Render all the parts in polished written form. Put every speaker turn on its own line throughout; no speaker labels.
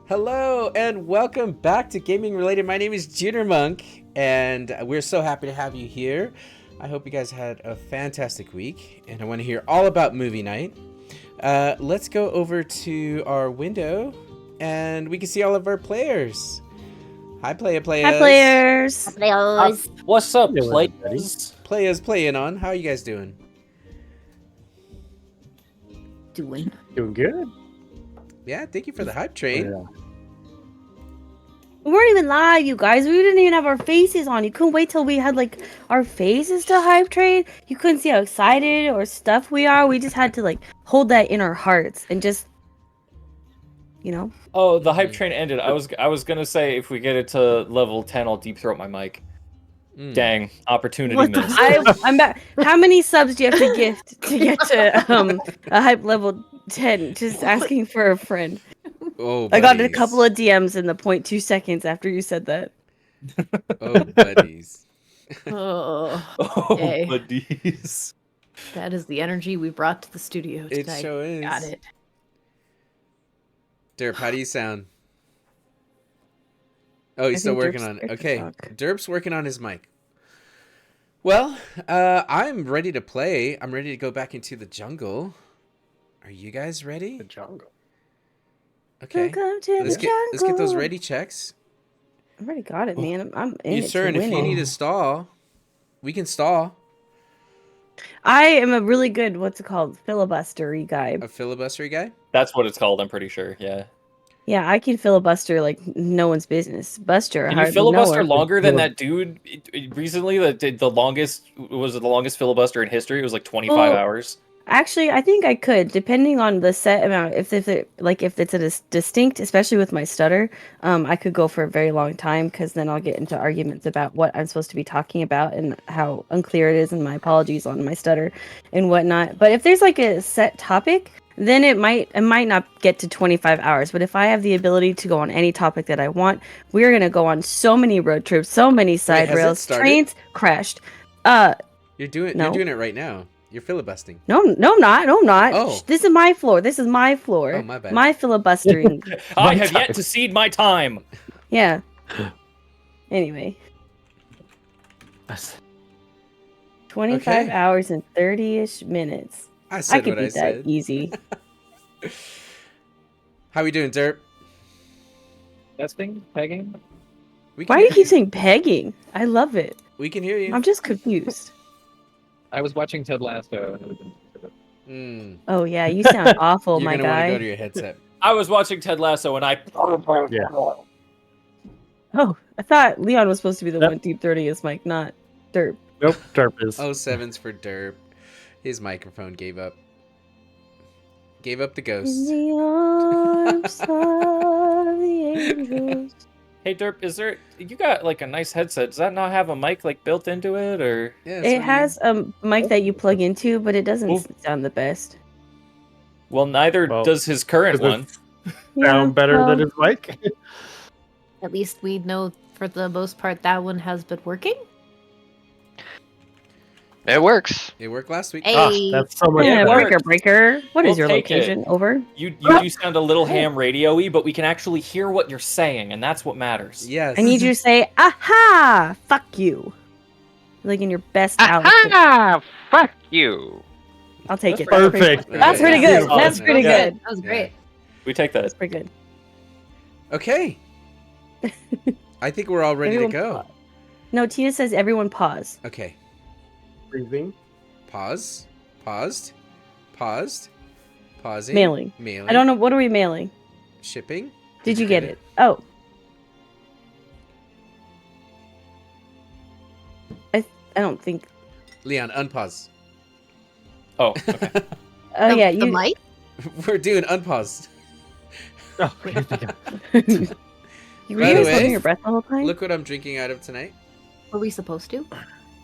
Hello and welcome back to Gaming Related. My name is Junior Monk, and we're so happy to have you here. I hope you guys had a fantastic week, and I want to hear all about movie night. Let's go over to our window, and we can see all of our players. Hi, players.
Hi, players.
What's up, players?
Players playing on. How are you guys doing?
Doing
good.
Yeah, thank you for the hype train.
Oh,
We weren't even live, you guys. We didn't even have our faces on. You couldn't wait till we had like our faces to hype train. You couldn't see how excited or stuffed we are. We just had to like hold that in our hearts and just, you know.
Oh, the hype train ended. I was gonna say if we get it to level 10, I'll deep throat my mic. Dang, opportunity missed.
I'm back. How many subs do you have to gift to get to a hype level 10? Just asking for a friend.
Oh,
I got a couple of DMs in the 0.2 seconds after you said that.
Oh, buddies.
Oh,
Yay.
buddies.
That is the energy we brought to the studio
It
tonight.
sure is.
Got it.
Derp, how do you sound? Oh, he's
I
still
think
working
Derp's
on it.
scared to
Okay,
talk.
Derp's working on his mic. Well, I'm ready to play. I'm ready to go back into the jungle. Are you guys ready?
The jungle.
Okay.
Welcome to
Let's
the
get those
jungle.
ready checks.
I already got it, man. I'm in
You
it
sir,
to
and if
win
you
it.
need to stall, we can stall.
I am a really good, what's it called, filibustery guy.
A filibuster guy?
That's what it's called, I'm pretty sure, yeah.
Yeah, I can filibuster like no one's business. Buster,
Can you
hard
filibuster
nowhere.
longer than that dude recently that did the longest, was it the longest filibuster in history? It was like 25
Well,
hours.
Actually, I think I could, depending on the set amount. If it's a distinct, especially with my stutter, I could go for a very long time because then I'll get into arguments about what I'm supposed to be talking about and how unclear it is, and my apologies on my stutter and whatnot. But if there's like a set topic, then it might not get to 25 hours. But if I have the ability to go on any topic that I want, we're gonna go on so many road trips, so many side
has it
rails,
started?
trains crashed.
You're doing
No.
it right now. You're filibustering.
No, I'm not. No, I'm not.
Oh.
This is my floor.
Oh, my bad.
My filibustering.
I have yet to cede my time.
Yeah. Anyway, 25
Okay.
hours and 30-ish minutes.
I
I
said
could
what I
beat that
said.
easy.
How we doing, Derp?
Testing, pegging.
We can
Why do you
hear
keep saying pegging? I love it.
We can hear you.
I'm just confused.
I was watching Ted Lasso.
Mm.
Oh yeah, you sound awful,
You're
my
gonna want to go
guy.
to your headset.
I was watching Ted Lasso and I...
Yeah.
Oh, I thought Leon was supposed to be the
Yep.
one deep throating his mic, not Derp.
Nope, Derp is.
Oh, sevens for Derp. His microphone gave up. Gave up the
In
ghost.
the arms of the angels.
Hey, Derp, you got like a nice headset. Does that not have a mic like built into it, or?
Yeah, that's
It
what
has a mic that you plug into, but it doesn't
Oof.
sound the best.
Well, neither
Well,
does his current
does it
one.
Sound better
well,
than his mic?
At least we know for the most part that one has been working.
It works.
It worked last week.
Hey.
That's so much
Yeah,
it
better.
works.
breaker. What is
We'll
your
take it.
location? Over.
You do sound a little ham radio-y, but we can actually hear what you're saying, and that's what matters.
Yes.
I need you to say, aha, fuck you. Like in your best Alex.
Aha! Fuck you.
I'll take it.
Perfect.
That's pretty
Yeah.
good. That's pretty
Yeah.
good.
That was
Yeah.
great.
We take that.
That's pretty good.
Okay. I think we're all ready
Everyone
to go.
pause. No, Tina says everyone pause.
Okay.
Breathing.
Pause. Paused. Paused. Pausing.
Mailing.
Mailing.
I don't know. What are we mailing?
Shipping.
Did you get it? Oh. I don't think.
Leon, unpause.
Oh, okay.
Oh yeah,
The
you.
mic?
We're doing unpaused.
Oh, here we go.
You were
By the
just holding
way,
your breath the whole time.
Look what I'm drinking out of tonight.
Were we supposed to?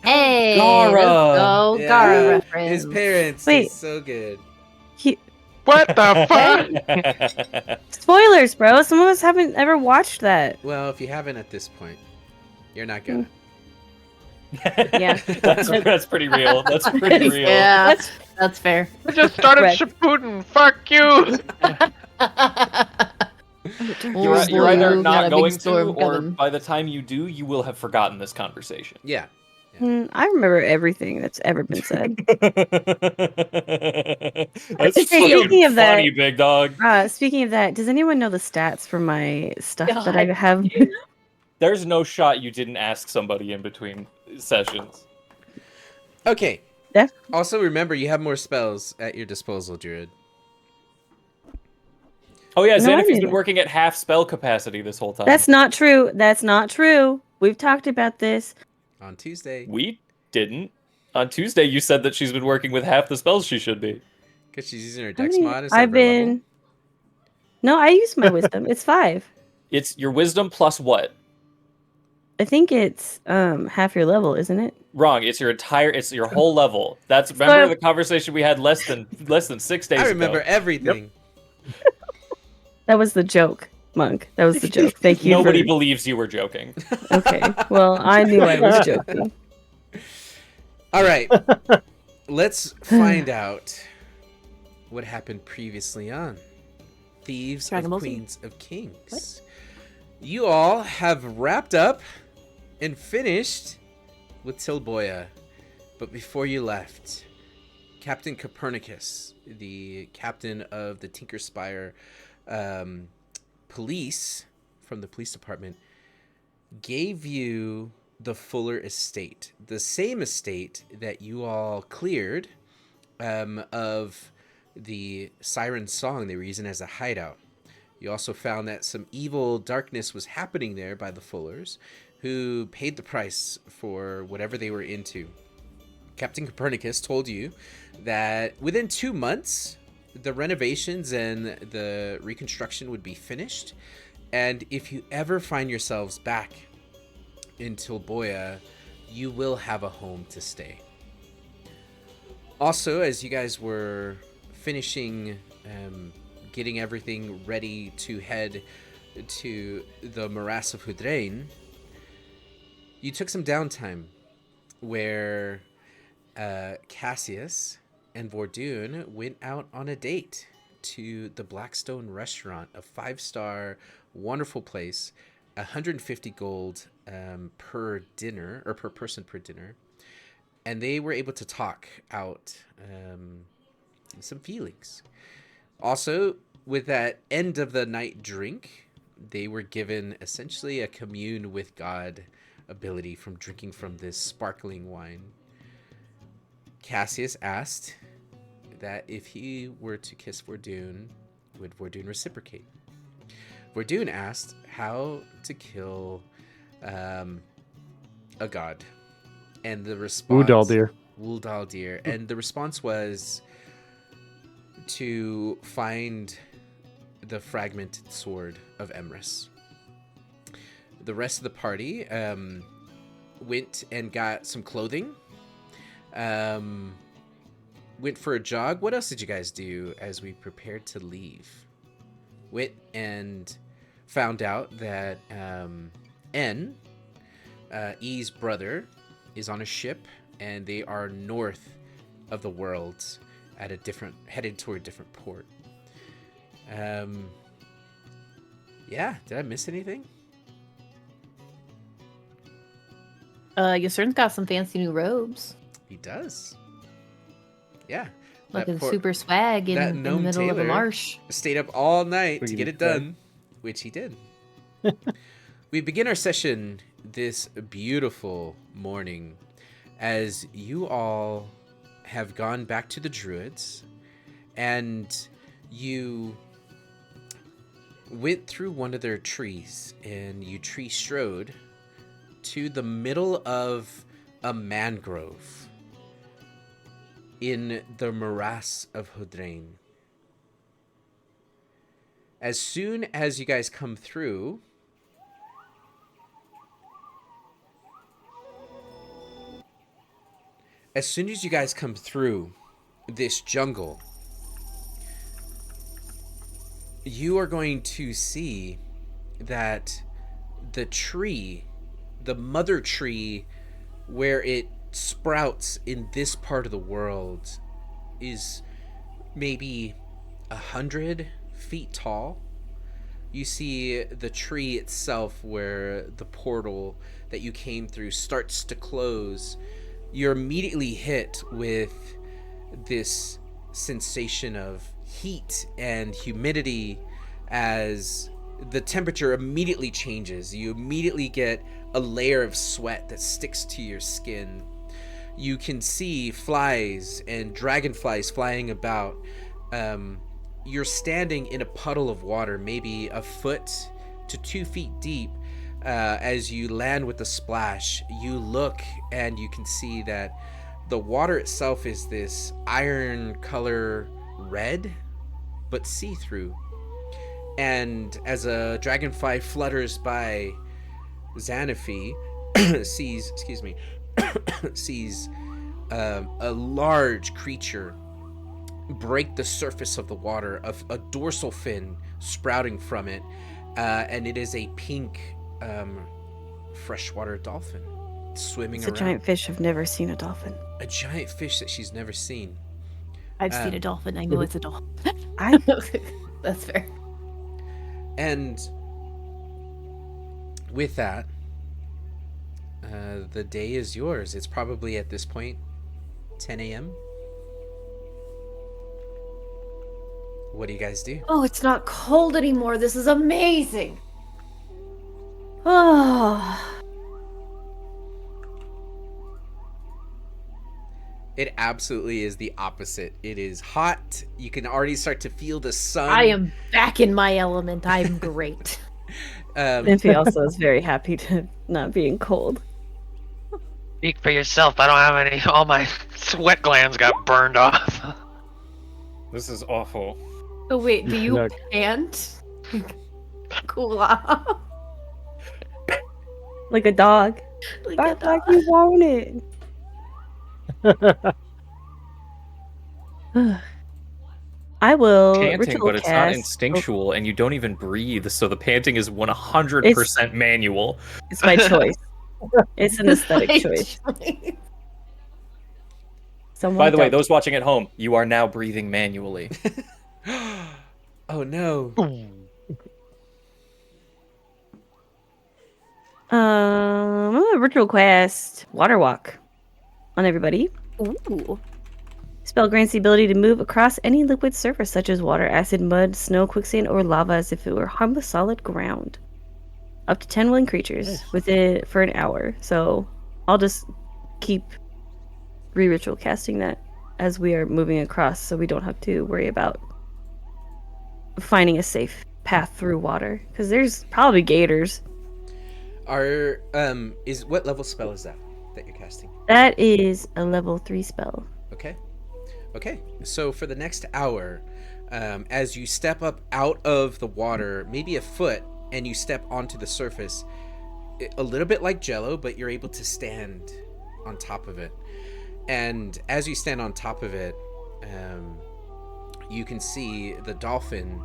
Hey,
Gara.
let's go.
Yeah.
Gara reference.
His parents.
Wait.
It's so good.
What the fuck?
Spoilers, bro. Some of us haven't ever watched that.
Well, if you haven't at this point, you're not gonna.
Yeah.
That's pretty real. That's pretty real.
Yeah,
That's
that's fair.
I just started
Correct.
Shippuden. Fuck you.
You're
boy,
either
we got
not
a big
going to,
storm
or
coming.
by the time you do, you will have forgotten this conversation.
Yeah.
I remember everything that's ever been said.
That's
Speaking
fucking
of that-
funny, big dog.
Speaking of that, does anyone know the stats for my stuff that I
God.
have?
There's no shot you didn't ask somebody in between sessions.
Okay.
Yeah.
Also, remember, you have more spells at your disposal, Druid.
Oh yeah,
No, I
Xanafy's
knew
been
that.
working at half spell capacity this whole time.
That's not true. That's not true. We've talked about this.
On Tuesday.
We didn't. On Tuesday, you said that she's been working with half the spells she should be.
Because she's using her
How
dex
many-
mod instead
I've
of her level.
been. No, I use my wisdom. It's 5.
It's your wisdom plus what?
I think it's half your level, isn't it?
Wrong. It's your whole level. That's remember
So-
the conversation we had less than 6 days
I remember
ago.
everything.
That was the joke, Monk. That was the joke. Thank you.
Nobody
for...
believes you were joking.
Okay. Well, I knew I was joking.
All right. Let's find out what happened previously on Thieves
Dragon
of
Ball Z.
Queens of Kings. You all have wrapped up and finished with Tilboya. But before you left, Captain Copernicus, the captain of the Tinker Spire police from the police department, gave you the Fuller estate, the same estate that you all cleared of the Siren Song they were using as a hideout. You also found that some evil darkness was happening there by the Fullers, who paid the price for whatever they were into. Captain Copernicus told you that within 2 months, the renovations and the reconstruction would be finished. And if you ever find yourselves back in Tilboya, you will have a home to stay. Also, as you guys were finishing getting everything ready to head to the morass of Hudrain, you took some downtime where Cassius and Vordoon went out on a date to the Blackstone restaurant, a 5-star wonderful place, 150 gold per dinner, or per person per dinner, and they were able to talk out some feelings. Also, with that end of the night drink, they were given essentially a commune with God ability from drinking from this sparkling wine. Cassius asked that if he were to kiss Vordoon, would Vordoon reciprocate? Vordoon asked how to kill a god, and the response... Wuldaldir. And the response was to find the fragmented sword of Emrys. The rest of the party went and got some clothing, went for a jog. What else did you guys do as we prepared to leave? Went and found out that N, E's brother, is on a ship, and they are north of the world at headed toward a different port. Yeah, did I miss anything?
Yusurn's got some fancy new robes.
He does. Yeah.
Looking
poor-
super swag
that
in the
gnome
middle of a
tailor
marsh.
Stayed up all night to
Friggin'
get it
swag.
done, which he did. We begin our session this beautiful morning as you all have gone back to the Druids, and you went through one of their trees, and you tree strode to the middle of a mangrove in the morass of Hudrain. As soon as you guys come through, this jungle, you are going to see that the tree, the mother tree, where it sprouts in this part of the world, is maybe 100 feet tall. you see the tree itself where the portal that you came through starts to close. You're immediately hit with this sensation of heat and humidity as the temperature immediately changes. You immediately get a layer of sweat that sticks to your skin. You can see flies and dragonflies flying about. You're standing in a puddle of water, maybe a foot to 2 feet deep. As you land with a splash, you look and you can see that the water itself is this iron color red, but see-through. And as a dragonfly flutters by, Xanaphi sees a large creature break the surface of the water, a dorsal fin sprouting from it, and it is a pink freshwater dolphin swimming
It's
around.
a giant fish. I've never seen a dolphin.
A giant fish that she's never seen.
I've seen a dolphin. I know it's a dolphin. That's fair.
And with that, the day is yours. It's probably at this point 10 a.m. What do you guys do?
Oh, it's not cold anymore. This is amazing. Oh.
It absolutely is the opposite. It is hot. You can already start to feel the sun.
I am back in my element. I'm great.
Niffy also is very happy to not being cold.
Speak for yourself. I don't have any. All my sweat glands got burned off.
This is awful.
Oh wait, do you
Look.
pant? Cool off.
Like a dog.
Like
Bark
a
like
dog.
you want it. I will
Panting,
ritual
but it's not
cast.
instinctual, and you don't even breathe, so the panting is 100% manual.
It's my choice. It's an aesthetic
My
choice. Someone
By the way,
don't-
those watching at home, you are now breathing manually.
Oh no.
I'm gonna ritual quest water walk on everybody.
Ooh.
Spell grants the ability to move across any liquid surface such as water, acid, mud, snow, quicksand, or lava as if it were harmless solid ground. Up to 10 willing creatures with it for an hour. So I'll just keep re-ritual casting that as we are moving across so we don't have to worry about finding a safe path through water. Because there's probably gators.
What level spell is that you're casting?
That is a level 3 spell.
Okay, so for the next hour, as you step up out of the water, maybe a foot, and you step onto the surface, a little bit like Jello, but you're able to stand on top of it. And as you stand on top of it, you can see the dolphin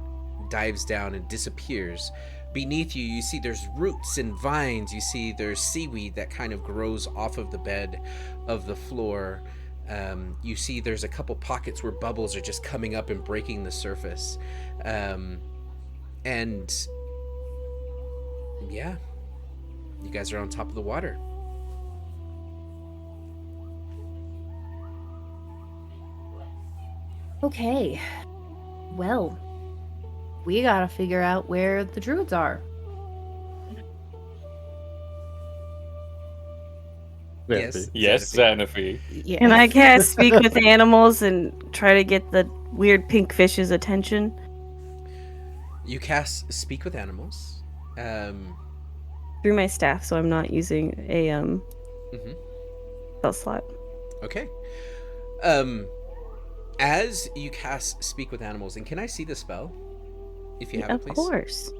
dives down and disappears. Beneath you, you see there's roots and vines. You see there's seaweed that kind of grows off of the bed of the floor. You see there's a couple pockets where bubbles are just coming up and breaking the surface. And yeah, you guys are on top of the water.
Okay. Well, we gotta figure out where the druids are.
Yes.
Yes, Xanaphi.
Yeah.
And I cast speak with animals and try to get the weird pink fish's attention.
You cast Speak with Animals.
Through my staff, so I'm not using a spell slot.
Okay. As you cast Speak with Animals, and can I see the spell? If you have it,
Of
please.
course.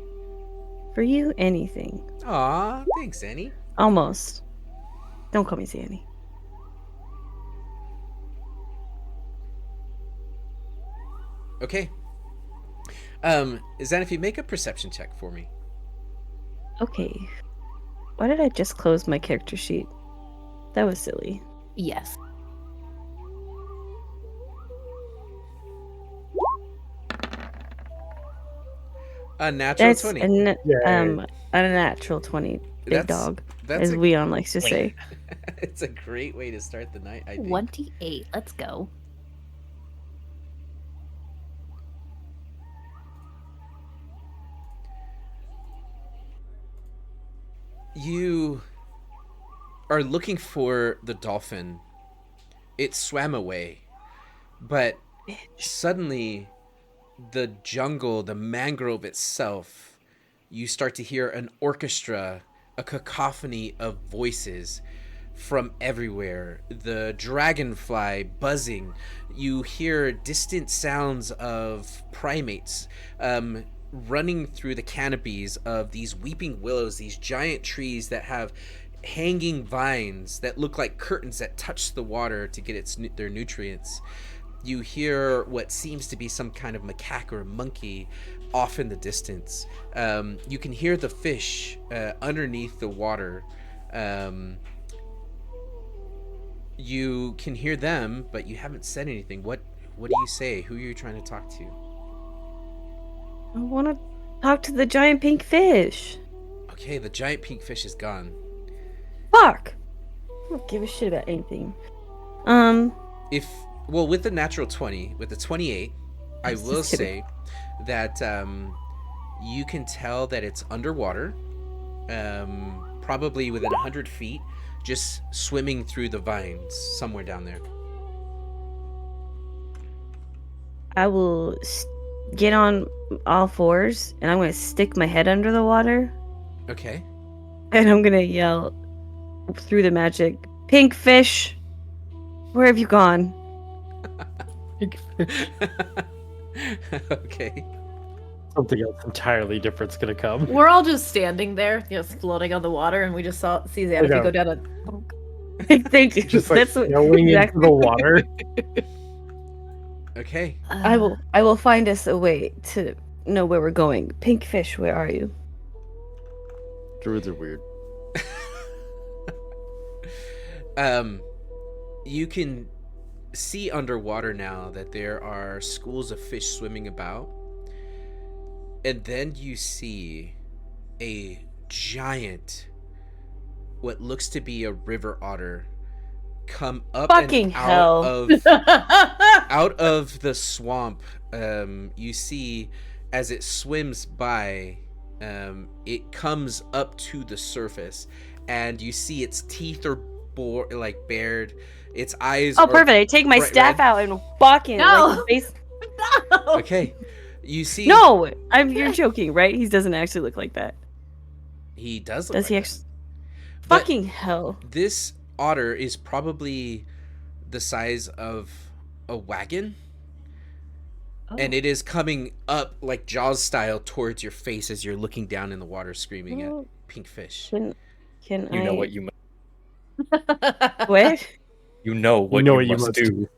For you, anything.
Aw, thanks, Annie.
Almost. Don't call me Zanny.
Okay. Zan, if you make a perception check for me.
Okay. Why did I just close my character sheet? That was silly.
Yes.
A natural
That's
20.
a natural 20. Big dog,
That's
as Leon likes to say.
It's a great way to start the night, I think.
28. Let's go.
You are looking for the dolphin. It swam away, but suddenly the jungle, the mangrove itself, you start to hear an orchestra, a cacophony of voices from everywhere. The dragonfly buzzing. You hear distant sounds of primates running through the canopies of these weeping willows, these giant trees that have hanging vines that look like curtains that touch the water to get their nutrients. You hear what seems to be some kind of macaque or monkey off in the distance. You can hear the fish underneath the water. You can hear them, but you haven't said anything. What do you say? Who are you trying to talk to?
I want to talk to the giant pink fish.
Okay, the giant pink fish is gone.
Fuck! I don't give a shit about anything.
With the natural 20, with the 28, I will say that you can tell that it's underwater, probably within 100 feet, just swimming through the vines somewhere down there.
I will get on all fours, and I'm going to stick my head under the water.
Okay.
And I'm going to yell through the magic, "Pink fish, where have you gone?"
Okay.
Something else entirely different's gonna come.
We're all just standing there, floating on the water, and we just see Xanafy go down a.
Thank you.
Just like
That's what,
going
exactly.
into the water.
Okay.
I will find us a way to know where we're going. Pink fish, where are you?
Druids are weird.
You can see underwater now that there are schools of fish swimming about, and then you see a giant, what looks to be a river otter, come up
Fucking
and out
hell.
out of the swamp. You see as it swims by, it comes up to the surface, and you see its teeth are bared. Its eyes.
Oh, perfect! I take my staff
red.
out and walk in.
No.
Like, the face...
No.
Okay, you see.
No, you're joking, right? He doesn't actually look like that.
He does.
Does he
like
actually?
that. But
Fucking hell!
this otter is probably the size of a wagon. And it is coming up like Jaws style towards your face as you're looking down in the water, screaming at pink fish.
Can
You
I?
know what you
What?
You know what you must do.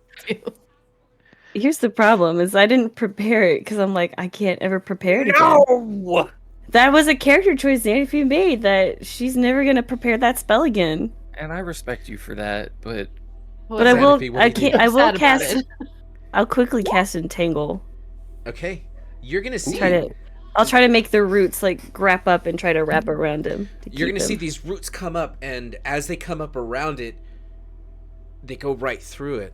Here's the problem: is I didn't prepare it because I'm like I can't ever prepare it again.
No!
That was a character choice Xanafy made. That she's never gonna prepare that spell again.
And I respect you for that, but
But I will.
Xanafy, what do
I
you
can't.
do?
I will
Sad about
cast.
it.
I'll quickly cast Entangle.
Okay, you're gonna see.
I'll try to make the roots like wrap up and try to wrap around him.
You're gonna see these roots come up, and as they come up around it, they go right through it.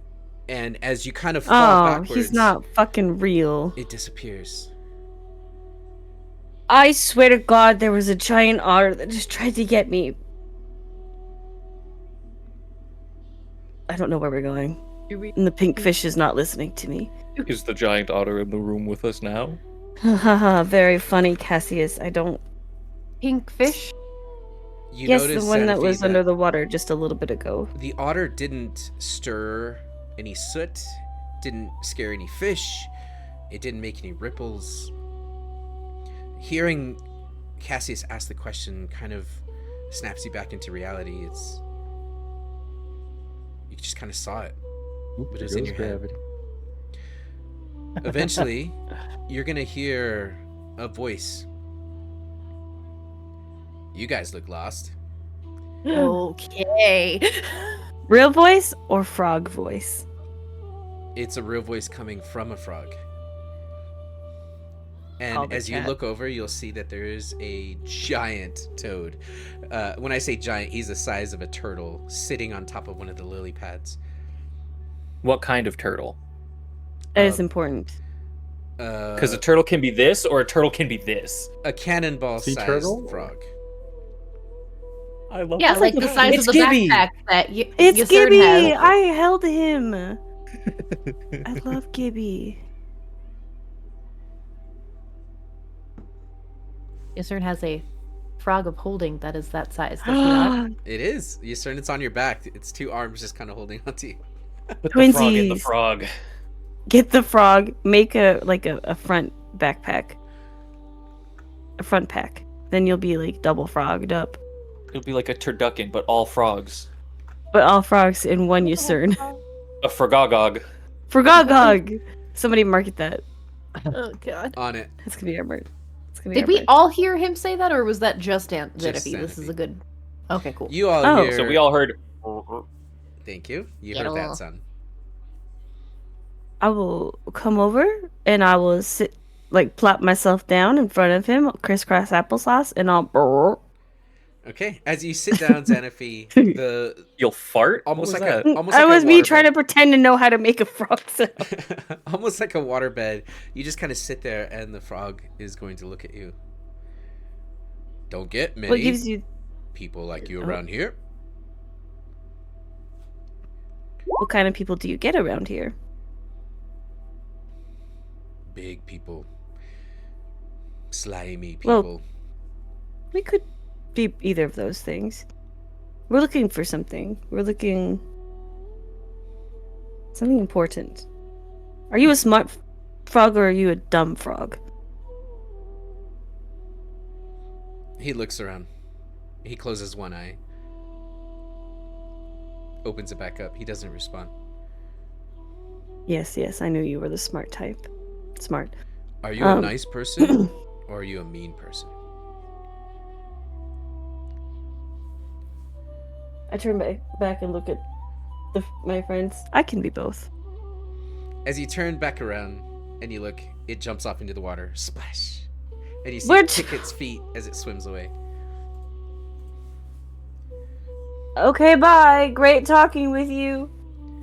And as you kind of fall backwards,
he's not fucking real.
It disappears.
I swear to God, there was a giant otter that just tried to get me. I don't know where we're going. And the pink fish is not listening to me.
is the giant otter in the room with us now?
Haha, very funny, Cassius. I don't.
Pink fish?
You
Yes, the
notice,
one that
Xanafy,
was under the water just a little bit ago.
The otter didn't stir any soot, didn't scare any fish, it didn't make any ripples. Hearing Cassius ask the question kind of snaps you back into reality. You just kind of saw it, but it was in your head. Eventually, you're gonna hear a voice. You guys look lost.
Okay.
Real voice or frog voice?
It's a real voice coming from a frog.
Call
And
the
as you
chat.
look over, you'll see that there is a giant toad. When I say giant, he's the size of a turtle sitting on top of one of the lily pads.
What kind of turtle?
That is
Um,
important.
Because a turtle can be this, or a turtle can be this.
A cannonball
Sea
sized
turtle?
frog.
I love
Yeah,
That's
like
like
the
a-
size
It's
of the
Gibby!
backpack that
It's
Yasern
Gibby!
has.
I held him. I love Gibby.
Yasern has a frog of holding that is that size, does he not?
It is. You turn it's on your back. It's two arms just kind of holding onto you.
Put the frog in the
Twinsies.
frog.
Get the frog. Make a front backpack. A front pack. Then you'll be like double frogged up.
It'll be like a turducken, but all frogs.
But all frogs in one Yasern.
A frogogog.
Frogogog! Somebody market that.
Oh god.
On it.
That's gonna be our merch. It's gonna be
Did
our
we
merch.
all hear him say that, or was that just Xanaphi? This
Xanaphi.
is a good. Okay, cool.
You all
Oh.
hear.
So we all heard.
Thank you. You
Get
heard that
along.
sound.
I will come over and I will sit, like, plop myself down in front of him, crisscross applesauce, and I'll.
Okay. As you sit down, Xanaphi, the
You'll fart?
almost
What
like
was
a
that?
almost
I
like
was
a
me
waterbed.
trying to pretend to know how to make a frog sound.
Almost like a waterbed. You just kind of sit there, and the frog is going to look at you. Don't get many
What gives you?
people like you
Oh.
around here.
What kind of people do you get around here?
Big people. Slimy
Well-
people.
We could be either of those things. We're looking for something. We're looking something important. Are you a smart frog or are you a dumb frog?
He looks around. He closes one eye. Opens it back up. He doesn't respond.
Yes, I knew you were the smart type. Smart.
Are you a
Um,
nice person or are you a mean person?
I turn back and look at my friends. I can be both.
As you turn back around and you look, it jumps off into the water. Splash. And you see
What?
it kick its feet as it swims away.
Okay, bye. Great talking with you.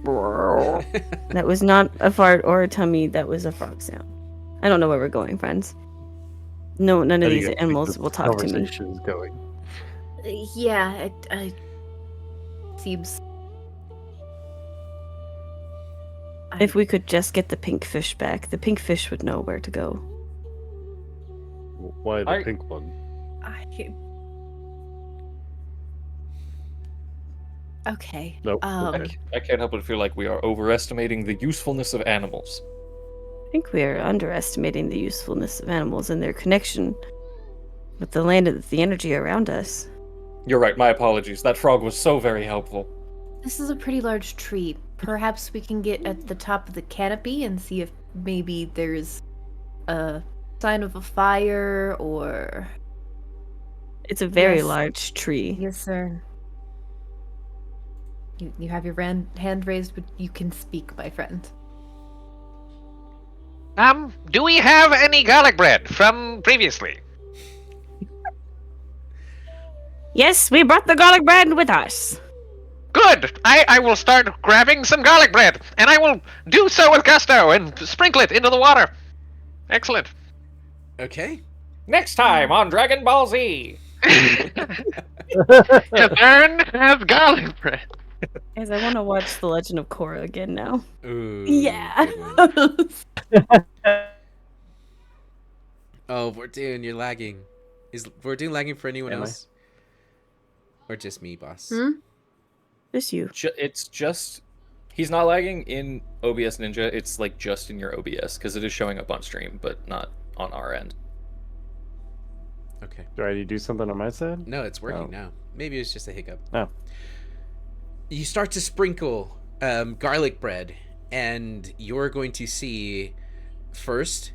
That was not a fart or a tummy. That was a frog sound. I don't know where we're going, friends. No, none of these animals will talk to me.
Conversation is going.
Yeah, it seems.
If we could just get the pink fish back, the pink fish would know where to go.
Why the
I-
pink one?
Okay.
Nope.
Okay.
I can't help but feel like we are overestimating the usefulness of animals.
I think we are underestimating the usefulness of animals and their connection with the land and the energy around us.
You're right, my apologies. That frog was so very helpful.
This is a pretty large tree. Perhaps we can get at the top of the canopy and see if maybe there's a sign of a fire or.
It's a very
Yes.
large tree.
Yes, sir. You have your hand raised, but you can speak, my friend.
Do we have any garlic bread from previously?
Yes, we brought the garlic bread with us.
Good! I will start grabbing some garlic bread, and I will do so with gusto and sprinkle it into the water. Excellent.
Okay.
Next time on Dragon Ball Z!
Learn have garlic bread.
Guys, I want to watch The Legend of Korra again now.
Ooh,
Yeah.
good one. Oh, Vordoon, you're lagging. Is Vordoon lagging for anyone
Am I?
else? Or just me, boss?
Just you.
It's just... He's not lagging in OBS Ninja, it's like just in your OBS, because it is showing up on stream, but not on our end.
Okay.
Do I need to do something on my side?
No, it's working
Oh.
now. Maybe it's just a hiccup.
No.
You start to sprinkle garlic bread, and you're going to see first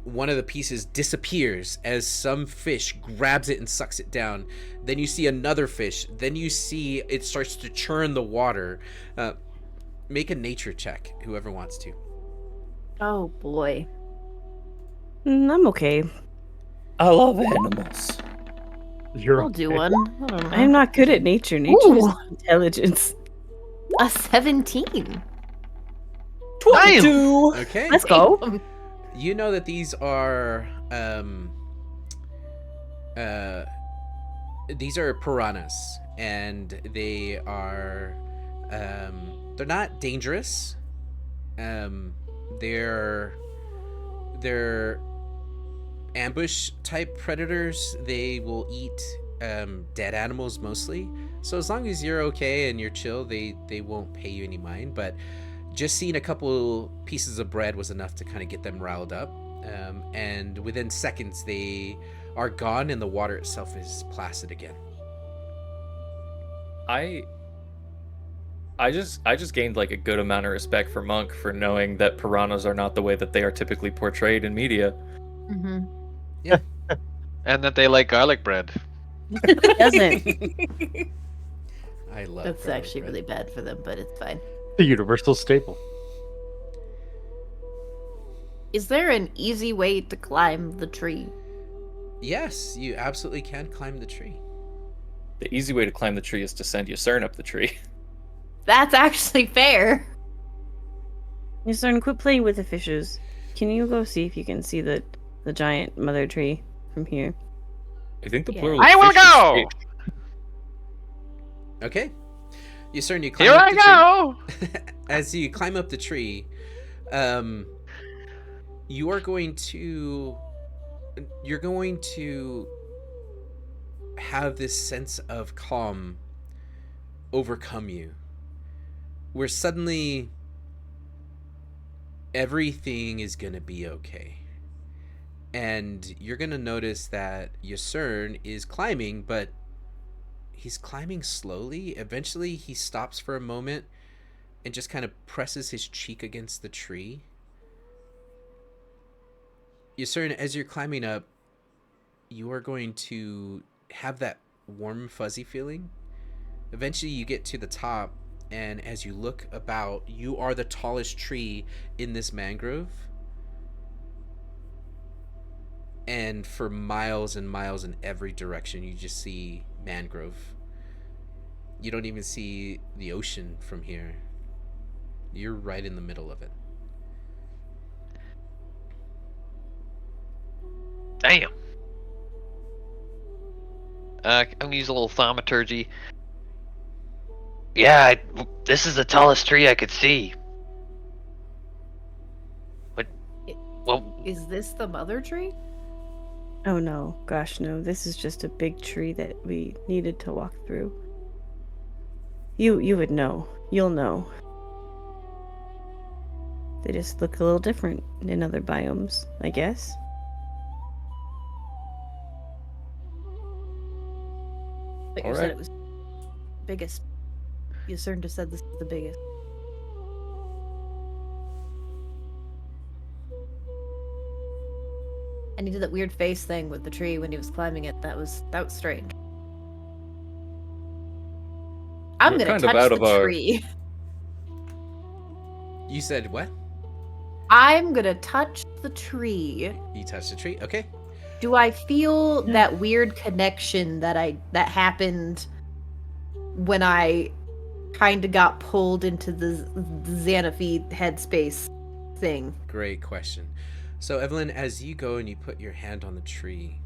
one of the pieces disappears as some fish grabs it and sucks it down. Then you see another fish. Then you see it starts to churn the water. Make a nature check, whoever wants to.
Oh boy.
I'm okay.
I love animals.
You're
I'll do
okay.
one. I don't know.
I'm not good at nature. Nature is
Ooh.
intelligence.
A 17.
22.
Okay.
Let's go.
Damn.
You know that these are uh piranhas, and they are they're not dangerous. Um they're ambush type predators. They will eat dead animals mostly. So as long as you're okay and you're chill, they won't pay you any mind. But just seeing a couple pieces of bread was enough to kind of get them riled up. And within seconds, they are gone, and the water itself is placid again.
I just gained like a good amount of respect for Monk for knowing that piranhas are not the way that they are typically portrayed in media.
Mm-hmm.
And that they like garlic bread.
It doesn't.
I love
That's
garlic
actually
bread.
really bad for them, but it's fine.
The universal staple.
Is there an easy way to climb the tree?
Yes, you absolutely can climb the tree.
The easy way to climb the tree is to send Yusern up the tree.
That's actually fair.
You're starting to quit playing with the fishes. Can you go see if you can see the giant mother tree from here?
I think the
Yeah.
plural.
I
of
will
fish is
go!
fish.
Okay. You climb
Here
up
I
the
go!
tree. As you climb up the tree, you are going to have this sense of calm overcome you, where suddenly everything is gonna be okay. And you're gonna notice that Yusern is climbing, but he's climbing slowly. Eventually he stops for a moment and just kind of presses his cheek against the tree. Yusern, as you're climbing up, you are going to have that warm, fuzzy feeling. Eventually you get to the top, and as you look about, you are the tallest tree in this mangrove. And for miles and miles in every direction, you just see mangrove. You don't even see the ocean from here. You're right in the middle of it.
Damn. I'm gonna use a little thaumaturgy. Yeah, this is the tallest tree I could see. But, well,
Is this the mother tree?
Oh no, gosh no. This is just a big tree that we needed to walk through. You would know. You'll know. They just look a little different in other biomes, I guess.
But you
All
said
right.
it was biggest. You just said this is the biggest. And he did that weird face thing with the tree when he was climbing it. That was strange. I'm
We're
gonna
kind of
touch
out
the
of our-
tree.
You said what?
I'm gonna touch the tree.
You touched the tree? Okay.
Do I feel that weird connection that happened when I kind of got pulled into the Xanaphi headspace thing?
Great question. So, Evelyn, as you go and you put your hand on the tree,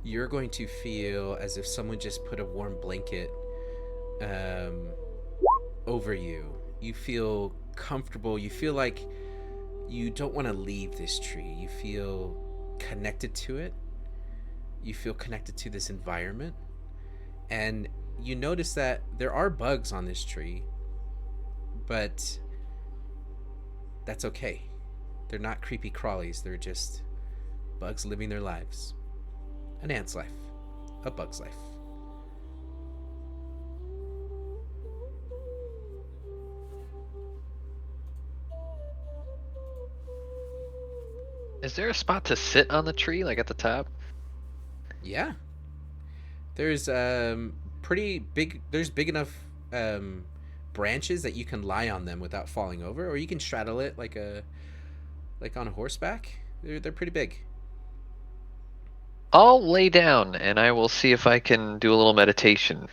you're going to feel as if someone just put a warm blanket over you. You feel comfortable. You feel like you don't want to leave this tree. You feel connected to it. You feel connected to this environment. And you notice that there are bugs on this tree, but that's okay. They're not creepy crawlies. They're just bugs living their lives. An ant's life. A bug's life.
is there a spot to sit on the tree, like at the top?
Yeah. There's pretty big. There's big enough branches that you can lie on them without falling over, or you can straddle it like on a horseback. They're pretty big.
I'll lay down and I will see if I can do a little meditation.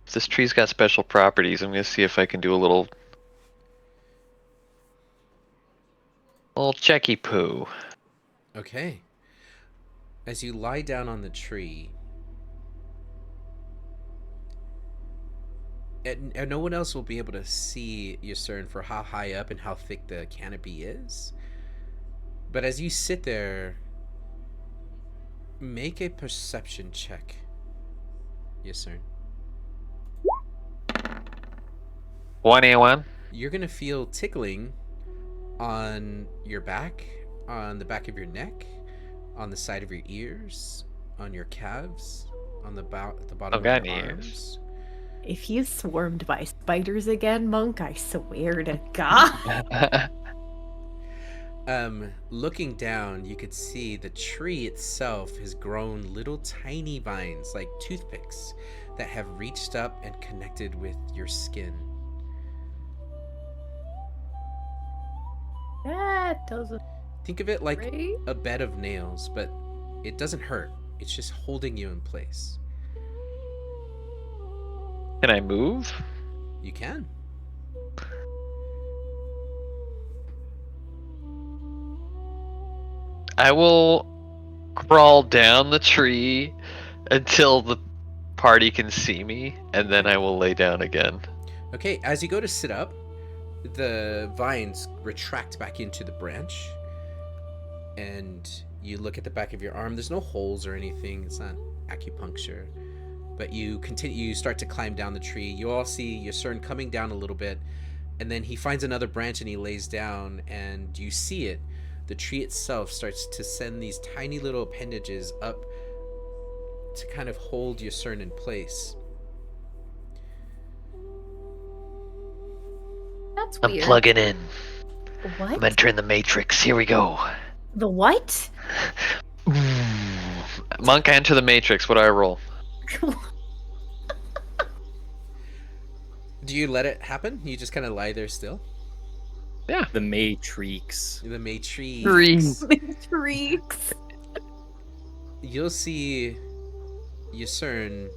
If this tree's got special properties, I'm gonna see if I can do a little checky poo.
Okay. As you lie down on the tree, and no one else will be able to see Yusern for how high up and how thick the canopy is. But as you sit there, make a perception check, Yusern.
1A1.
You're gonna feel tickling on your back, on the back of your neck, on the side of your ears, on your calves, on the bottom
got
of your
any
arms.
ears.
If he's swarmed by spiders again, Monk, I swear to God.
Looking down, you could see the tree itself has grown little tiny vines like toothpicks that have reached up and connected with your skin.
That doesn't.
Think of it like
Right?
a bed of nails, but it doesn't hurt. It's just holding you in place.
Can I move?
You can.
I will crawl down the tree until the party can see me, and then I will lay down again.
Okay, as you go to sit up, the vines retract back into the branch, and you look at the back of your arm. There's no holes or anything. It's not acupuncture. But you continue, you start to climb down the tree. You all see Yusern coming down a little bit, and then he finds another branch and he lays down, and you see it. The tree itself starts to send these tiny little appendages up to kind of hold Yusern in place.
That's
I'm
weird.
plugging in.
What?
I'm entering the matrix. Here we go.
The what?
Monk, I enter the matrix. What do I roll?
Do you let it happen? You just kind of lie there still?
Yeah.
The Matrix.
The matrix.
3.
Freaks.
You'll see Yusern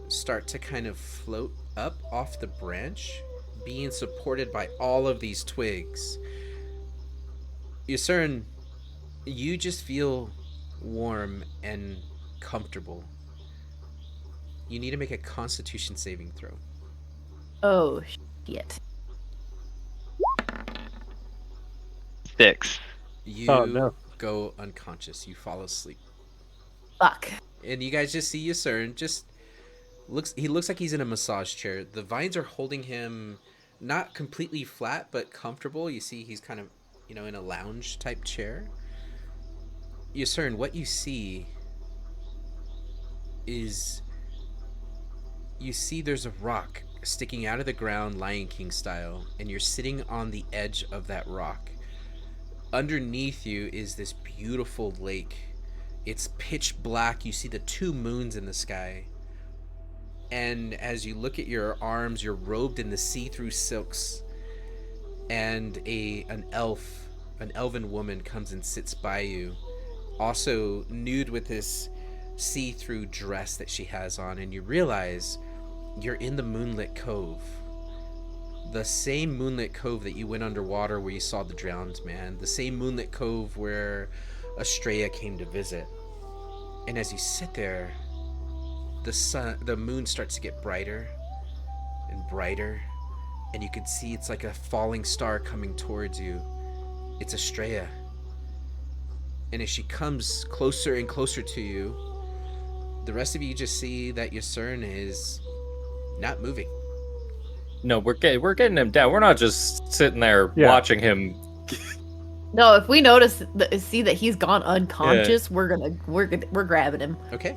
start to kind of float up off the branch, being supported by all of these twigs. Yusern, you just feel warm and comfortable. You need to make a Constitution saving throw.
Oh, shit.
6.
You
Oh, no.
go unconscious. You fall asleep.
Fuck.
And you guys just see Yusern just looks like he's in a massage chair. The vines are holding him not completely flat, but comfortable. You see he's kind of, in a lounge type chair. Yusern, what you see is there's a rock sticking out of the ground, Lion King style, and you're sitting on the edge of that rock. Underneath you is this beautiful lake. It's pitch black. You see the 2 moons in the sky. And as you look at your arms, you're robed in the see-through silks. And an elven woman comes and sits by you, also nude with this see-through dress that she has on, and you realize you're in the Moonlit Cove. The same Moonlit Cove that you went underwater where you saw the drowned man. The same Moonlit Cove where Estrella came to visit. And as you sit there, the moon starts to get brighter and brighter, and you can see it's like a falling star coming towards you. It's Estrella. And as she comes closer and closer to you, the rest of you just see that Yusern is not moving.
No, we're getting him down. We're not just sitting there
Yeah.
watching him.
No, if we see that he's gone unconscious, we're grabbing him.
Okay.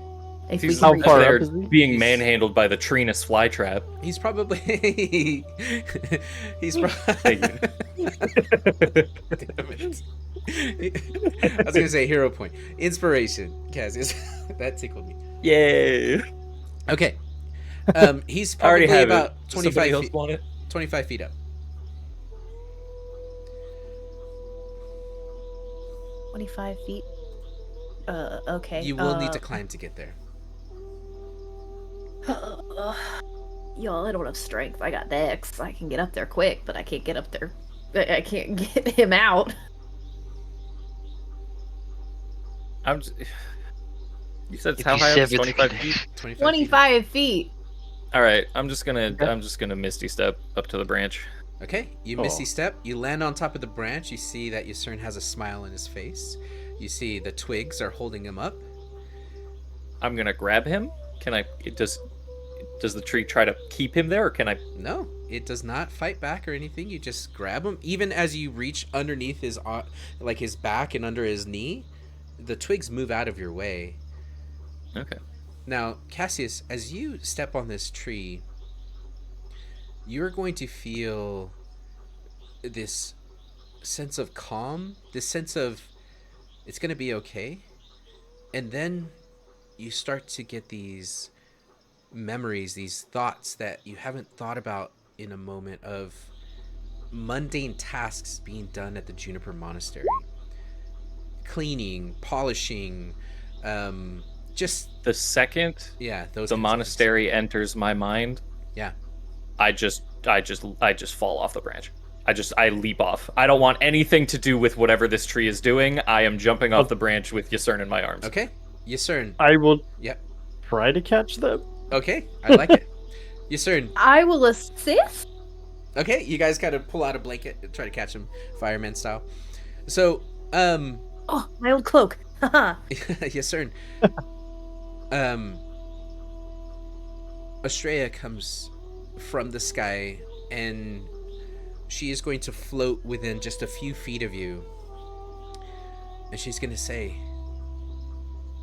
If
He's
we can reach
far
him.
there
up is he?
being manhandled by the Trinus flytrap.
He's probably he's
Thank
Damn it. I was gonna say hero point. Inspiration. Kaz, that tickled me.
Yay!
Okay. He's
I already
probably
have
about
it. Does somebody
25
else
feet,
want it?
25 feet up.
25 feet. Okay.
You will need to climb to get there.
Y'all, I don't have strength. I got dex. I can get up there quick, but I can't get up there. I can't get him out.
I'm. Just... You said how high up? 25 feet.
25 feet.
All right. I'm just gonna misty step up to the branch.
Okay, you misty step. You land on top of the branch. You see that Yusern has a smile on his face. You see the twigs are holding him up.
I'm gonna grab him. Can I? Does the tree try to keep him there, or can I?
No, it does not fight back or anything. You just grab him. Even as you reach underneath his back and under his knee, the twigs move out of your way.
Okay.
Now, Cassius, as you step on this tree, you're going to feel this sense of calm, this sense of it's going to be okay. And then you start to get these memories, these thoughts that you haven't thought about in a moment of mundane tasks being done at the Juniper Monastery. Cleaning, polishing, just
the second
those
the monastery enters my mind, I just fall off the branch. I leap off. I don't want anything to do with whatever this tree is doing. I am jumping off the branch with Yusern in my arms.
Okay, Yusern.
I will
Yep.
try to catch them.
Okay, I like it. Yusern.
I will assist.
Okay, you guys gotta pull out a blanket and try to catch him, fireman style. So,
oh, my old cloak. Haha.
Yusern. Estrella comes from the sky, and she is going to float within just a few feet of you. And she's going to say,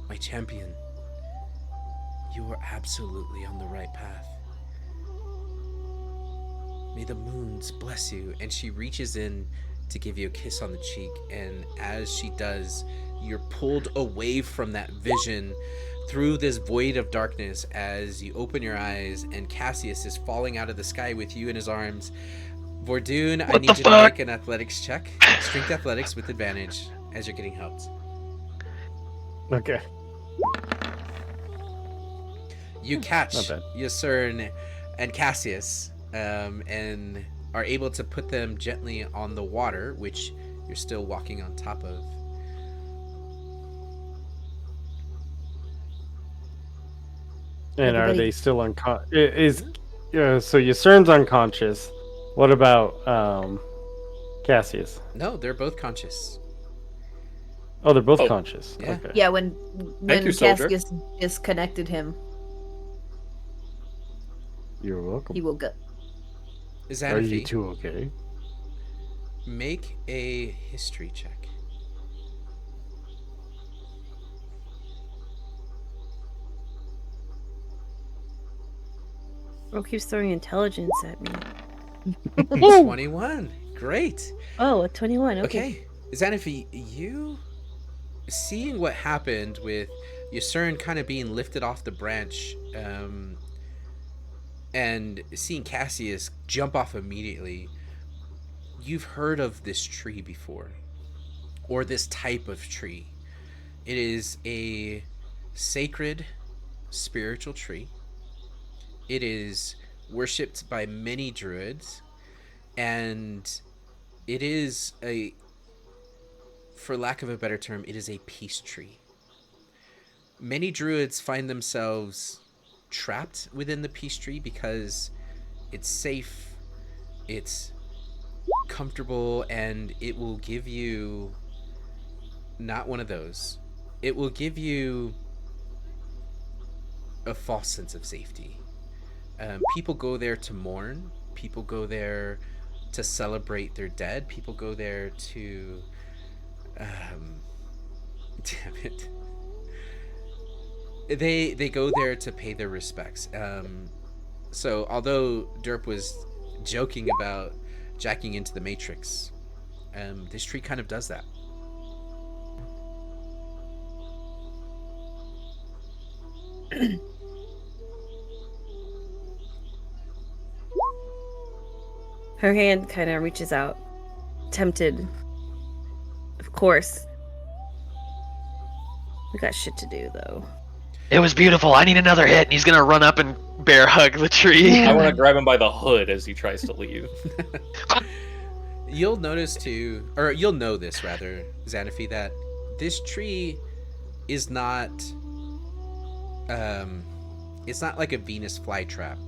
"My champion, you are absolutely on the right path. May the moons bless you." And she reaches in to give you a kiss on the cheek. And as she does, you're pulled away from that vision through this void of darkness as you open your eyes, and Cassius is falling out of the sky with you in his arms. Vordoon, I need you to make an athletics check. Strength athletics with advantage as you're getting helped.
Okay.
You catch Yusern and Cassius and are able to put them gently on the water, which you're still walking on top of.
And are they still unconscious? So Yusern's unconscious. What about Cassius?
No, they're both conscious.
Oh, they're both conscious.
Yeah.
Okay.
Yeah, when
you, soldier.
Cassius disconnected him,
You're welcome.
he will go.
Are you two okay?
Make a history check.
Bro keeps throwing intelligence at me.
21. Great.
Oh, a 21.
Okay. Xanafi, you seeing what happened with Yusern kind of being lifted off the branch, and seeing Cassius jump off immediately, you've heard of this tree before, or this type of tree. It is a sacred spiritual tree. It is worshipped by many druids, and it is for lack of a better term, it is a peace tree. Many druids find themselves trapped within the peace tree because it's safe, it's comfortable, and it will give you not one of those. It will give you a false sense of safety. People go there to mourn. People go there to celebrate their dead. People go there to damn it. They go there to pay their respects. So although Derp was joking about jacking into the Matrix, this tree kind of does that.
Her hand kind of reaches out, tempted, of course, We got shit to do, though.
It was beautiful. I need another hit, and he's gonna run up and bear hug the tree.
I want to grab him by the hood as he tries to leave.
You'll notice too, or you'll know this rather, Xanaphi, that this tree is not, it's not like a Venus flytrap.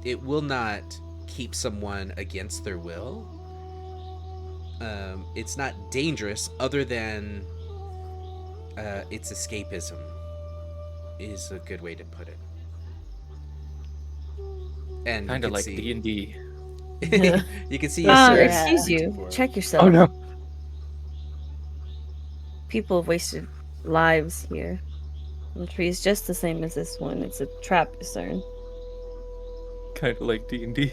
It will not keep someone against their will. It's not dangerous other than its escapism is a good way to put it. And
Kind of like D&D.
You can see your
excuse you. Check yourself.
Oh no.
People have wasted lives here. The tree is just the same as this one. It's a trap, discern.
Kind of like D&D.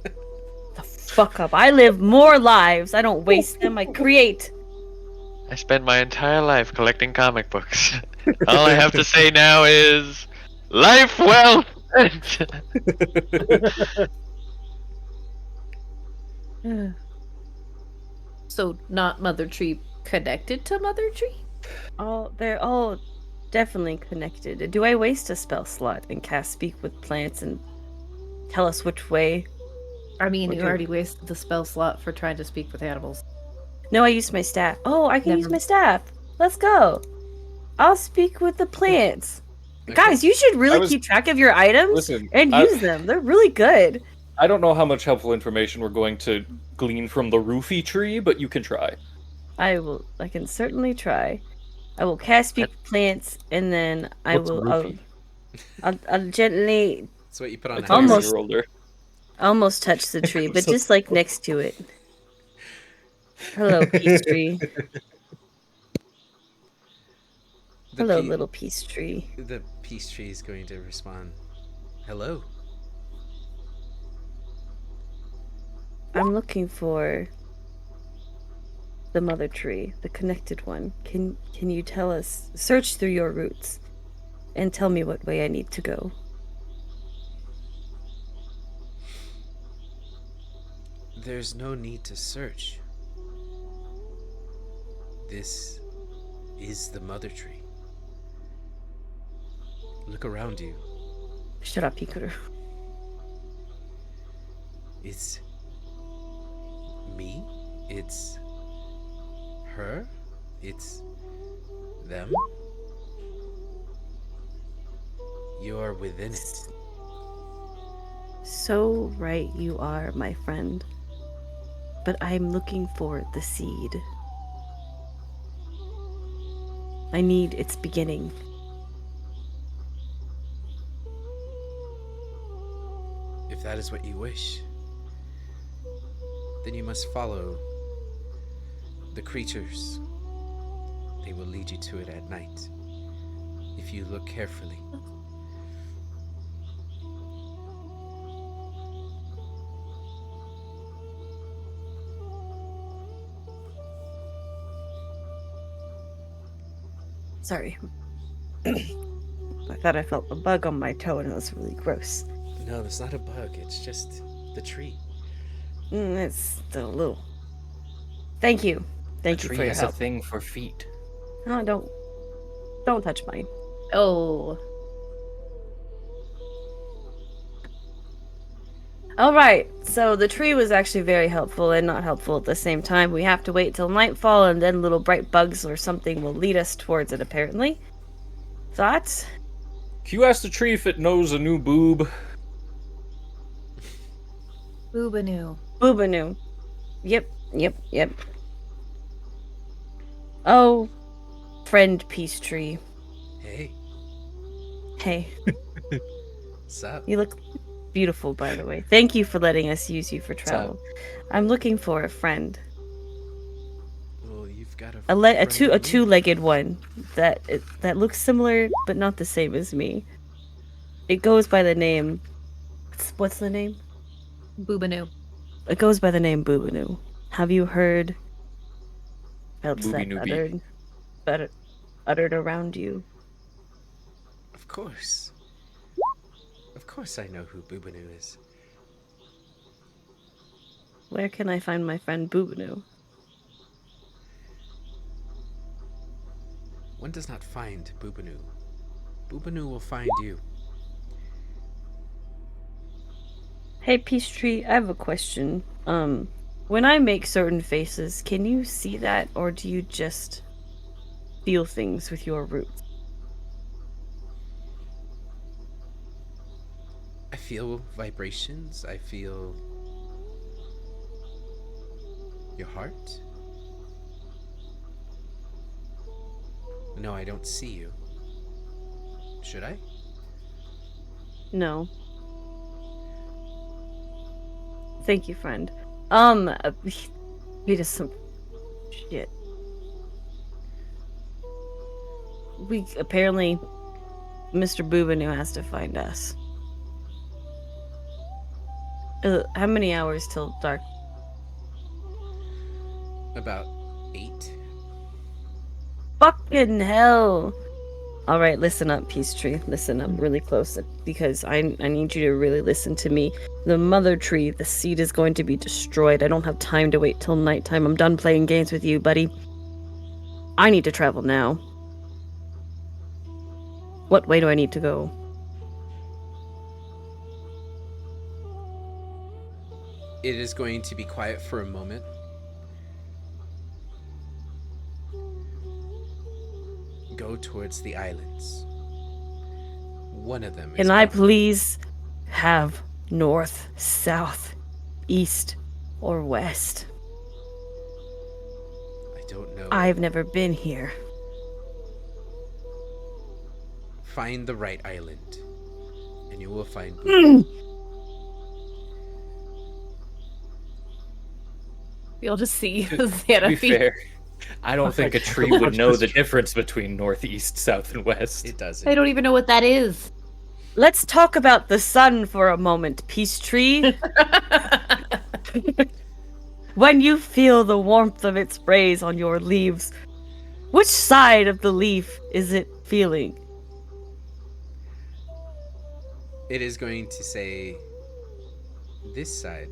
The fuck up. I live more lives. I don't waste them. I create.
I spent my entire life collecting comic books. All I have to say now is, life well spent.
So not Mother Tree connected to Mother Tree?
They're all definitely connected. Do I waste a spell slot and cast Speak with Plants and tell us which way?
I mean, you already wasted the spell slot for trying to speak with animals.
No, I used my staff. Oh, I can use my staff. Let's go. I'll speak with the plants. Okay. Guys, you should really keep track of your items and use them. They're really good.
I don't know how much helpful information we're going to glean from the roofie tree, but you can try.
I can certainly try. I will cast Speak with Plants, and then I'll gently.
That's what you put on
almost touch the tree, but just like next to it. Hello, peace tree. Hello, little peace tree.
The peace tree is going to respond. Hello.
I'm looking for the mother tree, the connected one. Can you tell us, search through your roots and tell me what way I need to go?
There's no need to search. This is the mother tree. Look around you.
Shut up, Hikaru.
It's me. It's her. It's them. You're within it.
So right you are, my friend. But I'm looking for the seed. I need its beginning.
If that is what you wish, then you must follow the creatures. They will lead you to it at night, if you look carefully.
Sorry. I thought I felt a bug on my toe and it was really gross.
No, that's not a bug. It's just the tree.
It's still a little. Thank you. Thank you for your help.
A thing for feet.
No, don't touch mine.
Oh.
All right. So the tree was actually very helpful and not helpful at the same time. We have to wait till nightfall, and then little bright bugs or something will lead us towards it. Apparently. Thoughts?
Can you ask the tree if it knows a new boob?
Boobanoo.
Boobanoo. Yep. Oh, friend Peace Tree. Hey.
What's up?
You look beautiful, by the way. Thank you for letting us use you for travel. I'm looking for a friend.
Well, you've got
a two-legged one that looks similar but not the same as me. It goes by the name. What's the name?
Boobanoo.
It goes by the name Boobanoo. Have you heard else that uttered around you?
Of course. Of course I know who Boobanoo is.
Where can I find my friend Boobanoo?
One does not find Boobanoo. Boobanoo will find you.
Hey, Peachtree, I have a question. When I make certain faces, can you see that, or do you just feel things with your roots?
I feel vibrations. I feel your heart. No, I don't see you. Should I?
No. Thank you, friend. He does some shit. We apparently, Mr. Boobanoo has to find us. How many hours till dark?
About 8.
Fucking hell! All right, listen up, Peachtree. Listen up really close, because I need you to really listen to me. The mother tree, the seed is going to be destroyed. I don't have time to wait till nighttime. I'm done playing games with you, buddy. I need to travel now. What way do I need to go?
It is going to be quiet for a moment. Go towards the islands. One of them is
Can I
bound.
please have north, south, east, or west?
I don't know.
I've never been here.
Find the right island, and you will find
You'll just see
To be
Xanafi.
fair, I don't think a tree would know the difference between north, east, south, and west.
It doesn't.
I don't even know what that is.
Let's talk about the sun for a moment, Peachtree. When you feel the warmth of its rays on your leaves, which side of the leaf is it feeling?
It is going to say this side.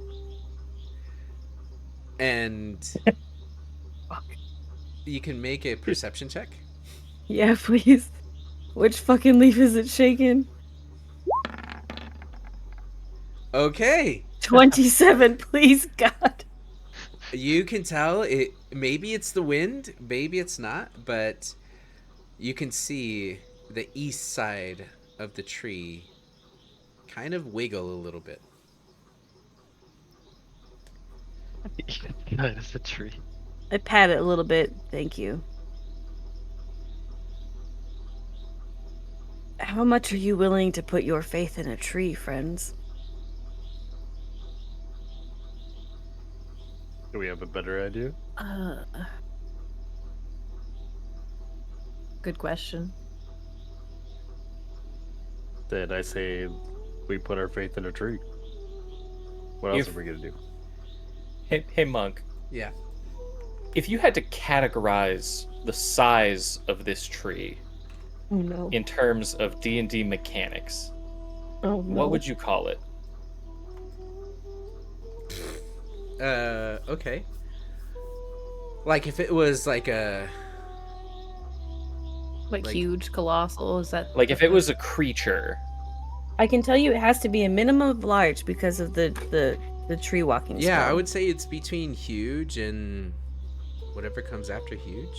And you can make a perception check.
Yeah, please. Which fucking leaf is it shaking?
Okay.
27, please, God.
You can tell it. Maybe it's the wind, maybe it's not, but you can see the east side of the tree kind of wiggle a little bit.
That is a tree.
I pat it a little bit. Thank you. How much are you willing to put your faith in a tree, friends?
Do we have a better idea?
Good question.
Then I say we put our faith in a tree. What else are we gonna do?
Hey, Monk.
Yeah.
If you had to categorize the size of this tree
Oh no.
in terms of D&D mechanics,
Oh no.
what would you call it?
Okay. Like if it was like a
Like
Like-
huge, colossal? Is that
Like if it was a creature.
I can tell you it has to be a minimum of large because of the tree walking
Yeah, I
spell.
would say it's between huge and whatever comes after huge.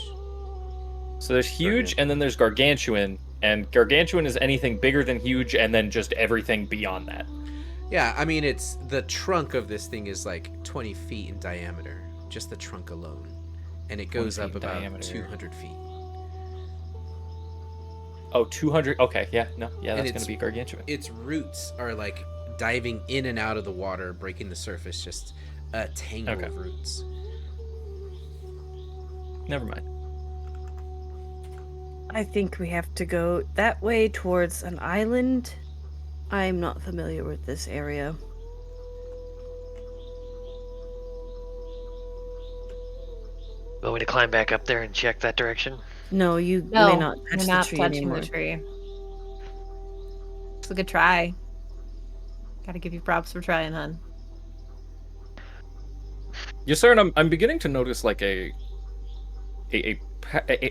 So there's huge and then there's gargantuan, and gargantuan is anything bigger than huge and then just everything beyond that.
Yeah, I mean it's the trunk of this thing is like 20 feet in diameter, just the trunk alone, and it
20
goes up
feet in
about
diameter.
200 feet.
Oh, 200. Okay, yeah, no, yeah,
And
that's
it's-
gonna be gargantuan.
Its roots are like diving in and out of the water, breaking the surface, just a tangle
Okay.
of roots.
Never mind.
I think we have to go that way towards an island. I'm not familiar with this area.
Want me to climb back up there and check that direction?
No, you
No,
may not touch
you're
the
not
tree
touching
anymore.
the tree. It's a good try. Gotta give you props for trying, hun.
Yes, sir, and I'm beginning to notice like a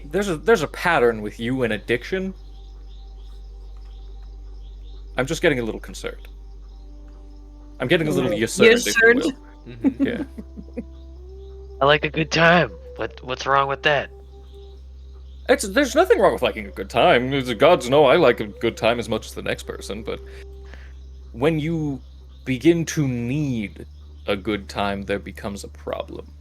there's a pattern with you and addiction. I'm just getting a little concerned. I'm getting a little concerned, if you will.
Mm-hmm.
Yeah.
I like a good time. What's wrong with that?
There's nothing wrong with liking a good time. The gods know I like a good time as much as the next person, but when you begin to need a good time, there becomes a problem.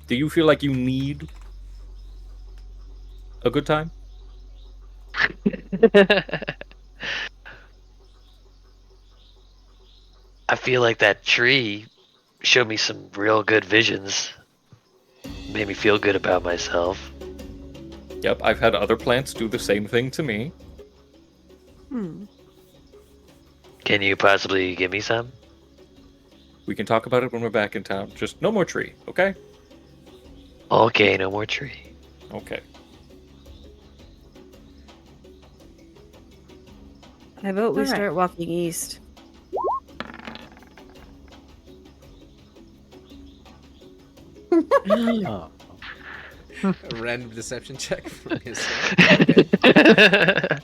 Do you feel like you need a good time?
I feel like that tree showed me some real good visions. Made me feel good about myself.
Yep, I've had other plants do the same thing to me.
Can you possibly give me some?
We can talk about it when we're back in town. Just no more tree, okay?
Okay, no more tree.
Okay.
I vote we
All right.
start walking east.
Oh.
A random deception check from his side. Okay.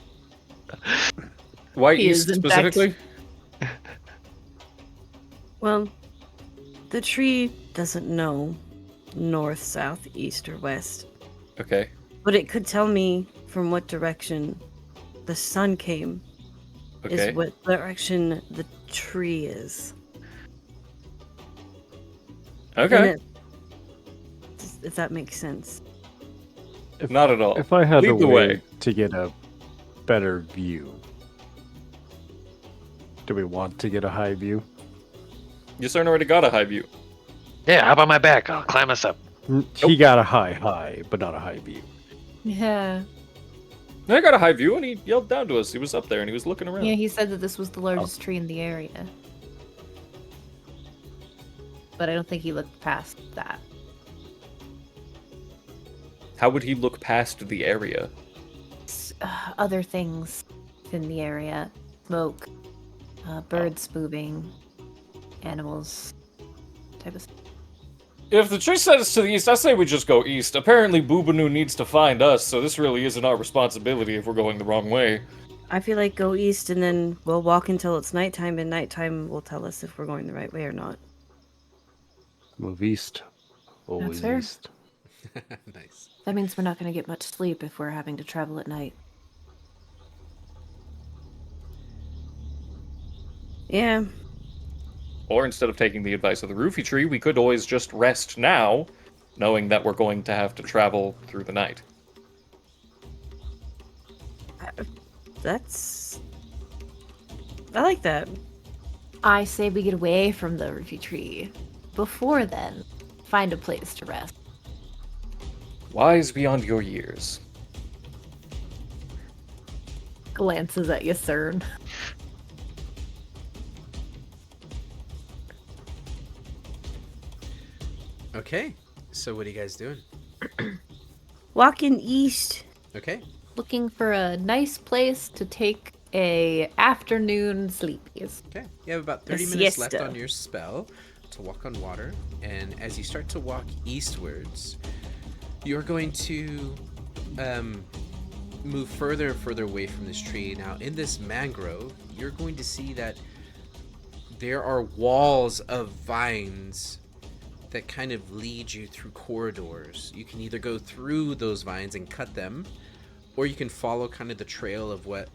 Why
He is,
east
in fact-
specifically?
Well, the tree doesn't know north, south, east, or west,
Okay.
but it could tell me from what direction the sun came.
Okay.
Is what direction the tree is. And
Okay.
if that makes sense.
Not at all.
If I had
Lead
the
the
way
way.
to get a better view, do we want to get a high view?
You certainly already got a high view.
Yeah, hop on my back. I'll climb us up.
He got a high, but not a high view.
Yeah.
I got a high view, and he yelled down to us. He was up there, and he was looking around.
Yeah, he said that this was the largest tree in the area. But I don't think he looked past that.
How would he look past the area?
Other things in the area. Smoke. Birds moving. Animals. Type of stuff.
If the tree said it's to the east, I say we just go east. Apparently, Boobanoo needs to find us, so this really isn't our responsibility if we're going the wrong way.
I feel like go east and then we'll walk until it's nighttime, and nighttime will tell us if we're going the right way or not.
Move east. Always
fair.
east.
Nice.
That means we're not going to get much sleep if we're having to travel at night.
Yeah.
Or instead of taking the advice of the roofie tree, we could always just rest now, knowing that we're going to have to travel through the night.
I like that.
I say we get away from the roofie tree. Before then, find a place to rest.
Wise beyond your years.
Glances at you, Cern.
Okay. So what are you guys doing?
Walking east.
Okay.
Looking for a nice place to take a afternoon sleepies.
Okay. You have about 30
A
minutes left
siesta.
on your spell to walk on water, and as you start to walk eastwards, you're going to move further and further away from this tree. Now, in this mangrove, you're going to see that there are walls of vines that kind of lead you through corridors. You can either go through those vines and cut them, or you can follow kind of the trail of what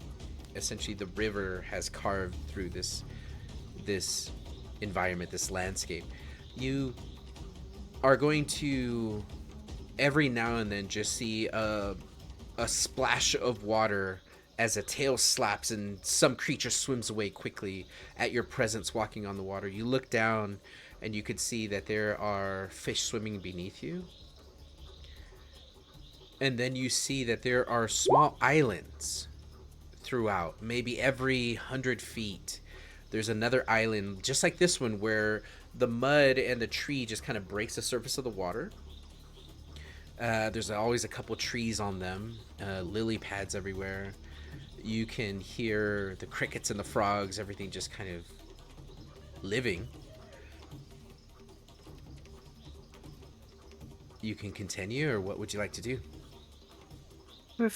essentially the river has carved through this environment, this landscape. You are going to every now and then just see a splash of water as a tail slaps and some creature swims away quickly at your presence walking on the water. You look down and you could see that there are fish swimming beneath you. And then you see that there are small islands throughout. Maybe every 100 feet, there's another island, just like this one, where the mud and the tree just kind of breaks the surface of the water. There's always a couple trees on them, lily pads everywhere. You can hear the crickets and the frogs, everything just kind of living. you can continue, or what would you like to do?
We're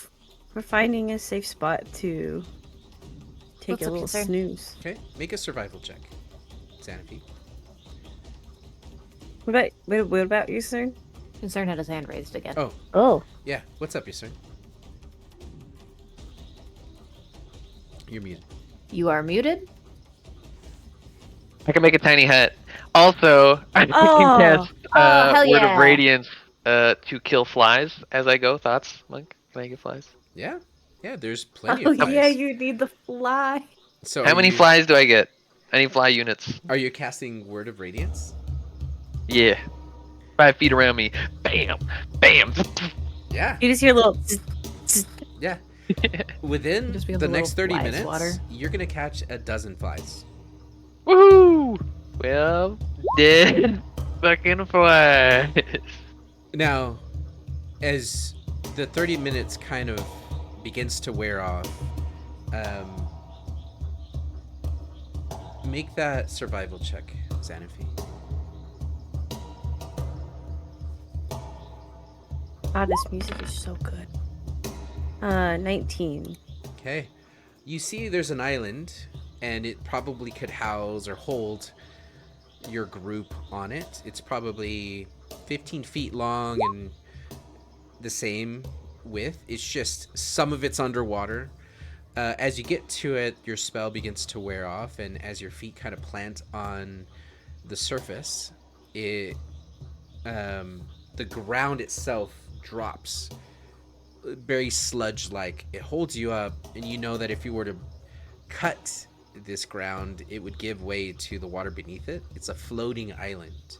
finding a safe spot to take
What's
a
up,
little
sir?
snooze.
Okay, make a survival check, Xanafi.
What about you, sir?
Concern had his hand raised again.
Oh,
Oh,
yeah. What's up, you sir? You're muted.
You are muted.
I can make a tiny hut. Also, I can
Oh.
cast
Hell
Word of
yeah.
Radiance to kill flies as I go. Thoughts, Monk? Can I get flies?
Yeah, yeah. There's plenty
oh
of flies.
yeah, you need the fly.
So
How many flies do I get? Any fly units?
Are you casting Word of Radiance?
Yeah. 5 feet around me. Bam! Bam!
Yeah,
You just hear a little.
yeah. Within
Just becomes
the
a little
next 30
fly
minutes,
swatter.
you're gonna catch a dozen flies.
Woohoo! Well, dead fucking flies.
Now, as the 30 minutes kind of begins to wear off, make that survival check, Xanafi.
God, this music is so good. 19.
Okay. You see there's an island, and it probably could house or hold your group on it. It's probably 15 feet long and the same width. It's just some of it's underwater. As you get to it, your spell begins to wear off, and as your feet kind of plant on the surface, the ground itself drops very sludge like. It holds you up, and you know that if you were to cut this ground, it would give way to the water beneath it. It's a floating island,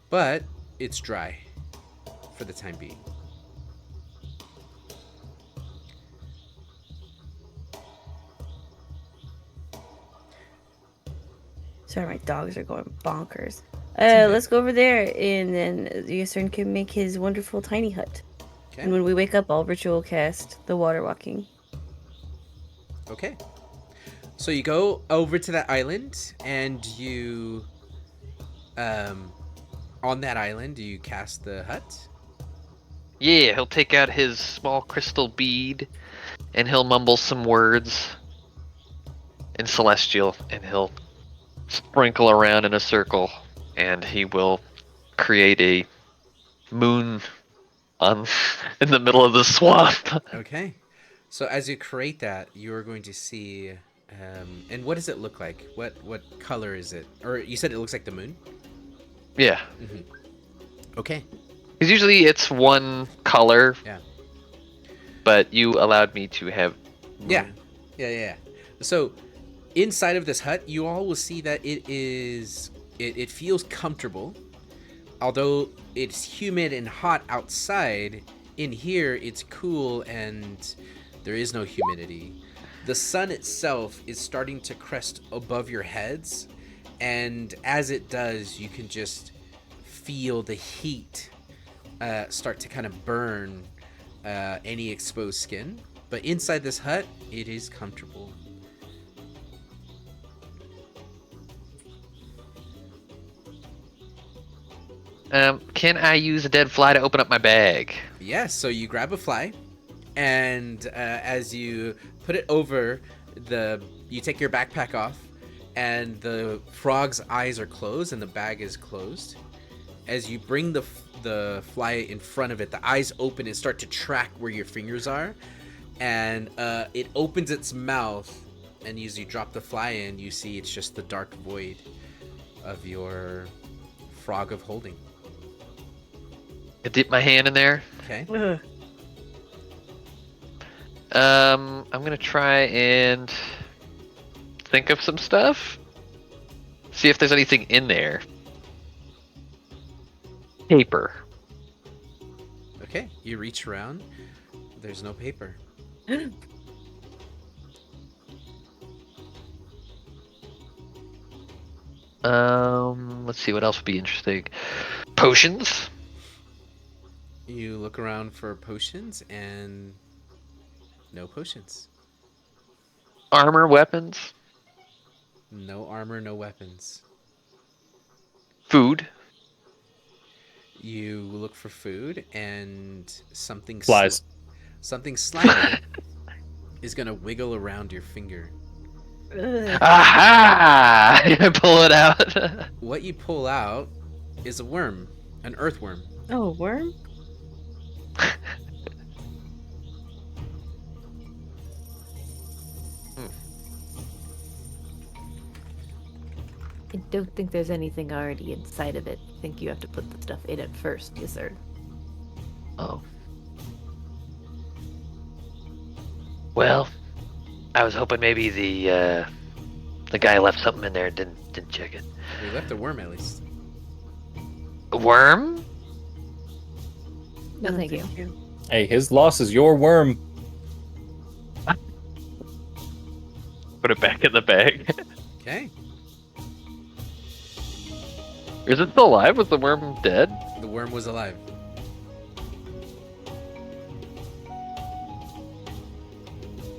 but it's dry for the time being.
Sorry, my dogs are going bonkers. Let's go over there, and then Yusern can make his wonderful tiny hut.
Okay.
And when we wake up, I'll ritual cast the water walking.
Okay. So you go over to that island, and you, on that island, you cast the hut.
Yeah, he'll take out his small crystal bead and he'll mumble some words in Celestial and he'll sprinkle around in a circle and he will create a moon on in the middle of the swamp.
Okay. So as you create that, you are going to see, and what does it look like? What color is it? Or you said it looks like the moon?
Yeah.
Mm-hmm. Okay.
Because usually it's one color.
Yeah.
But you allowed me to have moon.
Yeah. So inside of this hut, you all will see that it feels comfortable. Although it's humid and hot outside, in here it's cool and there is no humidity. The sun itself is starting to crest above your heads, and as it does, you can just feel the heat start to kind of burn any exposed skin. But inside this hut, it is comfortable.
Can I use a dead fly to open up my bag?
Yes, so you grab a fly, and as you put it over you take your backpack off, and the frog's eyes are closed and the bag is closed. As you bring the fly in front of it, the eyes open and start to track where your fingers are, and it opens its mouth, and as you drop the fly in, you see it's just the dark void of your frog of holding.
I dip my hand in there.
Okay.
I'm gonna try and think of some stuff. See if there's anything in there. Paper.
Okay, you reach around. There's no paper.
Let's see what else would be interesting. Potions.
You look around for potions and no potions.
Armor, weapons.
No armor, no weapons.
Food.
You look for food, and something
Flies.
something slimy is gonna wiggle around your finger.
Ugh.
Aha! I pull it out.
What you pull out is a worm, an earthworm.
Oh, worm?
I don't think there's anything already inside of it. I think you have to put the stuff in it first, yes, sir.
Oh. Well, I was hoping maybe the guy left something in there and didn't check it.
We left a worm at least.
A worm?
No, thank you.
Hey, his loss is your worm.
Put it back in the bag.
Okay.
Is it still alive? Was the worm dead?
The worm was alive.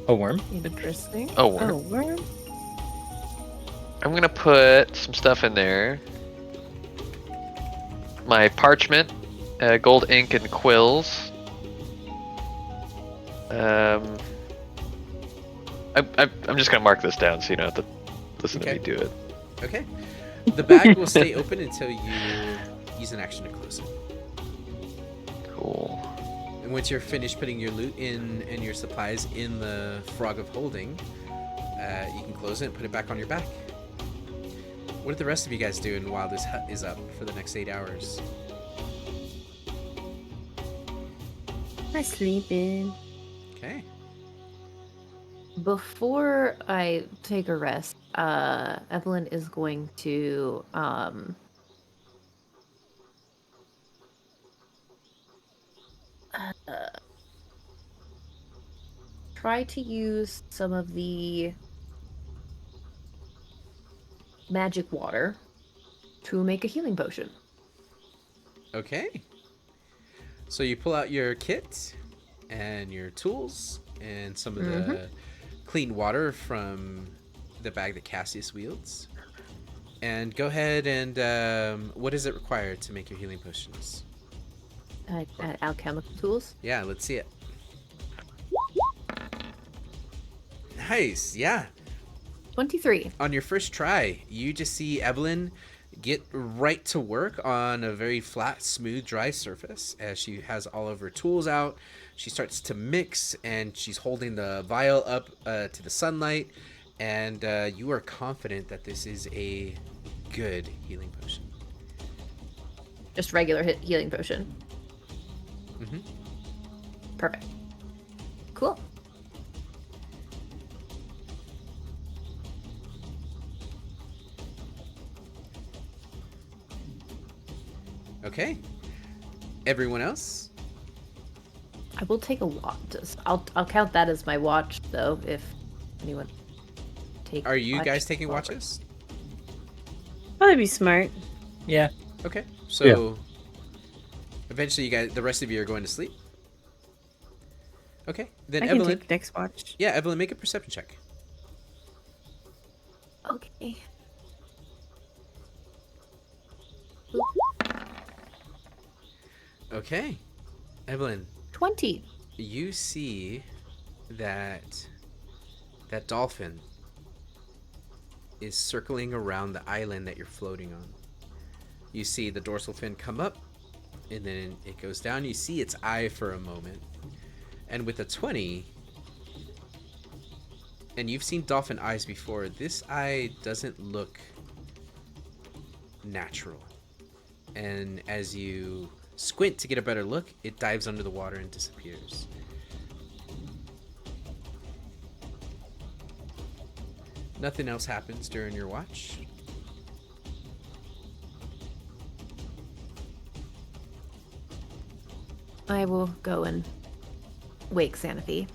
A worm?
Interesting.
Oh, worm.
Oh, worm?
I'm gonna put some stuff in there. My parchment, gold ink, and quills. I'm just gonna mark this down so you don't have to listen to me do it.
Okay. The bag will stay open until you use an action to close it.
Cool.
And once you're finished putting your loot in and your supplies in the frog of holding, you can close it and put it back on your back. What are the rest of you guys doing while this hut is up for the next 8 hours?
I'm sleeping.
Okay.
Before I take a rest, Evelyn is going to try to use some of the magic water to make a healing potion.
Okay. So you pull out your kit and your tools and some of the clean water from the bag that Cassius wields. And go ahead and what does it require to make your healing potions?
Alchemical tools.
Yeah, let's see it. Nice, yeah.
23.
On your first try, you just see Evelyn get right to work on a very flat, smooth, dry surface as she has all of her tools out. She starts to mix and she's holding the vial up to the sunlight, and you are confident that this is a good healing potion.
Just regular healing potion.
Mm-hmm.
Perfect. Cool.
Okay. Everyone else?
I will take a watch. I'll count that as my watch, though, if anyone take.
Are you
watch
guys taking
forward.
watches?
Probably be smart.
Yeah.
Okay. So eventually you guys, the rest of you are going to sleep? Okay. Then
I can
Evelyn.
take next watch.
Yeah, Evelyn, make a perception check.
Okay.
Okay. Evelyn,
20.
you see that dolphin is circling around the island that you're floating on. You see the dorsal fin come up, and then it goes down. You see its eye for a moment. And with a 20, and you've seen dolphin eyes before, this eye doesn't look natural. And as you squint to get a better look, it dives under the water and disappears. Nothing else happens during your watch.
I will go and wake Xanathy.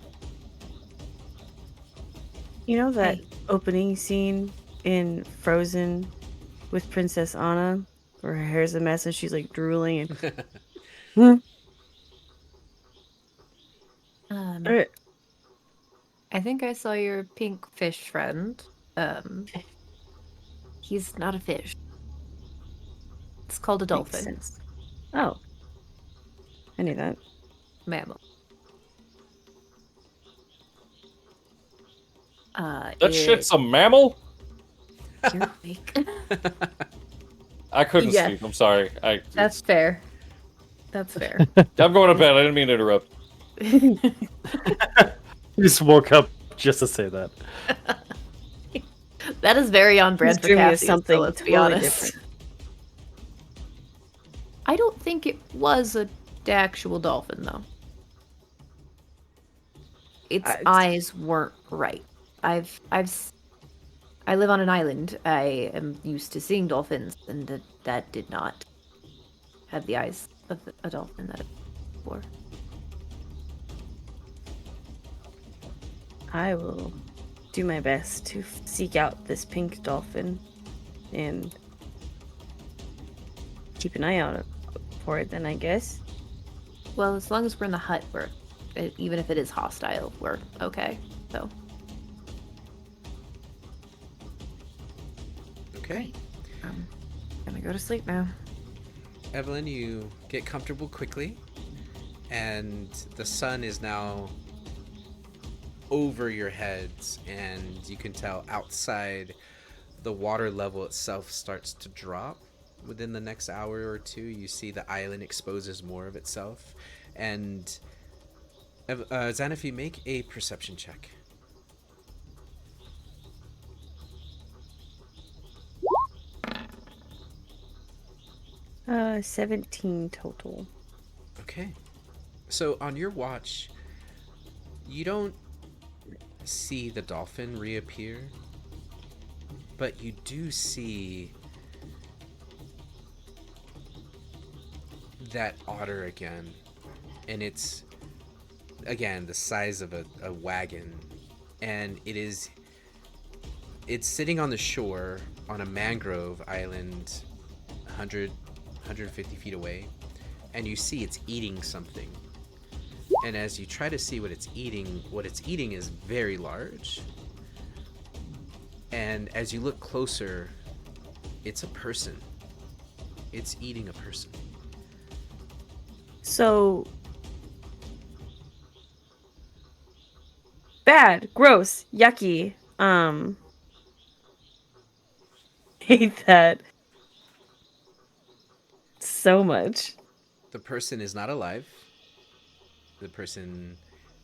You know that
Hey.
opening scene in Frozen with Princess Anna, where her hair's a mess and she's like drooling and. Alright.
I think I saw your pink fish friend. He's not a fish. It's called a
Makes
dolphin.
sense. Oh. I knew that.
Mammal.
That shit's a mammal?
You're fake.
I couldn't
Yes.
sleep. I'm sorry.
That's fair. That's fair.
I'm going to bed. I didn't mean to interrupt.
You just woke up just to say that.
That is very on brand
This
for
drew me of
Cassius,
something
so let's be
totally
honest.
different.
I don't think it was a actual dolphin, though. Its eyes weren't right. I live on an island. I am used to seeing dolphins, and that did not have the eyes of a dolphin that it before.
I will do my best to seek out this pink dolphin and keep an eye out for it then, I guess.
Well, as long as we're in the hut, even if it is hostile, we're okay. So.
Okay.
I'm gonna go to sleep now.
Evelyn, you get comfortable quickly, and the sun is now over your heads, and you can tell outside the water level itself starts to drop. Within the next hour or two, you see the island exposes more of itself, and Xanafi, make a perception check.
Uh, 17 total.
Okay. So on your watch, you don't see the dolphin reappear, but you do see that otter again, and it's again the size of a wagon, and it's sitting on the shore on a mangrove island 150 feet away, and you see it's eating something. And as you try to see what it's eating is very large. And as you look closer, it's a person. It's eating a person.
So bad, gross, yucky. Hate that so much.
The person is not alive. The person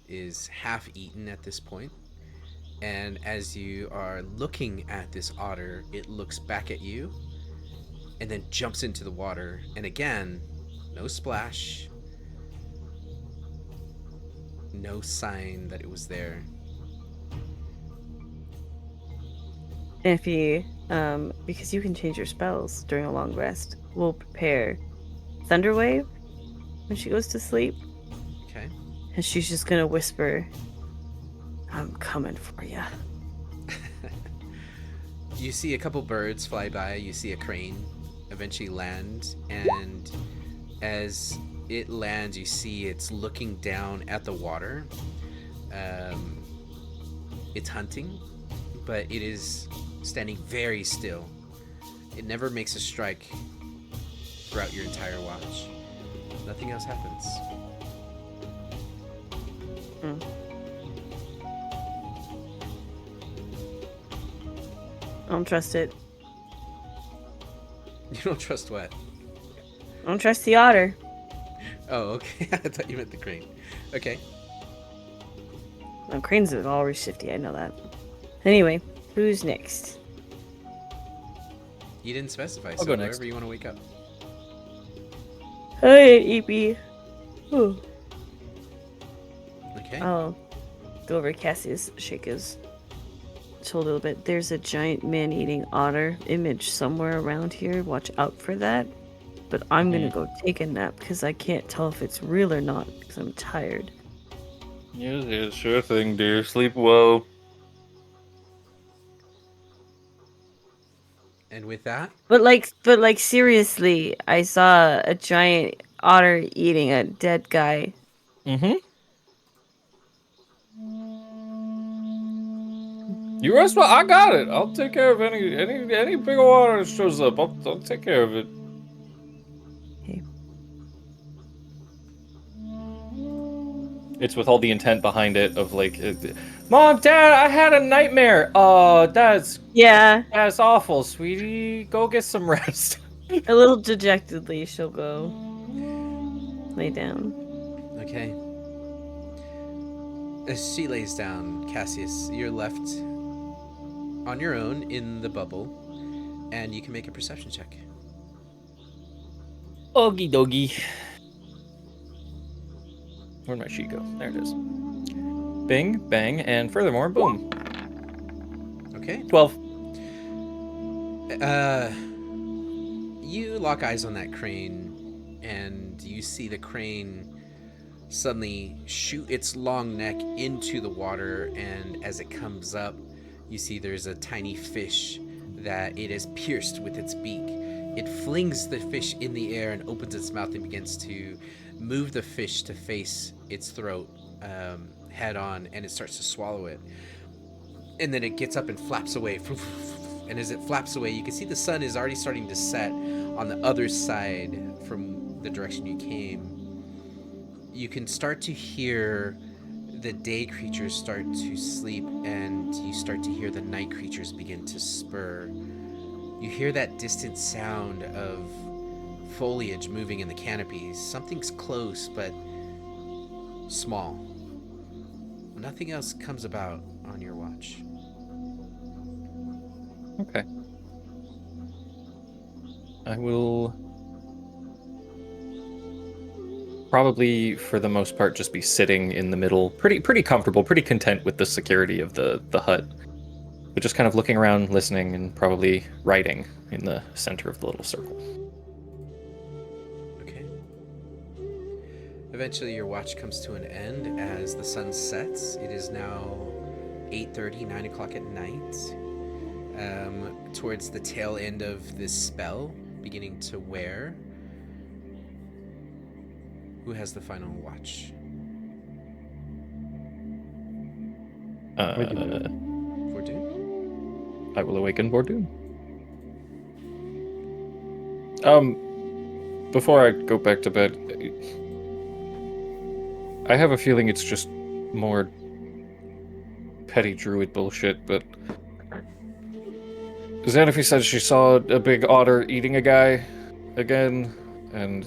is half eaten at this point. And as you are looking at this otter, it looks back at you and then jumps into the water. And again, no splash. No sign that it was there.
If you, because you can change your spells during a long rest, we'll prepare Thunderwave when she goes to sleep.
Okay.
And she's just gonna whisper, "I'm coming for ya."
You see a couple birds fly by. You see a crane eventually land, and as it lands, you see it's looking down at the water. It's hunting, but it is standing very still. It never makes a strike throughout your entire watch. Nothing else happens.
I don't trust it.
You don't trust what?
I don't trust the otter.
Oh, okay. I thought you meant the crane. Okay.
Well, cranes are always shifty, I know that. Anyway, who's next?
You didn't specify,
I'll
so
go
wherever
next.
you want to wake up.
Hey, EP. Ooh.
Okay.
I'll go over to Cassius, shake his shoulder a little bit. There's a giant man-eating otter image somewhere around here. Watch out for that. But I'm gonna go take a nap because I can't tell if it's real or not because I'm tired.
Yeah, sure thing, dear. Sleep well.
And with that,
But like seriously, I saw a giant otter eating a dead guy.
Mm-hmm. You rest well. I got it. I'll take care of any big water that shows up. I'll take care of it.
Okay.
It's with all the intent behind it of like, Mom, Dad, I had a nightmare. Oh, that's awful, sweetie. Go get some rest.
A little dejectedly, she'll go lay down.
Okay. As she lays down, Cassius, you're left on your own in the bubble, and you can make a perception check.
Okie dokie. Where'd my sheet go? There it is. Bing, bang, and furthermore, boom.
Okay.
12.
You lock eyes on that crane, and you see the crane suddenly shoot its long neck into the water, and as it comes up, you see there's a tiny fish that it has pierced with its beak. It flings the fish in the air and opens its mouth and begins to move the fish to face its throat head on, and it starts to swallow it. And then it gets up and flaps away. And as it flaps away, you can see the sun is already starting to set on the other side from the direction you came. You can start to hear the day creatures start to sleep, and you start to hear the night creatures begin to spur. You hear that distant sound of foliage moving in the canopies. Something's close, but small. Nothing else comes about on your watch.
Okay. I will probably, for the most part, just be sitting in the middle, pretty comfortable, pretty content with the security of the hut, but just kind of looking around, listening, and probably writing in the center of the little circle.
Okay. Eventually, your watch comes to an end as the sun sets. It is now 8:30, 9 o'clock at night. Towards the tail end of this spell, beginning to wear. Who has the final watch? Fortune?
I will awaken Bordoon. Before I go back to bed, I have a feeling it's just more petty druid bullshit, but Xanaphi said she saw a big otter eating a guy again, and...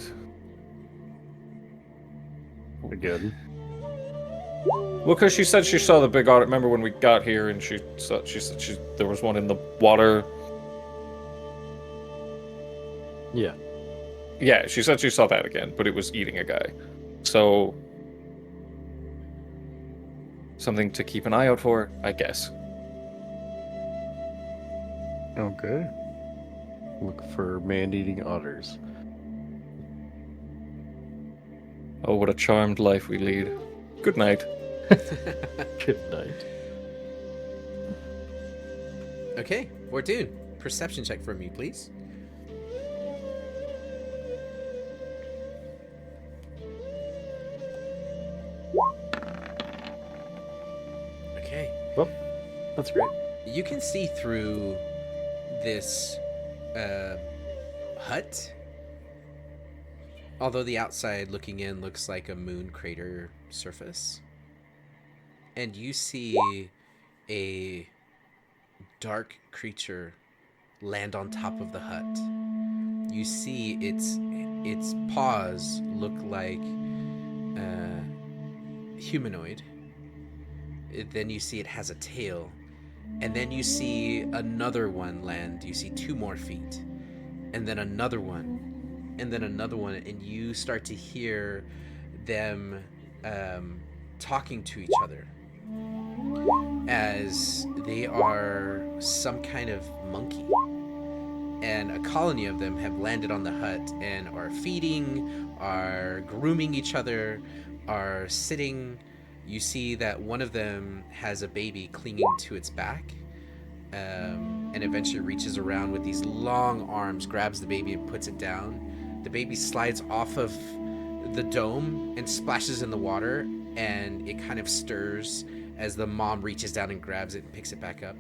Again?
Well, because she said she saw the big otter. Remember when we got here and she said there was one in the water?
Yeah.
Yeah, she said she saw that again, but it was eating a guy. So... something to keep an eye out for, I guess.
Okay. Look for man-eating otters.
Oh, what a charmed life we lead. Good night.
Good night.
Okay, Bordoon, perception check for me, please. Okay.
Well, that's great.
You can see through this hut. Although the outside looking in looks like a moon crater surface. And you see a dark creature land on top of the hut. You see its paws look like humanoid. Then you see it has a tail. And then you see another one land. You see 2 more feet. And then another one. And then another one. And you start to hear them talking to each other. As they are some kind of monkey. And a colony of them have landed on the hut and are feeding, are grooming each other, are sitting. You see that one of them has a baby clinging to its back, and eventually reaches around with these long arms, grabs the baby and puts it down. The baby slides off of the dome and splashes in the water, and it kind of stirs as the mom reaches down and grabs it and picks it back up.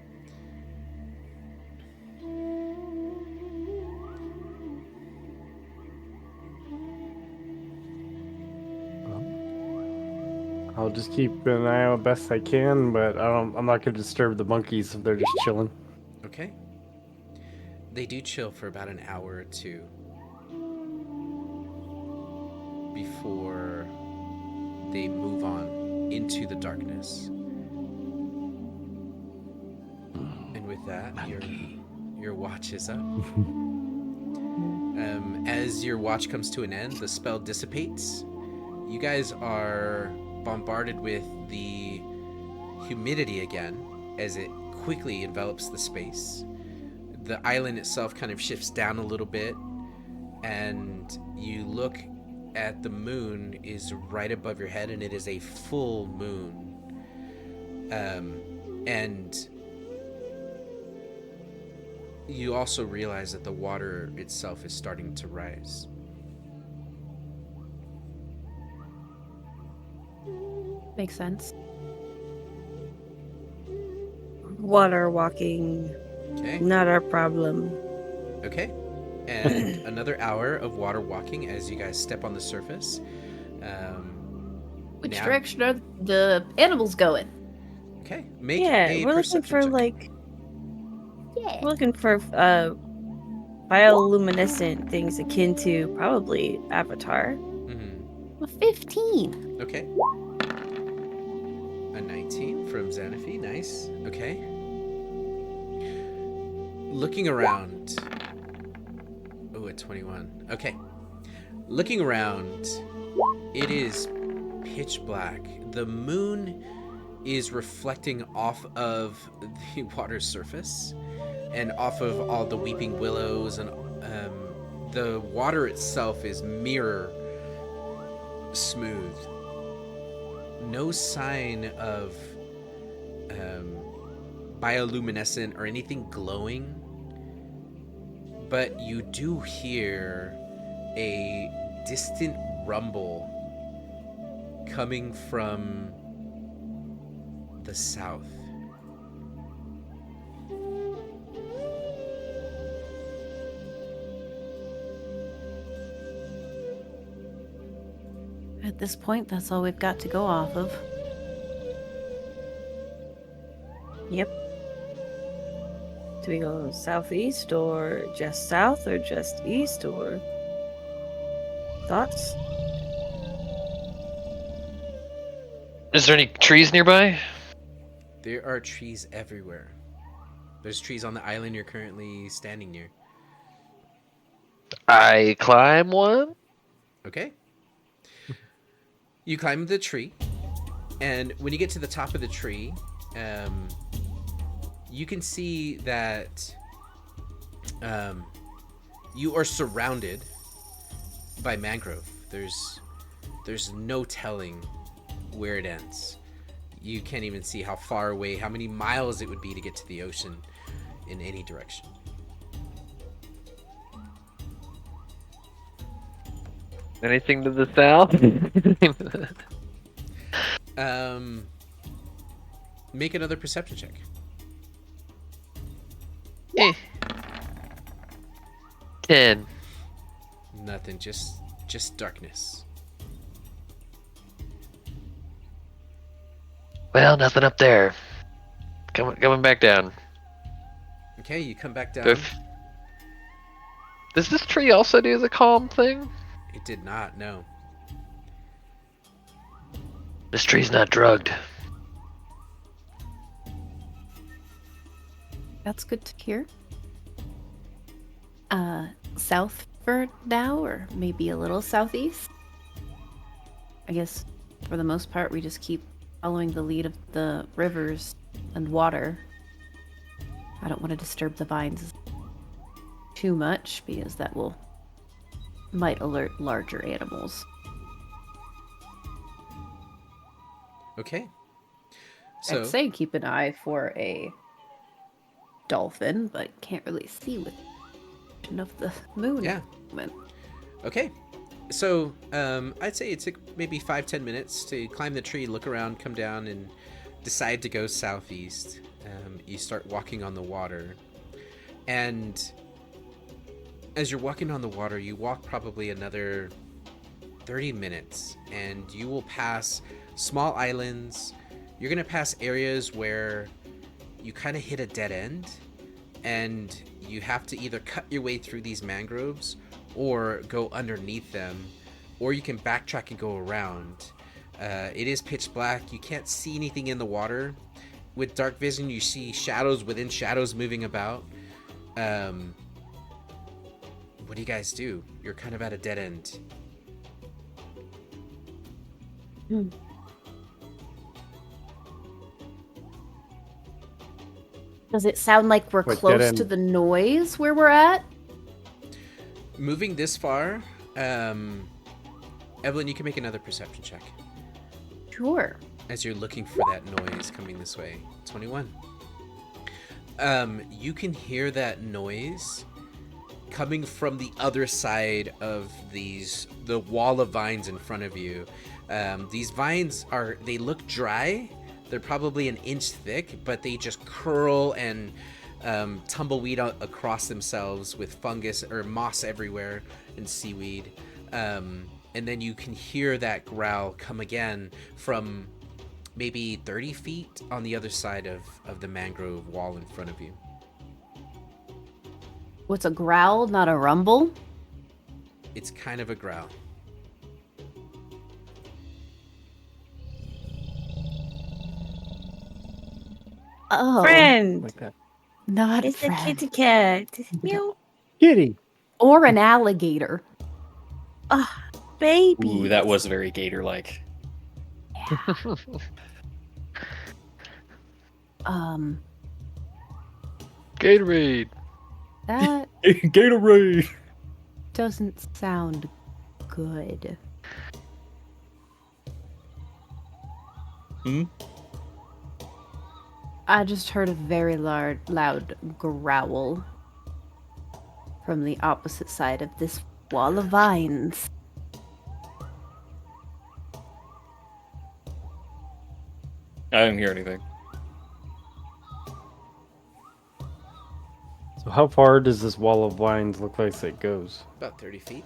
I'll just keep an eye out best I can, but I'm not gonna disturb the monkeys if they're just chilling.
Okay. They do chill for about an hour or two before they move on into the darkness. And with that, your watch is up. As your watch comes to an end, the spell dissipates. You guys are bombarded with the humidity again as it quickly envelops the space. The island itself kind of shifts down a little bit, and you look at the moon is right above your head, and it is a full moon. And you also realize that the water itself is starting to rise.
Makes sense.
Water walking,
Okay.
not our problem.
Okay. And another hour of water walking as you guys step on the surface.
Which
now-
direction are the animals going?
Okay. Make
Yeah,
a
we're looking
perception
for
check.
we're looking for bioluminescent things akin to probably Avatar.
Mm-hmm.
A 15.
Okay. A 19 from Xanaphi. Nice. Okay. Looking around. Oh, a 21. Okay. Looking around, it is pitch black. The moon is reflecting off of the water's surface and off of all the weeping willows, and the water itself is mirror smooth. No sign of bioluminescent or anything glowing, but you do hear a distant rumble coming from the south.
At this point, that's all we've got to go off of.
Yep. Do we go southeast or just south or just east or thoughts?
Is there any trees nearby?
There are trees everywhere. There's trees on the island you're currently standing near.
I climb one.
Okay. You climb the tree, and when you get to the top of the tree, you can see that you are surrounded by mangrove. There's no telling where it ends. You can't even see how far away, how many miles it would be to get to the ocean in any direction.
Anything to the south?
Make another perception check.
Eh. 10.
Nothing, just darkness.
Well, nothing up there. Coming back down.
Okay, you come back down.
Does this tree also do the calm thing?
It did not, no.
This tree's not drugged.
That's good to hear. South for now, or maybe a little southeast? I guess for the most part, we just keep following the lead of the rivers and water. I don't want to disturb the vines too much because that might alert larger animals.
Okay. So
I'd say keep an eye for a dolphin, but can't really see with of the moon.
Yeah. Okay. So I'd say it took maybe 5-10 minutes to climb the tree, look around, come down, and decide to go southeast. You start walking on the water, and as you're walking on the water, you walk probably another 30 minutes, and you will pass small islands. You're gonna pass areas where you kind of hit a dead end, and you have to either cut your way through these mangroves or go underneath them, or you can backtrack and go around. It is pitch black. You can't see anything in the water. With dark vision, you see shadows within shadows moving about. What do you guys do? You're kind of at a dead end.
Does it sound like we're close to the noise where we're at?
Moving this far, Evelyn, you can make another perception check.
Sure.
As you're looking for that noise coming this way. 21. You can hear that noise coming from the other side of the wall of vines in front of you. These vines they look dry. They're probably an inch thick, but they just curl and tumbleweed across themselves with fungus or moss everywhere and seaweed. And then you can hear that growl come again from maybe 30 feet on the other side of the mangrove wall in front of you.
What's a growl, not a rumble?
It's kind of a growl.
Oh.
Friend.
Like that.
Not
It's a
friend.
kitty cat. Meow.
Kitty.
Or an alligator.
Baby.
Ooh, that was very gator-like.
Gatorade.
That
Gatorade.
doesn't sound good. I just heard a very loud growl from the opposite side of this wall of vines.
I didn't hear anything.
So how far does this wall of vines look like it goes?
About 30 feet.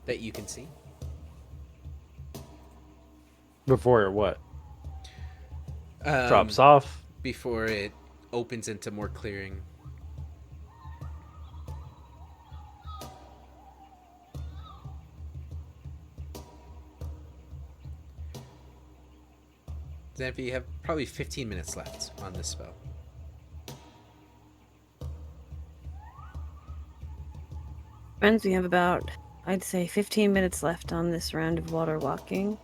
That you can see.
Before it what?
Um,
Drops off?
Before it opens into more clearing. Xanthi, you have probably 15 minutes left on this spell.
Friends, we have about, I'd say, 15 minutes left on this round of water walking.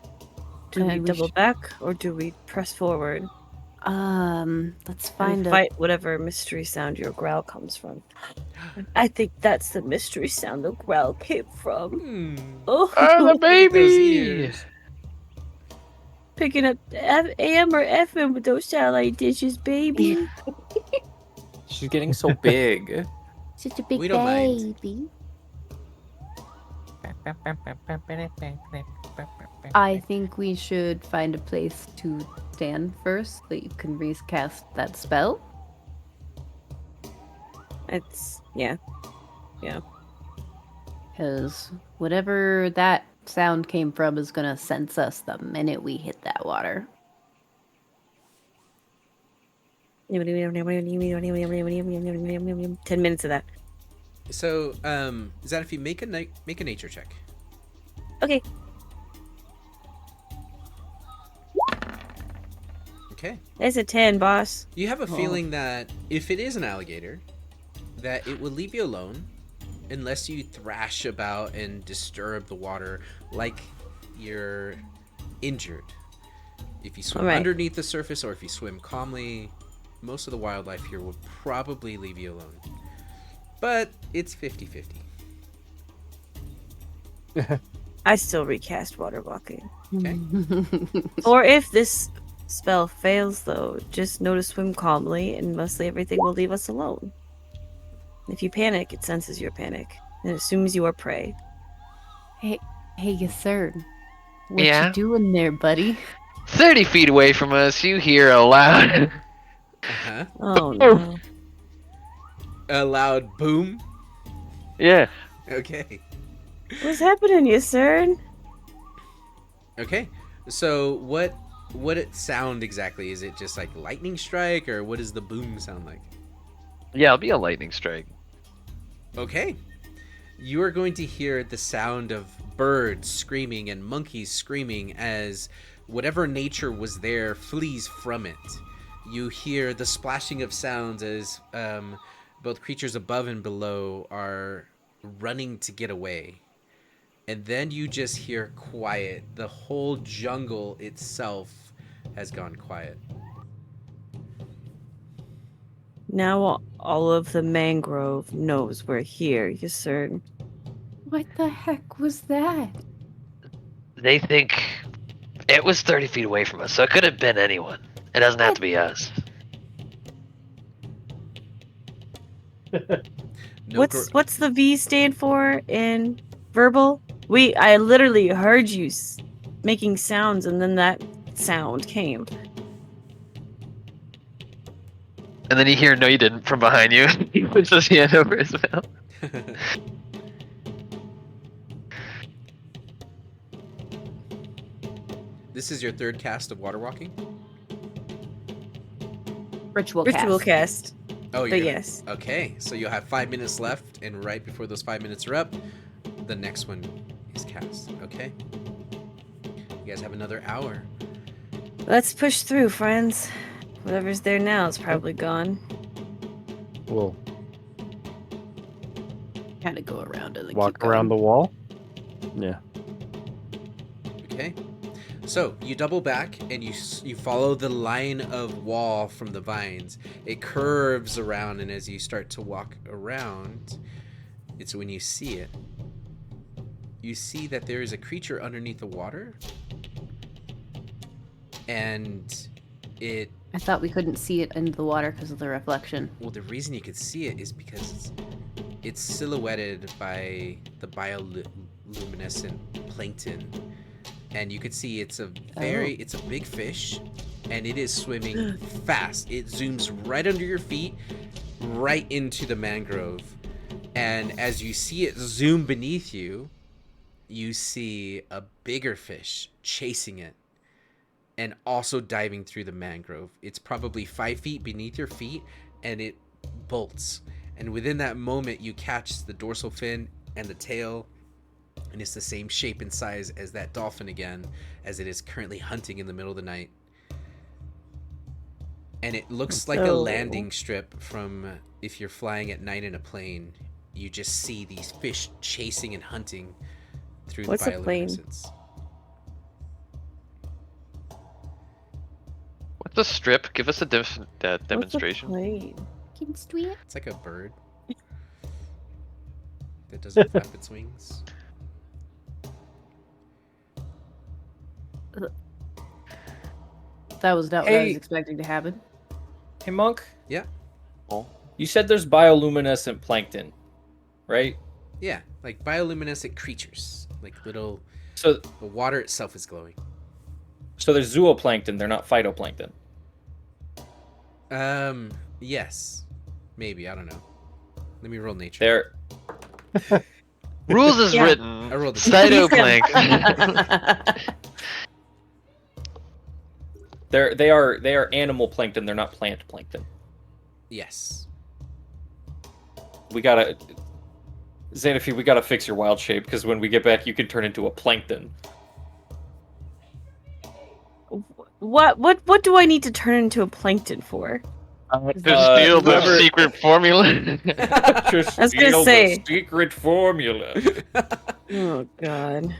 Do we
And we
double
should-
back or do we press forward
Let's
and
find a
fight whatever mystery sound your growl comes from? I think that's the mystery sound the growl came from. Oh,
Ah, the baby.
Those ears.
picking up AM or FM with those satellite dishes, baby.
She's getting so big.
such a big
We don't mind.
baby. I think we should find a place to stand first so that you can recast that spell.
It's, yeah.
Because whatever that sound came from is going to sense us the minute we hit that water.
10 minutes of that.
So, Xanthi, make a nature check.
Okay.
Okay.
There's a 10, boss.
You have a feeling that if it is an alligator, that it will leave you alone unless you thrash about and disturb the water like you're injured. If you swim
Alright.
underneath the surface or if you swim calmly, most of the wildlife here will probably leave you alone. But it's 50-50.
I still recast water walking.
Okay.
Or if this spell fails, though, just know to swim calmly, and mostly everything will leave us alone. If you panic, it senses your panic and assumes you are prey.
Hey, yes, sir. What
Yeah?
you doing there, buddy?
30 feet away from us, you hear a loud.
Uh-huh.
Oh no!
A loud boom.
Yeah.
Okay.
What's happening, you sir?
Okay. So what it sound exactly? Is it just like lightning strike, or what does the boom sound like?
Yeah, it'll be a lightning strike.
Okay. You are going to hear the sound of birds screaming and monkeys screaming as whatever nature was there flees from it. You hear the splashing of sounds as both creatures above and below are running to get away. And then you just hear quiet. The whole jungle itself has gone quiet.
Now all of the mangrove knows we're here, yes, sir.
What the heck was that?
They think it was 30 feet away from us, so it could have been anyone. It doesn't have to be us.
No
What's the V stand for in verbal? I literally heard you making sounds, and then that sound came.
And then you hear, no, you didn't, from behind you. He puts his hand over his mouth.
This is your third cast of water walking?
Ritual
Cast.
Oh,
But yes.
Okay, so you'll have 5 minutes left, and right before those 5 minutes are up, the next one is cast. Okay? You guys have another hour.
Let's push through, friends. Whatever's there now is probably gone.
We'll
Kind of go around it.
walk around the wall. Yeah.
Okay. So you double back and you follow the line of wall from the vines. It curves around, and as you start to walk around, it's when you see it. You see that there is a creature underneath the water, and
I thought we couldn't see it into the water because of the reflection.
well, the reason you could see it is because it's silhouetted by the bioluminescent plankton. And you could see it's a big fish, and it is swimming fast. It zooms right under your feet, right into the mangrove. And as you see it zoom beneath you, you see a bigger fish chasing it and also diving through the mangrove. It's probably 5 feet beneath your feet, and it bolts. And within that moment, you catch the dorsal fin and the tail, and it's the same shape and size as that dolphin again, as it is currently hunting in the middle of the night. And it looks like a landing strip from if you're flying at night in a plane. You just see these fish chasing and hunting through
What's
the
a plane?
bioluminescence.
What's a strip? Give us a demonstration.
It's like a bird that doesn't flap its wings.
That was not what I was expecting to happen.
Hey, Monk.
Yeah.
Oh.
You said there's bioluminescent plankton, right?
Yeah, like bioluminescent creatures, like little.
So
The water itself is glowing.
there's zooplankton. They're not phytoplankton.
Yes, maybe, I don't know. Let me roll nature.
They're
Rules is
Yeah.
written.
I rolled a
Cytoplankton.
they are animal plankton. They're not plant plankton.
Yes.
We gotta Xanaphi, we gotta fix your wild shape, because when we get back, you can turn into a plankton.
What do I need to turn into a plankton for?
To steal the
whoever-
secret formula.
Just
I was gonna
steal
say.
the secret formula.
Oh God.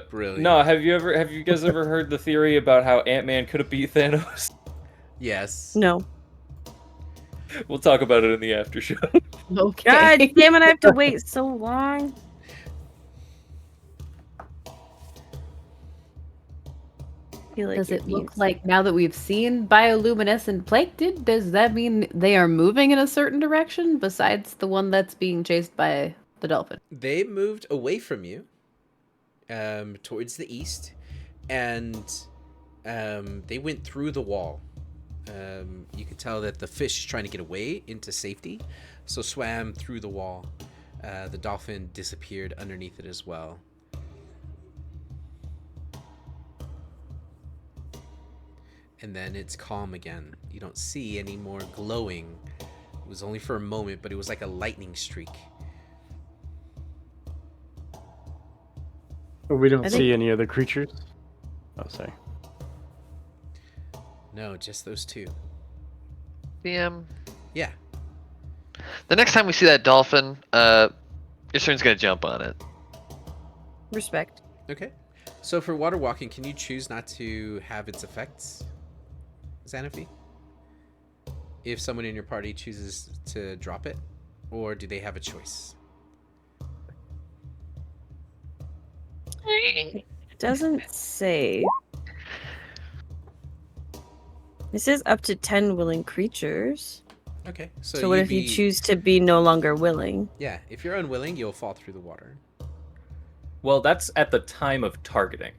Brilliant.
No, have you guys ever heard the theory about how Ant-Man could have beat Thanos?
Yes.
No.
We'll talk about it in the after show.
Okay.
God damn it! I have to wait so long. I feel like
Does it look
needs-
like, now that we've seen bioluminescent plankton, does that mean they are moving in a certain direction besides the one that's being chased by the dolphin?
They moved away from you, towards the east, and they went through the wall. You could tell that the fish is trying to get away into safety, so swam through the wall. The dolphin disappeared underneath it as well. and then it's calm again. You don't see any more glowing. It was only for a moment, but it was like a lightning streak.
We don't
I
see
think-
any other creatures. Oh, sorry.
No, just those two.
DM.
Yeah.
The next time we see that dolphin, Isrin's gonna jump on it.
Respect.
Okay. So for water walking, can you choose not to have its effects, Xanafi? If someone in your party chooses to drop it, or do they have a choice?
It doesn't say. It says up to 10 willing creatures.
Okay.
So what
you'd
if you choose to be no longer willing?
Yeah, if you're unwilling, you'll fall through the water.
Well, that's at the time of targeting.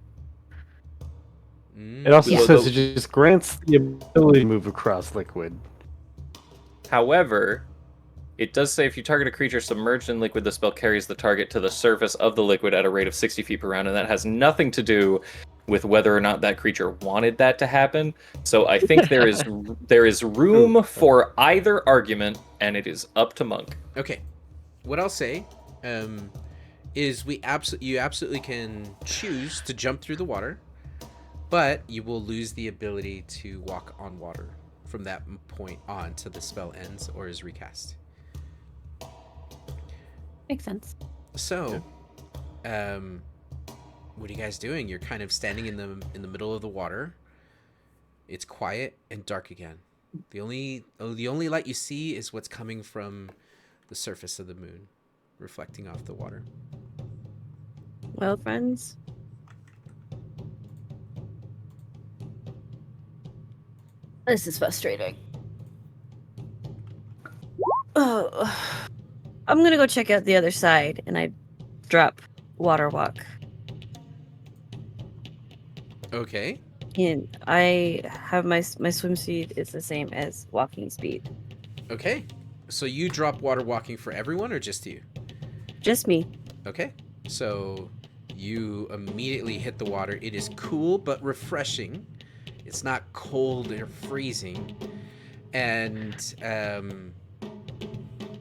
It also
Yeah.
says it just grants the ability to move across liquid.
However, it does say if you target a creature submerged in liquid, the spell carries the target to the surface of the liquid at a rate of 60 feet per round, and that has nothing to do with whether or not that creature wanted that to happen. So I think there is room for either argument, and it is up to Monk.
Okay. What I'll say is you absolutely can choose to jump through the water, but you will lose the ability to walk on water from that point on till the spell ends or is recast.
Makes sense.
So, what are you guys doing? You're kind of standing in the middle of the water. It's quiet and dark again. The only light you see is what's coming from the surface of the moon, reflecting off the water.
Well, friends. This is frustrating. Oh, I'm gonna go check out the other side, and I drop water walk.
Okay.
And I have my swim speed is the same as walking speed.
Okay. So you drop water walking for everyone or just you?
Just me.
Okay. So you immediately hit the water. It is cool but refreshing. It's not cold or freezing. And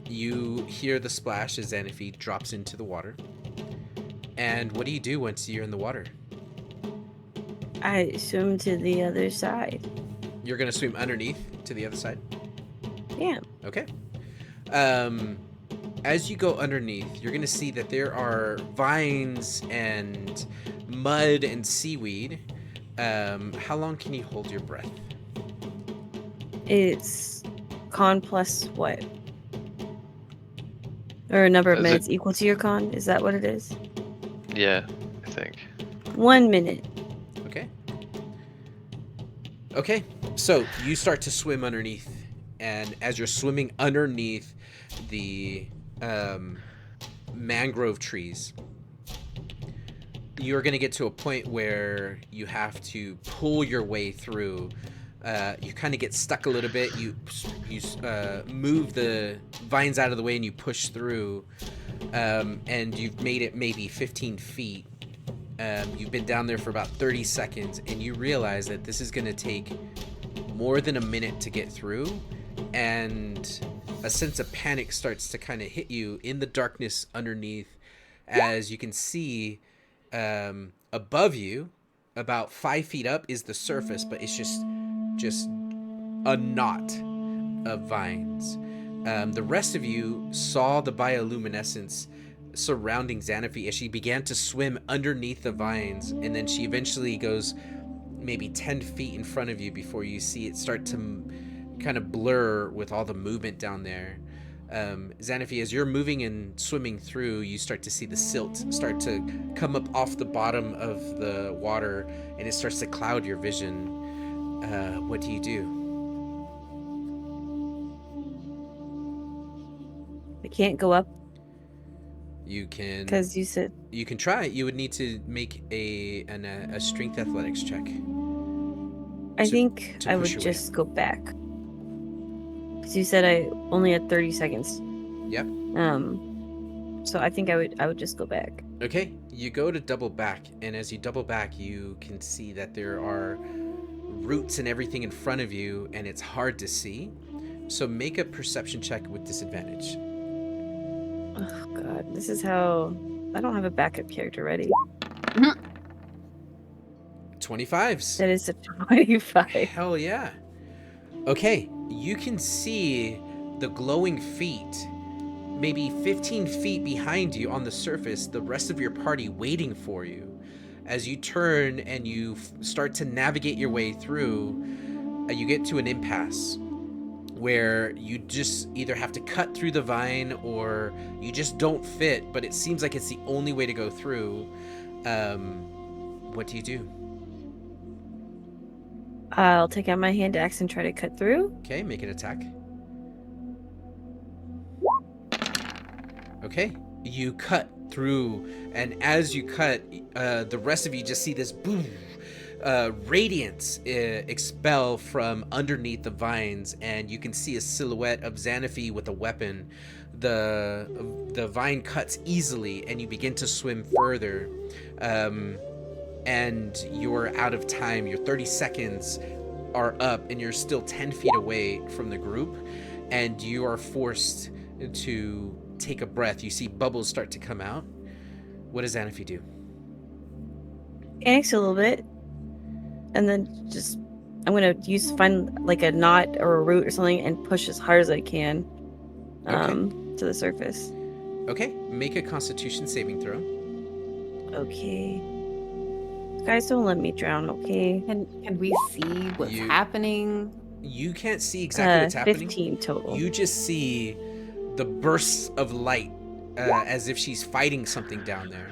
you hear the splash as Xanafi drops into the water. And what do you do once you're in the water?
I swim to the other side.
You're going to swim underneath to the other side?
Yeah.
Okay. As you go underneath, you're going to see that there are vines and mud and seaweed. How long can you hold your breath?
It's con plus what? Or a number of
Is
minutes equal to your con? Is that what it is?
Yeah, I think.
1 minute.
Okay, so you start to swim underneath, and as you're swimming underneath the mangrove trees, you're going to get to a point where you have to pull your way through. You kind of get stuck a little bit. You move the vines out of the way and you push through, and you've made it maybe 15 feet. You've been down there for about 30 seconds, and you realize that this is going to take more than a minute to get through, and a sense of panic starts to kind of hit you in the darkness underneath, as you can see above you, about 5 feet up, is the surface, but it's just a knot of vines. The rest of you saw the bioluminescence surrounding Xanafi as she began to swim underneath the vines, and then she eventually goes maybe 10 feet in front of you before you see it start to kind of blur with all the movement down there. Xanafi, as you're moving and swimming through, you start to see the silt start to come up off the bottom of the water, and it starts to cloud your vision. What do you do?
I can't go up
You can,
because you said
you can try. You would need to make a strength athletics check.
I think
to
I
push
would
your way.
just go back. Because you said I only had 30 seconds.
Yep.
So I think I would just go back.
Okay, you go to double back, and as you double back, you can see that there are roots and everything in front of you, and it's hard to see. So make a perception check with disadvantage.
Oh god, this is how I don't have a backup character ready.
25s.
That is a 25.
Hell yeah. Okay, you can see the glowing feet maybe 15 feet behind you on the surface, the rest of your party waiting for you. As you turn and you start to navigate your way through, you get to an impasse where you just either have to cut through the vine or you just don't fit, but it seems like it's the only way to go through. What do you do?
I'll take out my hand axe and try to cut through.
Okay, make an attack. Okay, you cut through, and as you cut, the rest of you just see this boom, radiance expel from underneath the vines, and you can see a silhouette of Xanaphi with a weapon. The vine cuts easily, and you begin to swim further, and you're out of time. Your 30 seconds are up, and you're still 10 feet away from the group, and you are forced to take a breath. You see bubbles start to come out. What does Xanaphi do?
Panics a little bit, and then I'm gonna find like a knot or a root or something and push as hard as I can to the surface.
Okay, make a Constitution saving throw.
Okay. Guys, don't let me drown, okay?
Can we see what's happening?
You can't see exactly what's happening.
15 total.
You just see the bursts of light as if she's fighting something down there.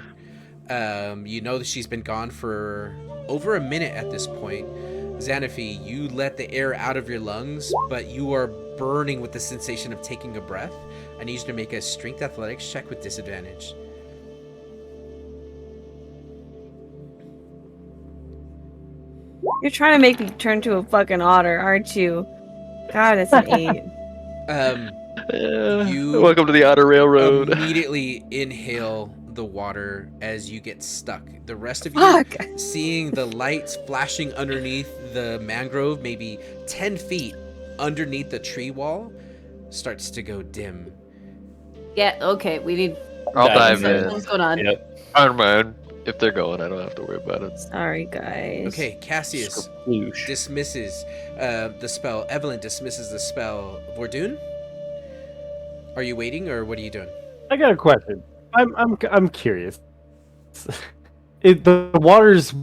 You know that she's been gone for over a minute at this point. Xanaphi, you let the air out of your lungs, but you are burning with the sensation of taking a breath. I need you to make a strength athletics check with disadvantage.
You're trying to make me turn to a fucking otter, aren't you? God, it's an 8.
You
Welcome to the Otter Railroad.
immediately inhale the water as you get stuck. The rest of you, seeing the lights flashing underneath the mangrove, maybe 10 feet underneath the tree wall, starts to go dim.
Yeah, okay, we need...
I'll dive
What's
in.
going on?
Yep.
I don't mind. If they're going, I don't have to worry about it.
Sorry, guys.
Okay, Cassius dismisses the spell. Evelyn dismisses the spell. Vordoon? Are you waiting, or what are you doing?
I got a question. I'm curious. The water's...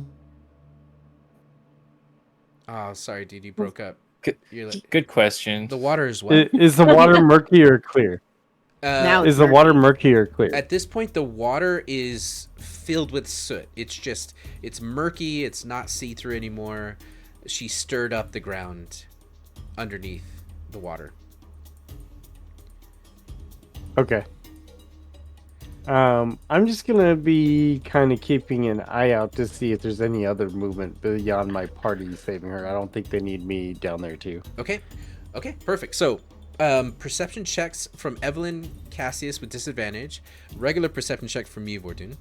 Oh, sorry, dude, you broke up.
Good question.
The water is what?
Is the water murky or clear?
Now
Is the water murky or clear?
At this point, the water is filled with soot. It's murky. It's not see-through anymore. She stirred up the ground underneath the water.
Okay. I'm just gonna be kind of keeping an eye out to see if there's any other movement beyond my party saving her. I don't think they need me down there too.
Okay, perfect. So, perception checks from Evelyn, Cassius with disadvantage. Regular perception check from me, Vordoon.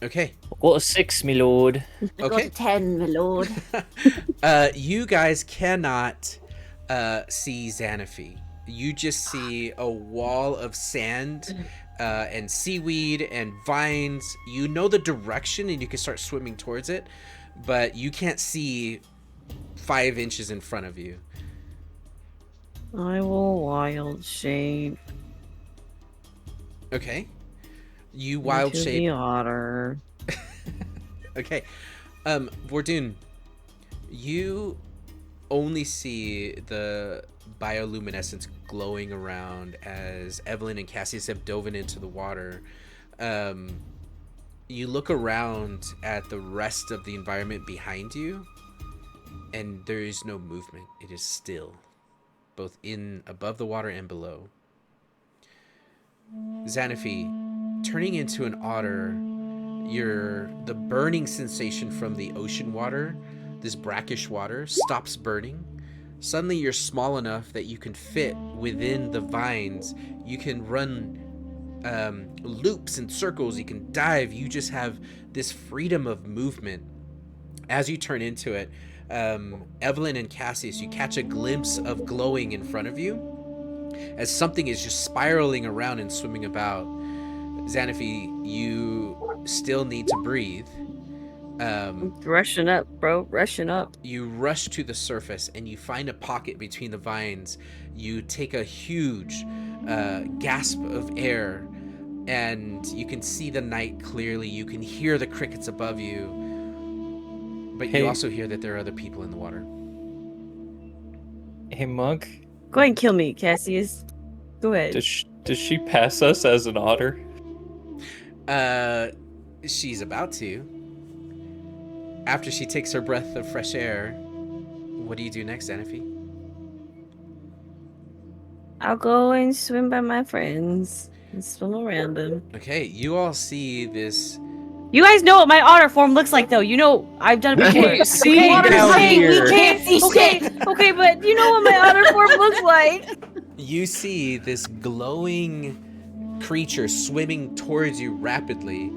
Okay.
What a 6, my lord.
Okay.
10, my lord.
You guys cannot see Xanaphi. You just see a wall of sand and seaweed and vines. You know the direction and you can start swimming towards it, but you can't see 5 inches in front of you.
I will wild shape.
Okay. You wild
into
shape.
the otter.
Okay. Vordoon, you only see the bioluminescence glowing around as Evelyn and Cassius have dove into the water. You look around at the rest of the environment behind you, and there is no movement. It is still, both above the water and below. Xanaphi, turning into an otter, the burning sensation from the ocean water, this brackish water, stops burning. Suddenly you're small enough that you can fit within the vines. You can run loops and circles. You can dive. You just have this freedom of movement. As you turn into it, Evelyn and Cassius, you catch a glimpse of glowing in front of you as something is just spiraling around and swimming about. Xanaphi, you still need to breathe.
Rushing up, bro. Rushing up.
You rush to the surface and you find a pocket between the vines. You take a huge gasp of air and you can see the night clearly. You can hear the crickets above you. But you also hear that there are other people in the water.
Hey, Monk.
Go ahead and kill me, Cassius. Go ahead.
Does she pass us as an otter?
She's about to. After she takes her breath of fresh air, what do you do next, Xanaphi?
I'll go and swim by my friends and swim around them.
Okay, you all see this.
You guys know what my otter form looks like, though. You know, I've done it before.
can't see down here.
We can't see shit. Okay, but you know what my otter form looks like.
You see this glowing creature swimming towards you rapidly.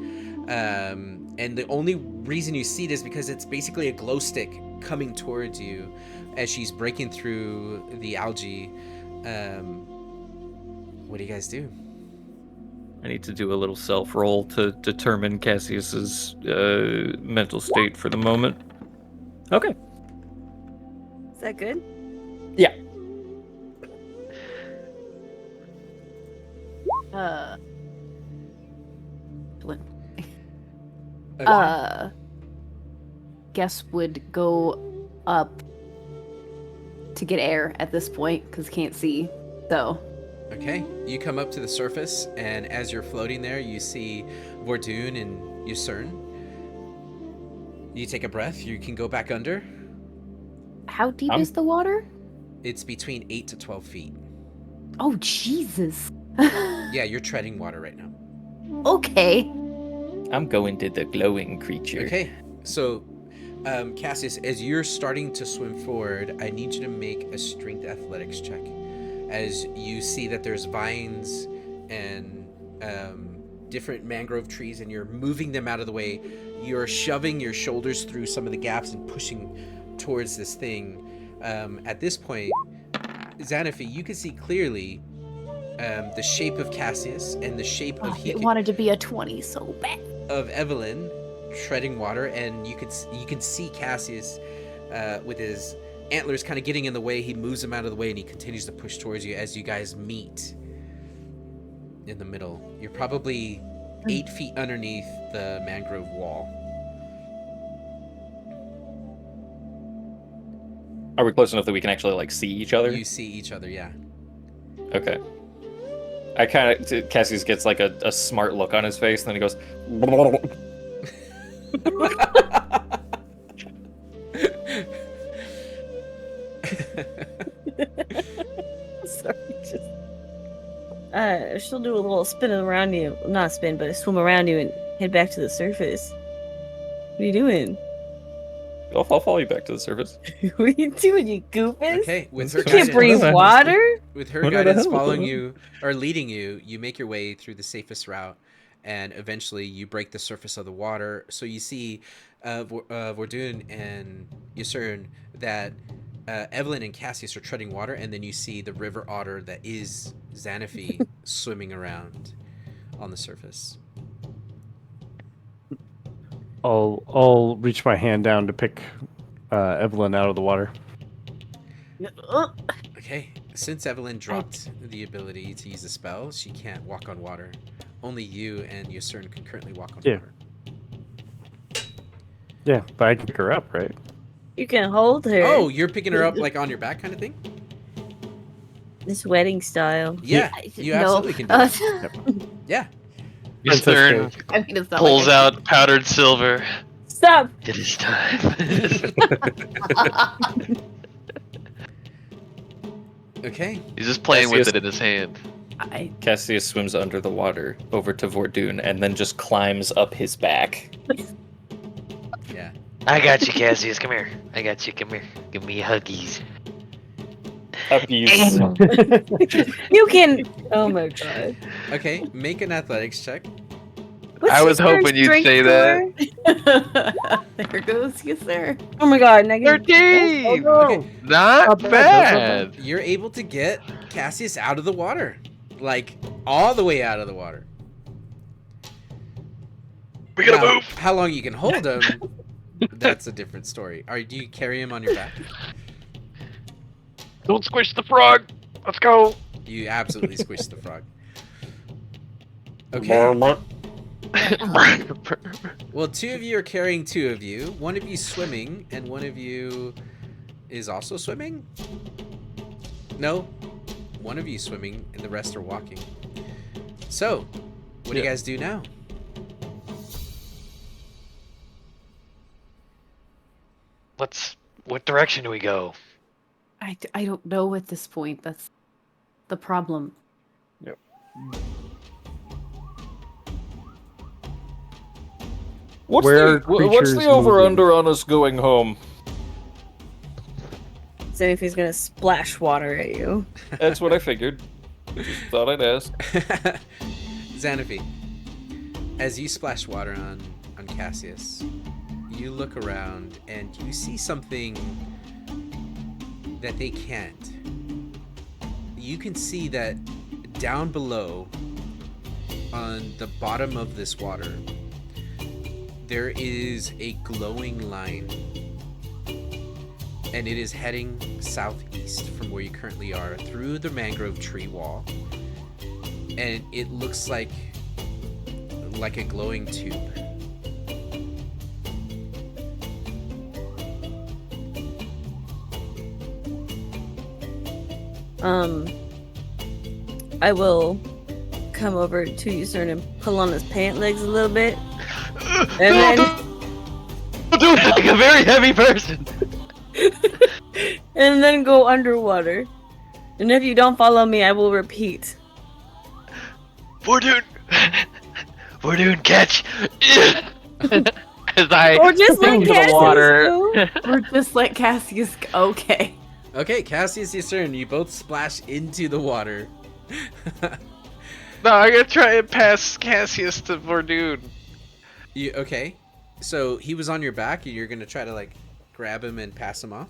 And the only reason you see it is because it's basically a glow stick coming towards you as she's breaking through the algae. What do you guys do?
I need to do a little self-roll to determine Cassius's mental state for the moment. Okay.
Is that good?
Yeah.
Okay.
Guess would go up to get air at this point because can't see. So.
Okay, you come up to the surface, and as you're floating there, you see Vordoon and Yusern. You take a breath. You can go back under.
How deep is the water?
It's between 8 to 12 feet.
Oh, Jesus.
Yeah, you're treading water right now.
Okay.
I'm going to the glowing creature.
Okay, so Cassius, as you're starting to swim forward, I need you to make a strength athletics check. As you see that there's vines and different mangrove trees, and you're moving them out of the way. You're shoving your shoulders through some of the gaps and pushing towards this thing. At this point, Xanaphi, you can see clearly the shape of Cassius and the shape of
It wanted to be a 20 so bad.
Of Evelyn treading water, and you can see Cassius with his antlers kind of getting in the way. He moves them out of the way and he continues to push towards you as you guys meet in the middle. You're probably 8 feet underneath the mangrove wall.
Are we close enough that we can actually like see each other?
You see each other, yeah.
Okay. I kind of Cassius gets like a smart look on his face, and then he goes.
Sorry, she'll do a little spin around you. Not spin, but a swim around you and head back to the surface. What are you doing?
I'll follow you back to the surface.
What are you doing, you goofus?
Okay, with her
You can't breathe
guidance-
water?
With her
What the
guidance
hell?
following you or leading you, you make your way through the safest route, and eventually you break the surface of the water. So you see Vordoon and Yusern that Evelyn and Cassius are treading water, and then you see the river otter that is Xanaphi swimming around on the surface.
I'll reach my hand down to pick Evelyn out of the water.
Okay, since Evelyn dropped the ability to use a spell, she can't walk on water. Only you and Yusern can currently walk on water.
Yeah, but I can pick her up, right?
You can hold her.
Oh, you're picking her up like on your back kind of thing?
This wedding style.
Yeah, you absolutely can do that. Yeah.
Eastern
I mean, it's not
pulls
like
out powdered silver.
Stop!
It is time.
Okay.
He's just playing with
Cassius-
it in his hand.
Cassius swims under the water over to Vordoon and then just climbs up his back.
Yeah.
I got you, Cassius. Come here. I got you. Come here. Give me huggies.
A piece.
You can. Oh my god.
Okay, make an athletics check.
What's
I
your
was hoping you'd
strength
say that.
score?
There goes you, sir.
Oh my god, negative.
13!
Okay,
Not bad.
you're able to get Cassius out of the water. Like, all the way out of the water.
We gotta
Now,
move.
how long you can hold him, that's a different story. Do you carry him on your back?
Don't squish the frog. Let's go.
You absolutely squished the frog. Okay. Well, two of you are carrying two of you. One of you swimming, and one of you is also swimming? No. One of you swimming, and the rest are walking. So, what do you guys do now?
What direction do we go?
I don't know at this point. That's the problem.
Yep. What's
Where
the
creatures
over-under on us going home?
So if he's gonna splash water at you.
That's what I figured. Just thought I'd ask.
Xanaphi, as you splash water on Cassius, you look around and you see something that they can't. You can see that down below, on the bottom of this water, there is a glowing line, and it is heading southeast from where you currently are through the mangrove tree wall, and it looks like a glowing tube.
I will come over to Usurn and pull on his pant legs a little bit. And then
Don't do it like a very heavy person.
and then go underwater. And if you don't follow me, I will repeat.
We're doing catch. As I
Or just let
into the
Cassius
water.
go.
Or just let Cassius go. Okay.
Okay, Cassius, your turn. You both splash into the water.
No, I'm gonna try and pass Cassius to Vordoon.
Okay, so he was on your back, and you're gonna try to like grab him and pass him off.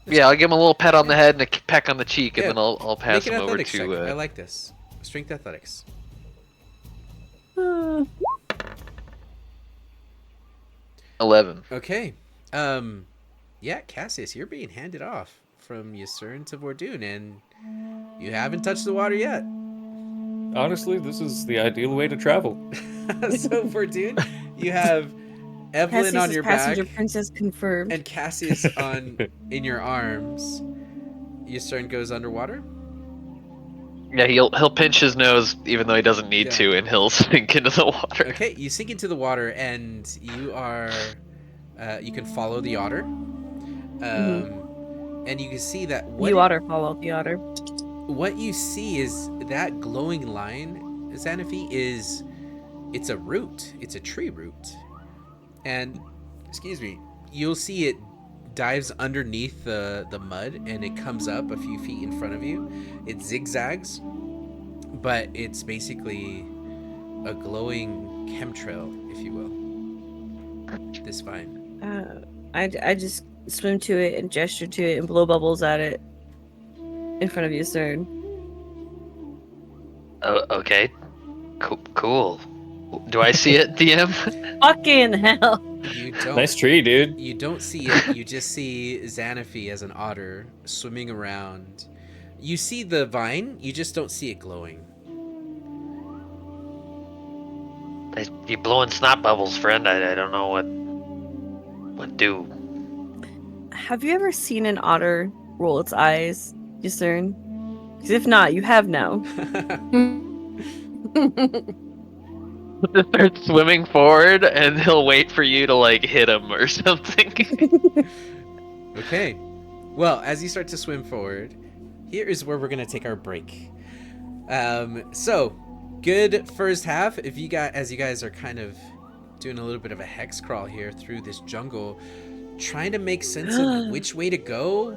Yeah, I'll give him a little pat on the head and a peck on the cheek,
Yeah,
and then I'll pass
Make an
him over
athletics check.
to.
I like this. Strength athletics.
11.
Okay. Yeah, Cassius, you're being handed off from Yusern to Vordoon, and you haven't touched the water yet.
Honestly, this is the ideal way to travel.
So Vordoon, you have Evelyn
Cassius
on
is
your
passenger
back
princess confirmed.
and Cassius in your arms. Yusern goes underwater.
Yeah, he'll pinch his nose even though he doesn't need to, and he'll sink into the water.
Okay, you sink into the water, and you are you can follow the otter. And you can see that
otter follow the otter.
What you see is that glowing line, Xanaphi, it's a root. It's a tree root. And, excuse me, you'll see it dives underneath the mud, and it comes up a few feet in front of you. It zigzags, but it's basically a glowing chemtrail, if you will. This vine.
I just swim to it and gesture to it and blow bubbles at it in front of you, sir.
Oh, okay. Cool. Do I see it, DM?
Fucking hell.
You don't,
Nice tree, dude.
You don't see it. You just see Xanaphi as an otter swimming around. You see the vine. You just don't see it glowing.
You're blowing snot bubbles, friend. I don't know what do.
Have you ever seen an otter roll its eyes, Discern? Because if not, you have now.
Just start swimming forward, and he'll wait for you to like hit him or something.
Okay. Well, as you start to swim forward, here is where we're gonna take our break. So good first half. As you guys are kind of doing a little bit of a hex crawl here through this jungle, trying to make sense of which way to go.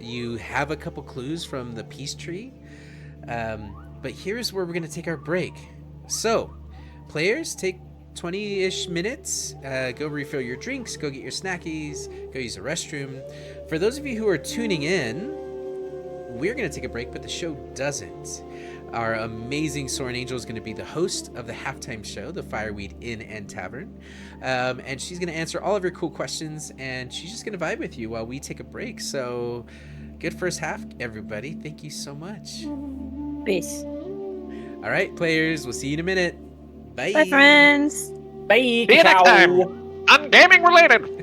You have a couple clues from the peace tree. But here's where we're going to take our break. So, players, take 20-ish minutes. Go refill your drinks, go get your snackies, go use the restroom. For those of you who are tuning in, we're going to take a break, but the show doesn't. Our amazing Soren Angel is going to be the host of the halftime show, the Fireweed Inn and Tavern. And she's going to answer all of your cool questions, and she's just going to vibe with you while we take a break. So, good first half, everybody. Thank you so much.
Peace.
All right, players. We'll see you in a minute. Bye.
Bye, friends.
Bye.
See you next time on Gaming Related.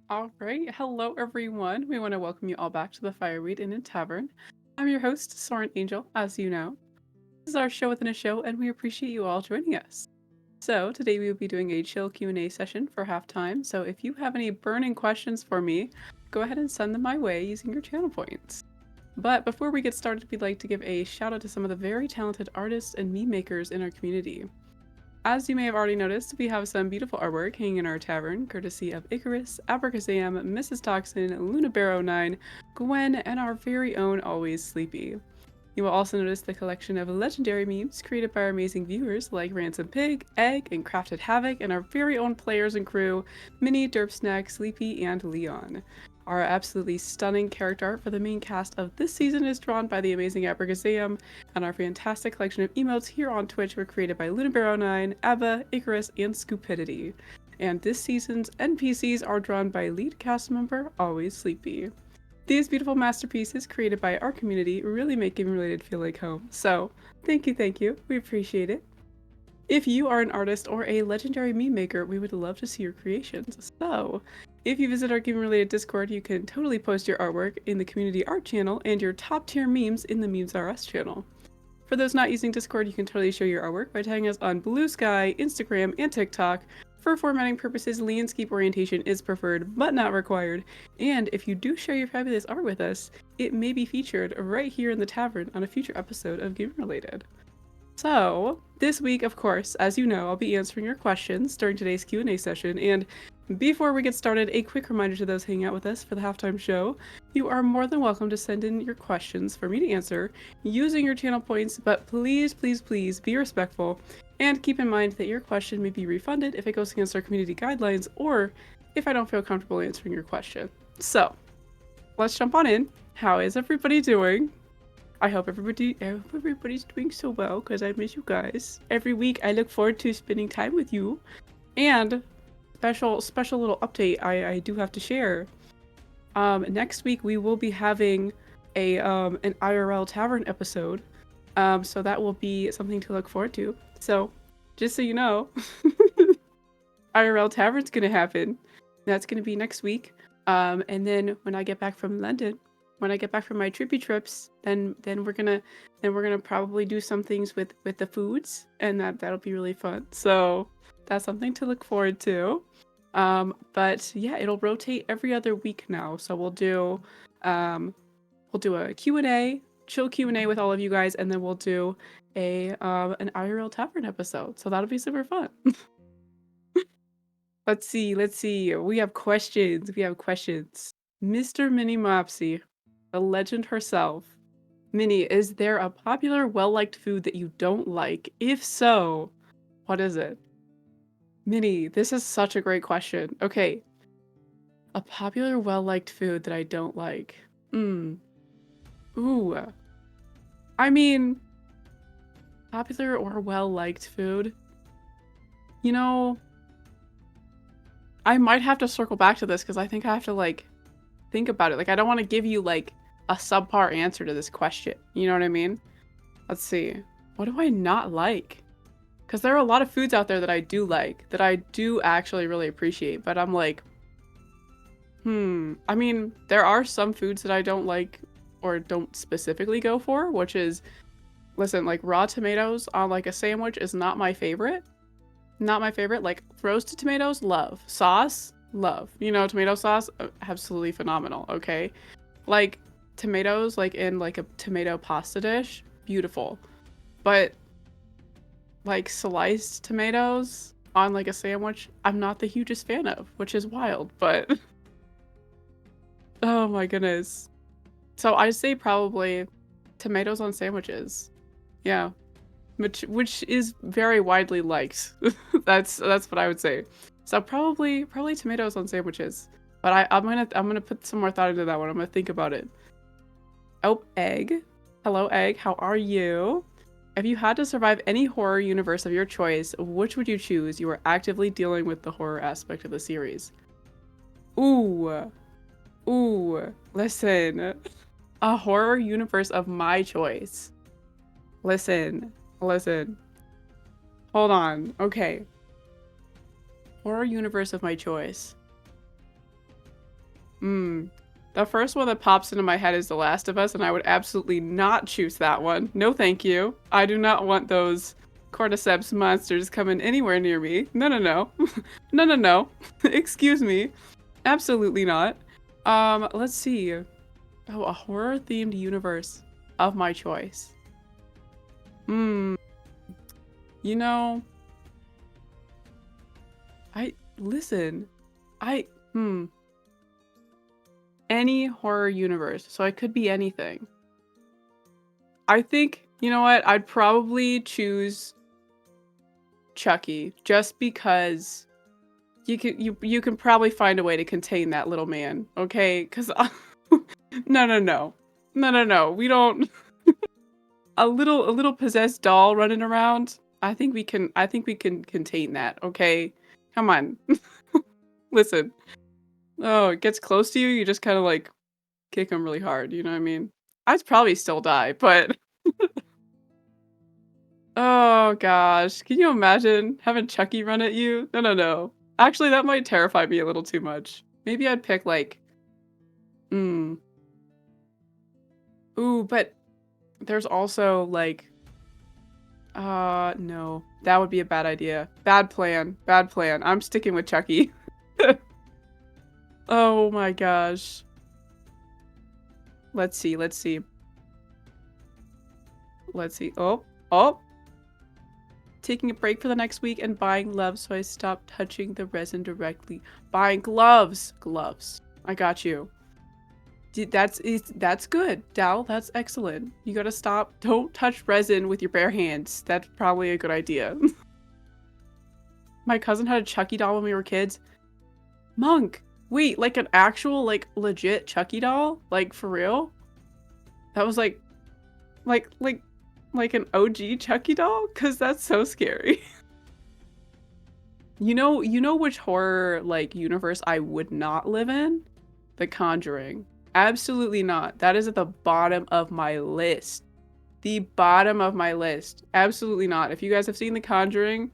All right, hello everyone. We want to welcome you all back to the Fireweed Inn and Tavern. I'm your host, Soren Angel, as you know. This is our show within a show, and we appreciate you all joining us. So today we will be doing a chill Q&A session for halftime. So if you have any burning questions for me, go ahead and send them my way using your channel points. But before we get started, we'd like to give a shout out to some of the very talented artists and meme makers in our community. As you may have already noticed, we have some beautiful artwork hanging in our tavern, courtesy of Icarus, Abracazam, Mrs. Toxin, Lunabaro9, Gwen, and our very own Always Sleepy. You will also notice the collection of legendary memes created by our amazing viewers like Ransom Pig, Egg, and Crafted Havoc, and our very own players and crew, Minnie, Derpsnack, Sleepy, and Leon. Our absolutely stunning character art for the main cast of this season is drawn by the amazing Abracazam, and our fantastic collection of emotes here on Twitch were created by Lunabaro9, Abba, Icarus, and Scoopidity. And this season's NPCs are drawn by lead cast member Always Sleepy. These beautiful masterpieces created by our community really make Gaming Related feel like home. So, thank you, we appreciate it. If you are an artist or a legendary meme maker, we would love to see your creations. So, if you visit our Gaming Related Discord, you can totally post your artwork in the community art channel and your top tier memes in the Memes R Us channel. For those not using Discord, you can totally show your artwork by tagging us on Blue Sky, Instagram, and TikTok. For formatting purposes, landscape orientation is preferred but not required. And if you do share your fabulous art with us, it may be featured right here in the tavern on a future episode of Gaming Related. So, this week, of course, as you know, I'll be answering your questions during today's Q&A session, and before we get started, a quick reminder to those hanging out with us for the halftime show, you are more than welcome to send in your questions for me to answer using your channel points, but please be respectful, and keep in mind that your question may be refunded if it goes against our community guidelines, or if I don't feel comfortable answering your question. So, let's jump on in. How is everybody doing? I hope everybody's doing so well, because I miss you guys. Every week I look forward to spending time with you. And special little update I do have to share. Next week we will be having an IRL Tavern episode. So that will be something to look forward to. So, just so you know, IRL Tavern's gonna happen. That's gonna be next week. And then when I get back from London, when I get back from my trippy trips, then we're gonna probably do some things with the foods, and that'll be really fun. So that's something to look forward to. But yeah, it'll rotate every other week now. So we'll do a Q&A, chill Q&A with all of you guys, and then we'll do an IRL Tavern episode. So that'll be super fun. Let's see. We have questions. Mr. Minnie Mopsy, the legend herself. Minnie, is there a popular, well-liked food that you don't like? If so, what is it? Minnie, this is such a great question. Okay. A popular, well-liked food that I don't like. Ooh. I mean, popular or well-liked food? You know, I might have to circle back to this because I think I have to, think about it. I don't want to give you, a subpar answer to this question. You know what I mean? Let's see. What do I not like? Because there are a lot of foods out there that I do like, that I do actually really appreciate, but I'm like, I mean, there are some foods that I don't like or don't specifically go for, which is, listen, raw tomatoes on, a sandwich is not my favorite. not my favorite. Like roasted tomatoes, love. Sauce, love. You know, tomato sauce, absolutely phenomenal. Okay, like tomatoes, like in like a tomato pasta dish, beautiful. But like sliced tomatoes on like a sandwich, I'm not the hugest fan of, which is wild. But oh my goodness. So I say probably tomatoes on sandwiches. Yeah. Which is very widely liked. That's what I would say. So probably tomatoes on sandwiches. But I'm gonna put some more thought into that one. I'm gonna think about it. Oh, Egg. Hello, Egg. How are you? If you had to survive any horror universe of your choice, which would you choose? You are actively dealing with the horror aspect of the series. Ooh. Ooh. Listen. A horror universe of my choice. Listen. Hold on. Okay. Horror universe of my choice. The first one that pops into my head is The Last of Us, and I would absolutely not choose that one. No thank you. I do not want those cordyceps monsters coming anywhere near me. No. No. Excuse me. Absolutely not. Let's see. Oh, a horror-themed universe of my choice. You know, any horror universe, so I could be anything. I think, you know what, I'd probably choose Chucky, just because you can probably find a way to contain that little man, okay? Because no, we don't. a little possessed doll running around. I think we can contain that, okay? Come on. Listen. Oh, it gets close to you, you just kind of like kick him really hard, you know what I mean? I'd probably still die, but oh gosh, can you imagine having Chucky run at you? No. Actually, that might terrify me a little too much. Maybe I'd pick like ooh, but there's also like no. That would be a bad idea. Bad plan. I'm sticking with Chucky. Oh my gosh. Let's see. Oh. Taking a break for the next week and buying gloves so I stop touching the resin directly. Buying gloves. I got you. That's good, Dal. That's excellent. You gotta stop. Don't touch resin with your bare hands. That's probably a good idea. My cousin had a Chucky doll when we were kids. Monk. Wait, like an actual, like, legit Chucky doll? Like, for real? That was like an OG Chucky doll? Cause that's so scary. You know which horror, like, universe I would not live in? The Conjuring. Absolutely not. That is at the bottom of my list. The bottom of my list. Absolutely not. If you guys have seen The Conjuring,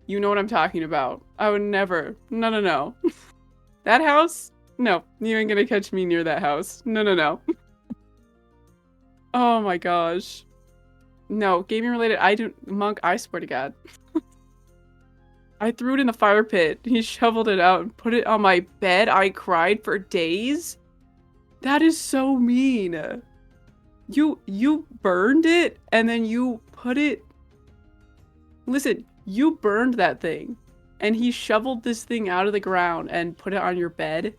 you know what I'm talking about. I would never. No. That house? No. You ain't gonna catch me near that house. No. Oh my gosh. No, gaming related, Monk, I swear to God. I threw it in the fire pit. He shoveled it out and put it on my bed. I cried for days. That is so mean. You burned it and then you put it... Listen, you burned that thing and he shoveled this thing out of the ground and put it on your bed.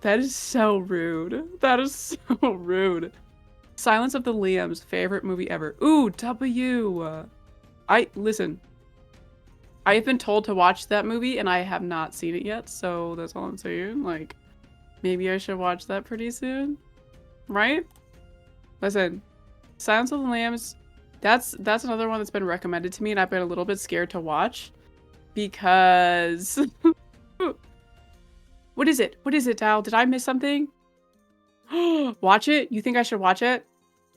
That is so rude. That is so rude. Silence of the Lambs, favorite movie ever. Ooh, W. Listen. I have been told to watch that movie and I have not seen it yet, so that's all I'm saying. Like, maybe I should watch that pretty soon. Right? Listen. Silence of the Lambs, that's another one that's been recommended to me and I've been a little bit scared to watch. Because... What is it? What is it, Dal? Did I miss something? Watch it? You think I should watch it?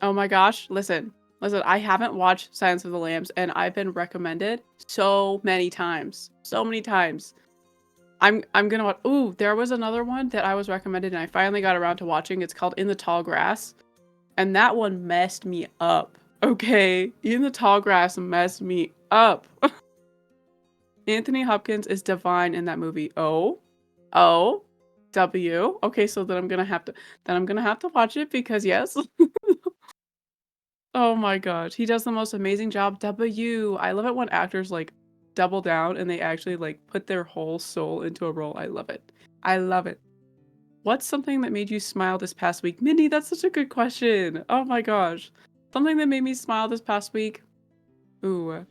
Oh my gosh. Listen, I haven't watched Silence of the Lambs and I've been recommended so many times. I'm gonna watch. Ooh, there was another one that I was recommended and I finally got around to watching. It's called In the Tall Grass. And that one messed me up. Okay? In the Tall Grass messed me up. Anthony Hopkins is divine in that movie. W. Okay, so then I'm gonna have to watch it because yes. Oh my gosh, he does the most amazing job. W. I love it when actors like double down and they actually like put their whole soul into a role. I love it. I love it. What's something that made you smile this past week? Mindy, that's such a good question. Oh my gosh. Something that made me smile this past week? Ooh.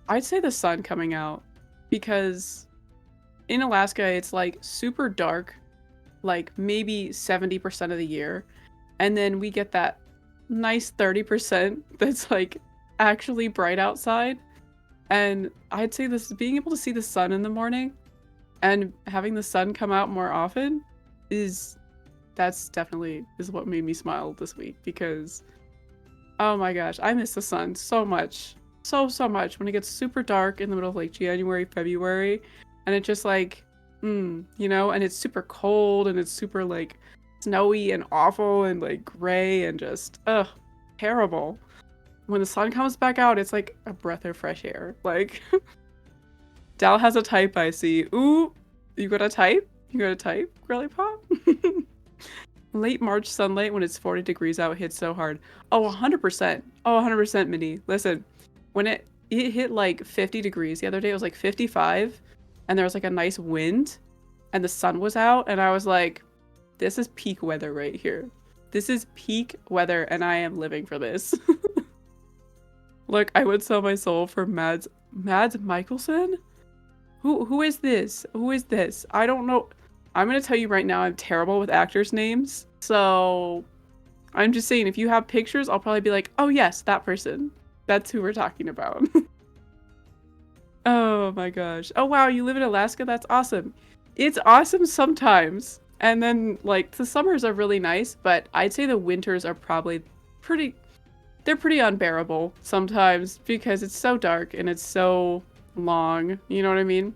I'd say the sun coming out. Because in Alaska, it's like super dark, like maybe 70% of the year. And then we get that nice 30% that's like actually bright outside. And I'd say this being able to see the sun in the morning and having the sun come out more often that's definitely what made me smile this week because oh my gosh, I miss the sun so much. So much when it gets super dark in the middle of like January, February, and it's just like and it's super cold and it's super like snowy and awful and like gray and just terrible. When the sun comes back out, it's like a breath of fresh air. Like Dal has a type, I see. Ooh, you got a type? You got a type, Girly Pop? Late March sunlight when it's 40 degrees out hits so hard. Oh, 100%. Oh, 100%, Minnie. Listen, when it hit like 50 degrees the other day, it was like 55, and there was like a nice wind, and the sun was out, and I was like, this is peak weather right here. This is peak weather, and I am living for this. Look, I would sell my soul for Mads Mikkelsen? Who is this? Who is this? I don't know. I'm gonna tell you right now, I'm terrible with actors' names. So I'm just saying, if you have pictures, I'll probably be like, oh yes, that person. That's who we're talking about. Oh my gosh. Oh wow, you live in Alaska? That's awesome. It's awesome sometimes. And then like the summers are really nice, but I'd say the winters are probably they're pretty unbearable sometimes because it's so dark and it's so long, you know what I mean?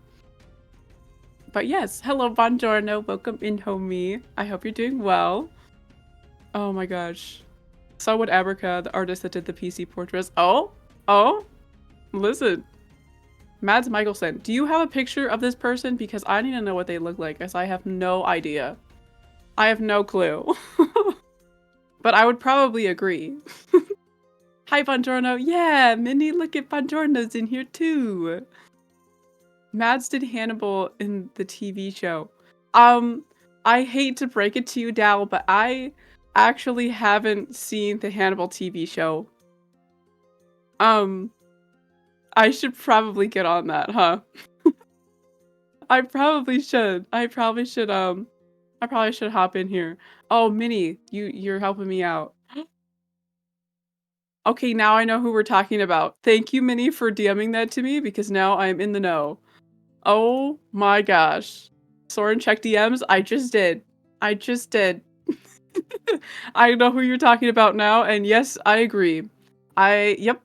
But yes, hello, buongiorno, welcome in, homie. I hope you're doing well. Oh my gosh. So would Abrica, the artist that did the PC portraits. Oh, listen. Mads Mikkelsen, do you have a picture of this person? Because I need to know what they look like, as I have no idea. I have no clue. But I would probably agree. Hi, buongiorno. Yeah, Minnie, look at buongiorno's in here too. Mads did Hannibal in the TV show. I hate to break it to you, Dal, but I actually haven't seen the Hannibal TV show. I should probably get on that, huh? I probably should hop in here. Oh, Minnie, you're helping me out. Okay, now I know who we're talking about. Thank you, Minnie, for DMing that to me because now I'm in the know. Oh my gosh. Soren, check DMs. I just did. I know who you're talking about now, and yes, I agree. Yep.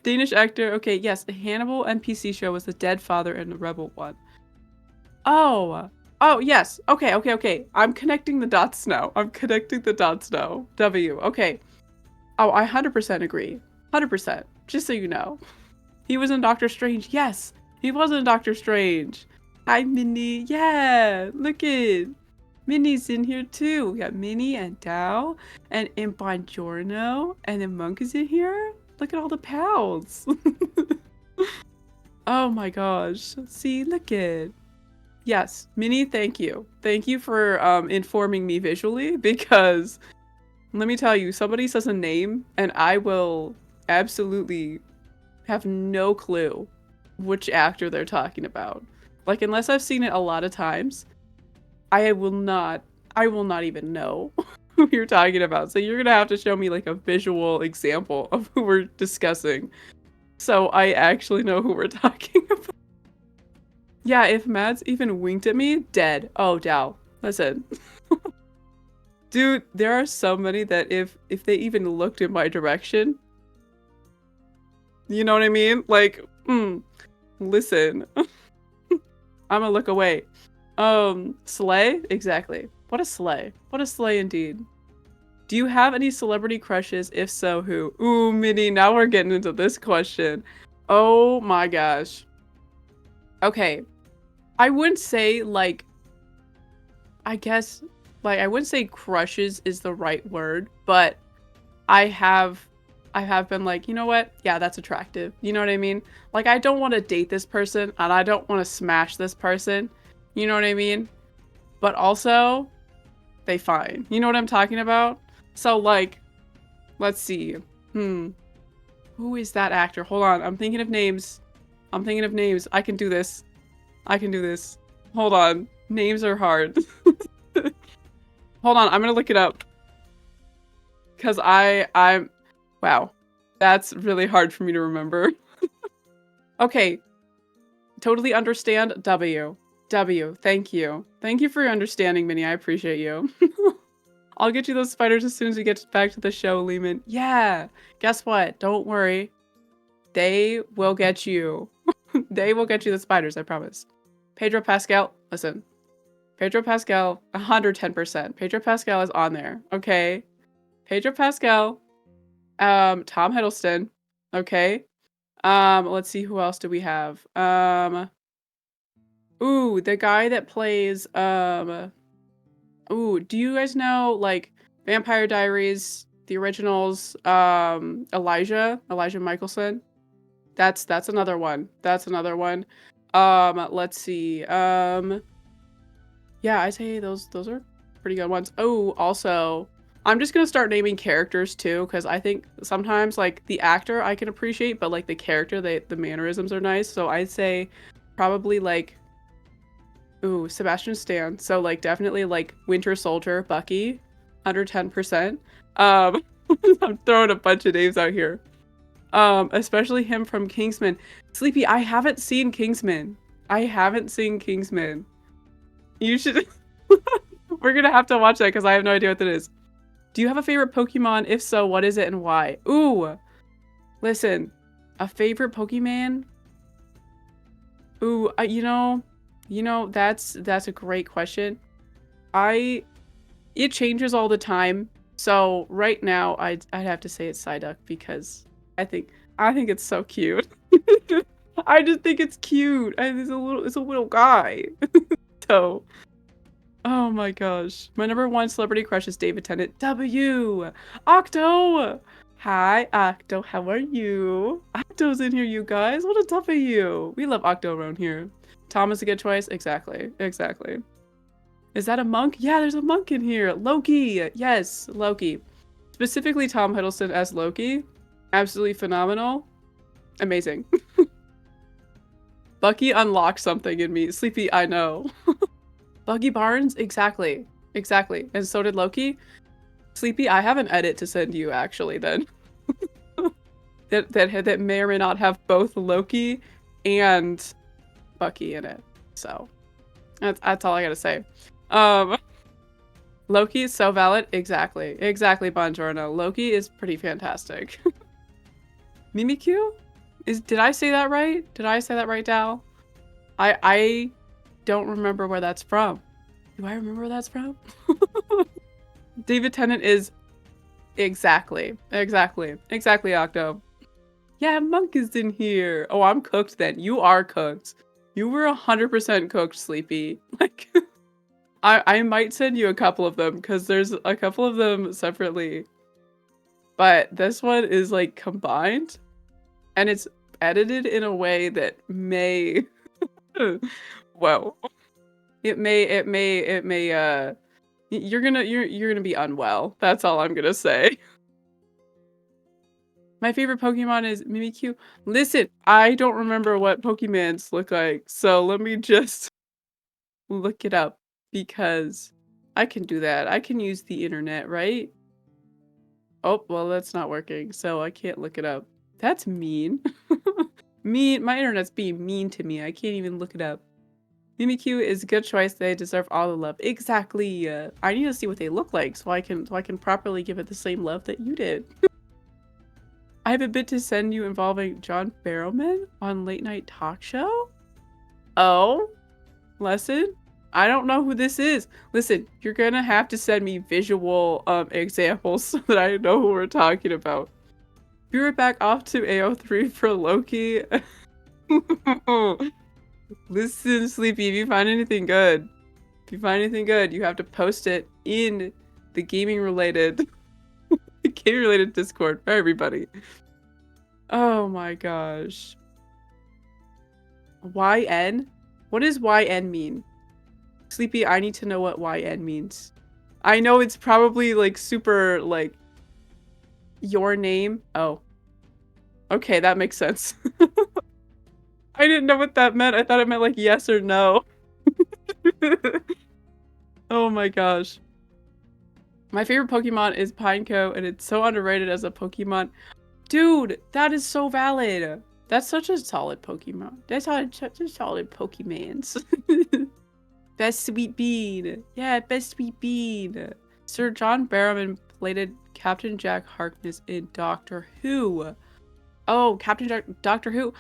Danish actor. Okay, yes, the Hannibal NPC show was the dead father and the rebel one. Oh, yes. Okay. I'm connecting the dots now. W. Okay. Oh, I 100% agree. 100%. Just so you know. He was in Doctor Strange. Yes, he was in Doctor Strange. Hi, Minnie. Yeah, look it. Minnie's in here too. We got Minnie and Dao and Buongiorno. And then Monk is in here. Look at all the pals. Oh my gosh. See, look it. Yes, Minnie, thank you. Thank you for informing me visually because let me tell you, somebody says a name and I will absolutely have no clue which actor they're talking about. Like, unless I've seen it a lot of times, I will not even know who you're talking about. So you're gonna have to show me like a visual example of who we're discussing. So I actually know who we're talking about. Yeah, if Mads even winked at me, dead. Oh, Dal, listen. Dude, there are so many that if they even looked in my direction, you know what I mean? Like, listen. I'm gonna look away. Slay? Exactly. What a slay. What a slay indeed. Do you have any celebrity crushes? If so, who? Ooh, Minnie, now we're getting into this question. Oh my gosh. Okay. I wouldn't say, like, I guess, like, I wouldn't say crushes is the right word, but I have been like, you know what? Yeah, that's attractive. You know what I mean? Like, I don't want to date this person and I don't want to smash this person. You know what I mean? But also, they fine. You know what I'm talking about? So, like, let's see. Who is that actor? Hold on. I'm thinking of names. I can do this. Hold on. Names are hard. Hold on. I'm gonna look it up. Because I'm... Wow. That's really hard for me to remember. Okay. Totally understand. W. Thank you. Thank you for your understanding, Minnie. I appreciate you. I'll get you those spiders as soon as we get back to the show, Lehman. Yeah. Guess what? Don't worry. They will get you. They will get you the spiders, I promise. Pedro Pascal, listen. Pedro Pascal, 110%. Pedro Pascal is on there, okay? Pedro Pascal, Tom Hiddleston, okay? Let's see, who else do we have? Ooh, the guy that plays, ooh, do you guys know, like, Vampire Diaries, the originals, Elijah Michelson? That's another one. Let's see. Yeah, I'd say those are pretty good ones. Oh, also, I'm just gonna start naming characters too, because I think sometimes, like, the actor I can appreciate, but, like, the character, the mannerisms are nice. So I'd say probably, like, ooh, Sebastian Stan. So, like, definitely, like, Winter Soldier, Bucky, 110%. I'm throwing a bunch of names out here. Especially him from Kingsman. Sleepy, I haven't seen Kingsman. You should... We're gonna have to watch that because I have no idea what that is. Do you have a favorite Pokemon? If so, what is it and why? Ooh, listen, a favorite Pokemon? Ooh, you know, that's a great question. It changes all the time. So right now, I'd have to say it's Psyduck because I think it's so cute. I just think it's cute. It's a little guy. So, oh my gosh. My number one celebrity crush is David Tennant. W! Octo! Hi, Octo. How are you? Octo's in here, you guys. What a W! We love Octo around here. Tom is a good choice. Exactly. Is that a monk? Yeah, there's a monk in here. Loki! Yes, Loki. Specifically Tom Hiddleston as Loki. Absolutely phenomenal. Amazing. Bucky unlocked something in me. Sleepy, I know. Buggy Barnes? Exactly. And so did Loki. Sleepy, I have an edit to send you, actually, then. that may or may not have both Loki and Bucky in it. So, that's all I gotta say. Loki is so valid. Exactly, Bongiorno. Loki is pretty fantastic. Mimikyu? Did I say that right? Dal? I don't remember where that's from. Do I remember where that's from? David Tennant is exactly, Octo. Yeah, Monk is in here. Oh, I'm cooked then. You are cooked. You were 100% cooked, Sleepy. Like, I might send you a couple of them because there's a couple of them separately. But this one is, like, combined and it's edited in a way that may whoa. It may you're gonna be unwell. That's all I'm gonna say. My favorite Pokemon is Mimikyu. Listen, I don't remember what Pokemons look like, so let me just look it up because I can do that. I can use the internet, right? Oh, well, that's not working, so I can't look it up. That's mean. Mean. My internet's being mean to me. I can't even look it up. Mimikyu is a good choice. They deserve all the love. Exactly. I need to see what they look like so I can properly give it the same love that you did. I have a bit to send you involving John Barrowman on Late Night Talk Show. Oh, lesson. I don't know who this is. Listen, you're gonna have to send me visual examples so that I know who we're talking about. Be right back off to AO3 for Loki. Listen, Sleepy, if you find anything good, you have to post it in the gaming related Discord for everybody. Oh my gosh. YN? What does YN mean? Sleepy, I need to know what YN means. I know it's probably like super like your name. Oh. Okay, that makes sense. I didn't know what that meant. I thought it meant like yes or no. Oh my gosh. My favorite Pokemon is Pineco, and it's so underrated as a Pokemon. Dude, that is so valid. That's such a solid Pokemon. That's such a solid Pokemans. Best Sweet Bean. Yeah, Best Sweet Bean. Sir John Barrowman played Captain Jack Harkness in Doctor Who. Oh, Captain Jack, Doctor Who.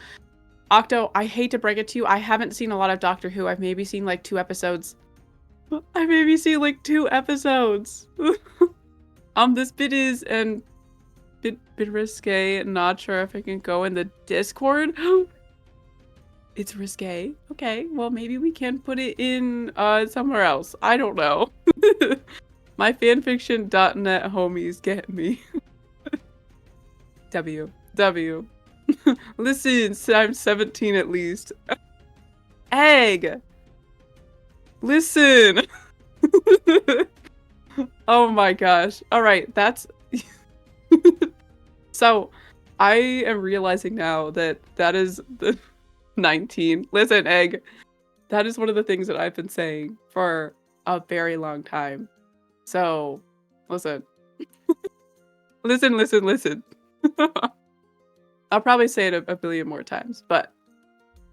Octo, I hate to break it to you. I haven't seen a lot of Doctor Who. I've maybe seen like 2 episodes. This bit is bit risque. Not sure if I can go in the Discord. It's risque. Okay, well maybe we can put it in somewhere else. I don't know. My fanfiction.net homies get me. W. Listen, I'm 17 at least. Egg! Listen! Oh my gosh. Alright, that's... So, I am realizing now that is the 19. Listen, Egg. That is one of the things that I've been saying for a very long time. So, listen. Listen. I'll probably say it a billion more times, but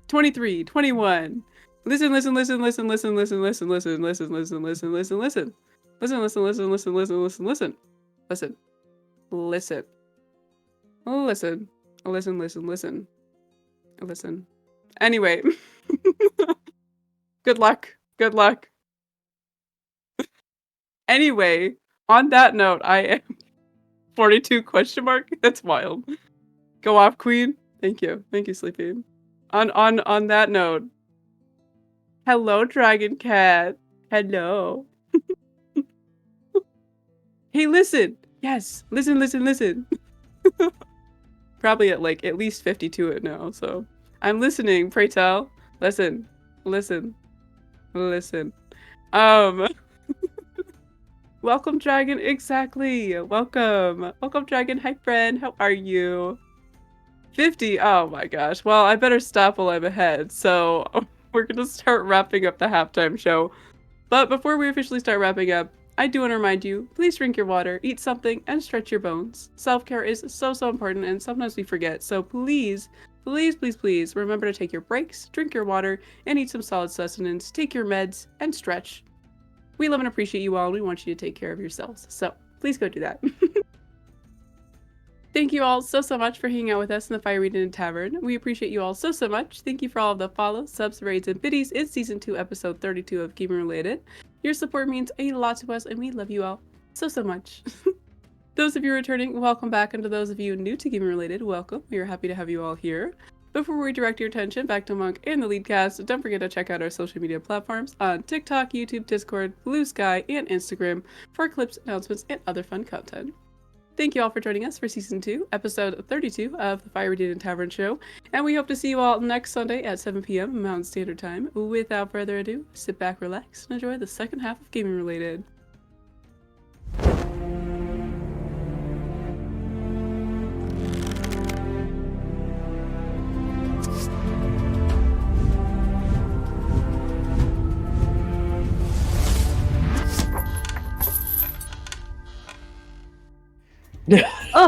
23, 21. Listen. Anyway. Good luck. Anyway, on that note, I am 42 question mark. That's wild. Go off, Queen. Thank you, Sleepy. On that note, hello, Dragon Cat. Hello. Hey, listen. Yes, listen. Probably at like at least 52 it now. So I'm listening. Pray tell. Listen. Welcome, Dragon. Exactly. Welcome, Dragon. Hi, friend. How are you? 50. Oh my gosh. Well, I better stop while I'm ahead. So we're gonna start wrapping up the halftime show. But before we officially start wrapping up, I do want to remind you, please drink your water, eat something, and stretch your bones. Self-care is so important, and sometimes we forget. So please remember to take your breaks, drink your water, and eat some solid sustenance. Take your meds and stretch. We love and appreciate you all, and we want you to take care of yourselves. So please go do that. Thank you all so much for hanging out with us in the Fire Eden Tavern. We appreciate you all so much. Thank you for all of the follows, subs, raids, and biddies in Season 2, Episode 32 of Gaming Related. Your support means a lot to us, and we love you all so much. Those of you returning, welcome back, and to those of you new to Gaming Related, welcome. We are happy to have you all here. Before we direct your attention back to Monk and the lead cast, don't forget to check out our social media platforms on TikTok, YouTube, Discord, Blue Sky, and Instagram for clips, announcements, and other fun content. Thank you all for joining us for Season 2, Episode 32 of the Fire Eden Tavern Show, and we hope to see you all next Sunday at 7 p.m. Mountain Standard Time. Without further ado, sit back, relax, and enjoy the second half of Gaming Related.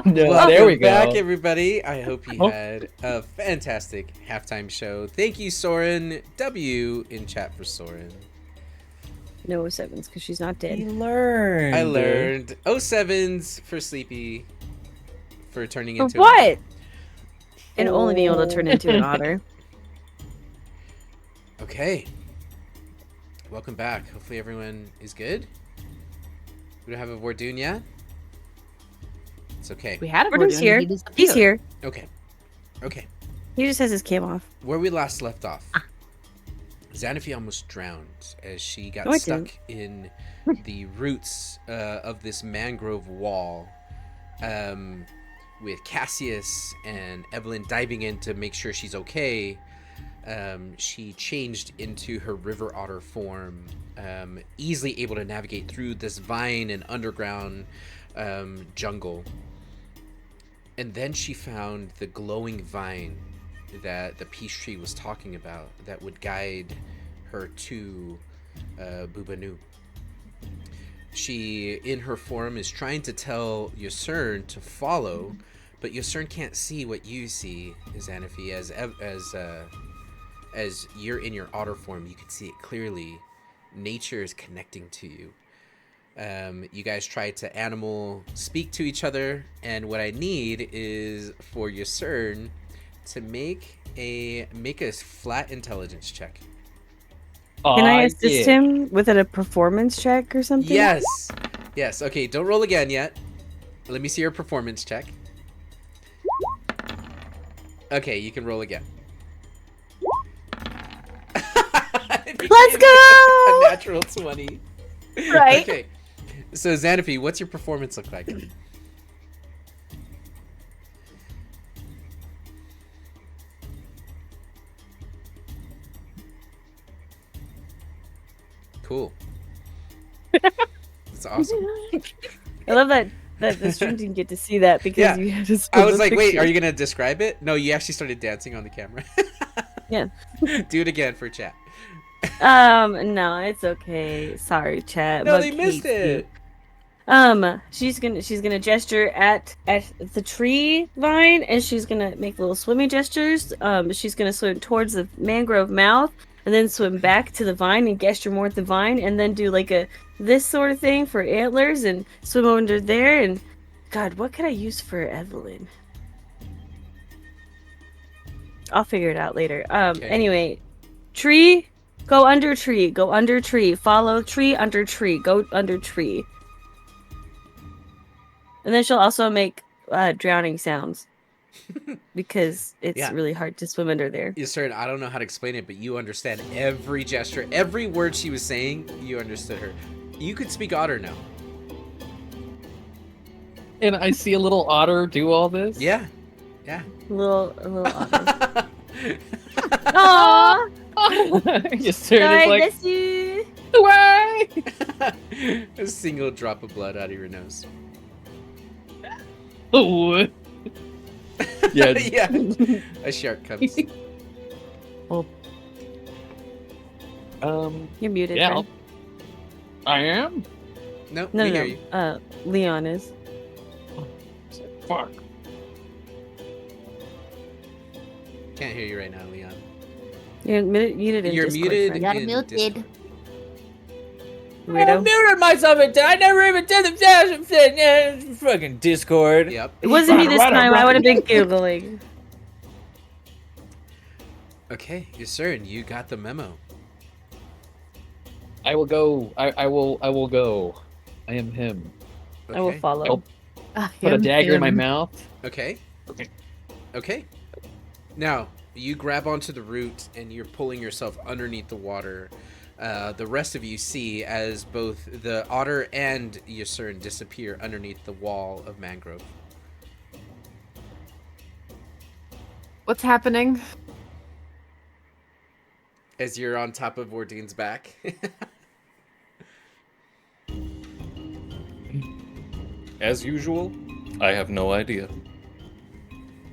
There we go. Back, everybody. I hope you had a fantastic halftime show. Thank you, Soren. W in chat for Soren.
No 07s because she's not dead.
I learned. 07s for Sleepy for turning into
what? And only being able to turn into an otter.
Okay. welcome back. Hopefully everyone is good. We don't have a Vordoon yet? It's okay.
We had a
Gordon's
Vordoon,
here.
he disappeared.
He's here.
Okay. Okay.
He just has his cam off.
Where we last left off, Xanafi almost drowned as she got
No, I
stuck in the roots of this mangrove wall, with Cassius and Evelyn diving in to make sure she's okay. She changed into her river otter form, easily able to navigate through this vine and underground jungle. And then she found the glowing vine that the peace tree was talking about that would guide her to Bubanu. She, in her form, is trying to tell Yusern to follow, but Yusern can't see what you see, Xanafi. As you're in your otter form, you can see it clearly. Nature is connecting to you. You guys try to animal speak to each other, and what I need is for Yusern to make a flat intelligence check.
Can I assist him with a performance check or something?
Yes. Okay, don't roll again yet. Let me see your performance check. Okay, you can roll again.
Let's go!
A natural 20.
Right.
Okay. So Xanafi, what's your performance look like? Cool. That's awesome.
I love that the stream didn't get to see that because
Yeah.
you had to.
I was like, wait, are you gonna describe it? No, you actually started dancing on the camera.
Yeah.
Do it again for chat.
No, it's okay. Sorry, chat.
No,
but
they missed
Casey-
it.
She's gonna gesture at the tree vine, and she's gonna make little swimming gestures. She's gonna swim towards the mangrove mouth, and then swim back to the vine and gesture more at the vine, and then do like this sort of thing for antlers, and swim under there. And God, what could I use for Evelyn? I'll figure it out later.
Okay.
Anyway, tree, go under tree, go under tree, follow tree, under tree, go under tree. And then she'll also make drowning sounds because it's really hard to swim under there.
Yes, sir. I don't know how to explain it, but you understand every gesture, every word she was saying. You understood her. You could speak otter now.
And I see a little otter do all this?
Yeah.
A little otter.
Aww! Just
Sorry,
like,
bless you.
away!
A single drop of blood out of your nose.
Oh. Yeah.
Yeah. A shark comes.
You're muted.
Yeah.
friend.
I am?
No,
No,
we
no,
hear
no.
you.
Leon is.
Fuck.
Can't hear you right now, Leon.
You're muted in
You're
Discord,
muted.
friend.
Got
in
muted.
Discord.
Weirdo.
muted myself I never even did the damn thing. Fucking Discord.
Yep.
It wasn't me this time. I would have been giggling.
Okay, yes, sir. And you got the memo.
I will go. I will go. I am him.
Okay.
I will follow.
I'll put a dagger in my mouth.
Okay.
Okay.
Okay. Now, you grab onto the root and you're pulling yourself underneath the water. The rest of you see as both the otter and Yusern disappear underneath the wall of mangrove.
What's happening?
As you're on top of Vordoon's back.
As usual, I have no idea.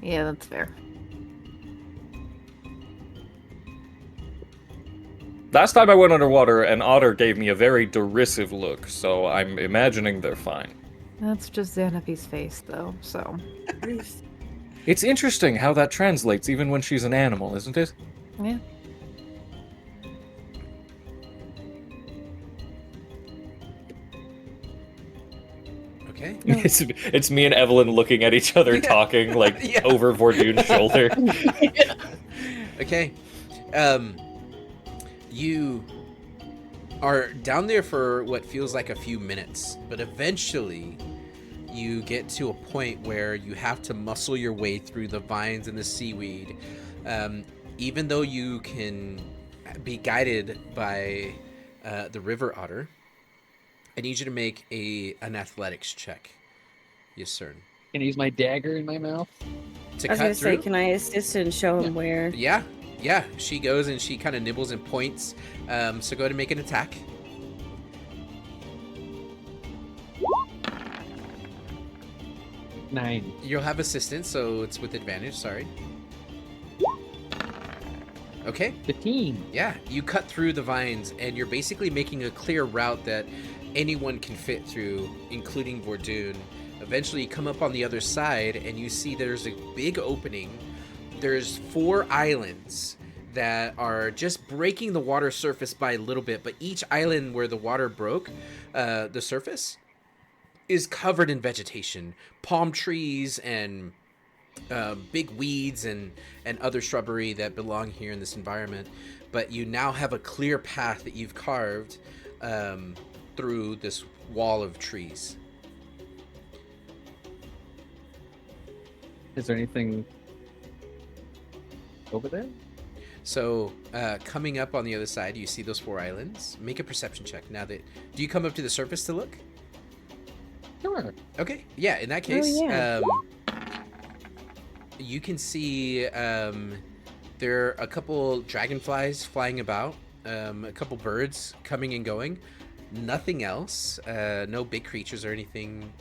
Yeah, that's fair.
Last time I went underwater, an otter gave me a very derisive look, so I'm imagining they're fine.
That's just Xanafi's face, though, so.
It's interesting how that translates even when she's an animal, isn't it?
Yeah.
Okay.
It's me and Evelyn looking at each other, talking like
Yeah.
over Vordoon's shoulder.
Okay. You are down there for what feels like a few minutes, but eventually you get to a point where you have to muscle your way through the vines and the seaweed. Even though you can be guided by the river otter, I need you to make an athletics check. Yes, sir.
Can I use my dagger in my mouth?
To
I was
cut
gonna
through?
say, can I assist and show him where?
Yeah. She goes and she kind of nibbles and points. So go ahead and make an attack.
9.
You'll have assistance, so it's with advantage. Sorry. Okay.
15.
Yeah, you cut through the vines, and you're basically making a clear route that anyone can fit through, including Vordoon. Eventually, you come up on the other side, and you see there's a big opening. There's 4 islands that are just breaking the water surface by a little bit, but each island where the water broke the surface is covered in vegetation, palm trees and big weeds and other shrubbery that belong here in this environment. But you now have a clear path that you've carved through this wall of trees.
Is there anything over there?
So coming up on the other side, you see those 4 islands. Make a perception check. Now that, do you come up to the surface to look?
Sure.
Okay. Yeah. In that case,
yeah.
You can see there are a couple dragonflies flying about, a couple birds coming and going. Nothing else. No big creatures or anything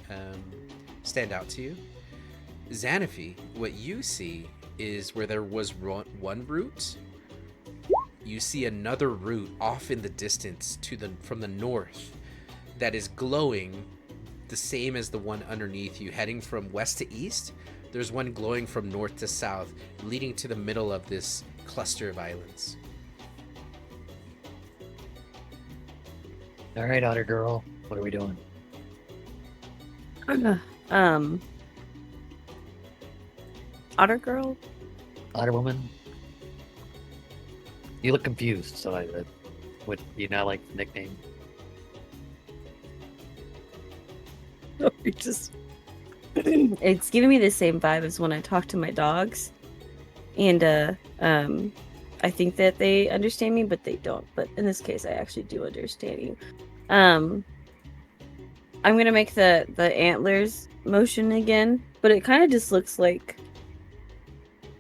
stand out to you. Xanaphi, what you see is where there was one route. You see another route off in the distance from the north that is glowing the same as the one underneath you, heading from west to east. There's one glowing from north to south, leading to the middle of this cluster of islands.
All right, Otter Girl. What are we doing?
Otter girl.
Otter Woman? You look confused, so would you not like the nickname?
You just it's giving me the same vibe as when I talk to my dogs, and I think that they understand me, but they don't. But in this case, I actually do understand you. I'm gonna make the antlers motion again, but it kind of just looks like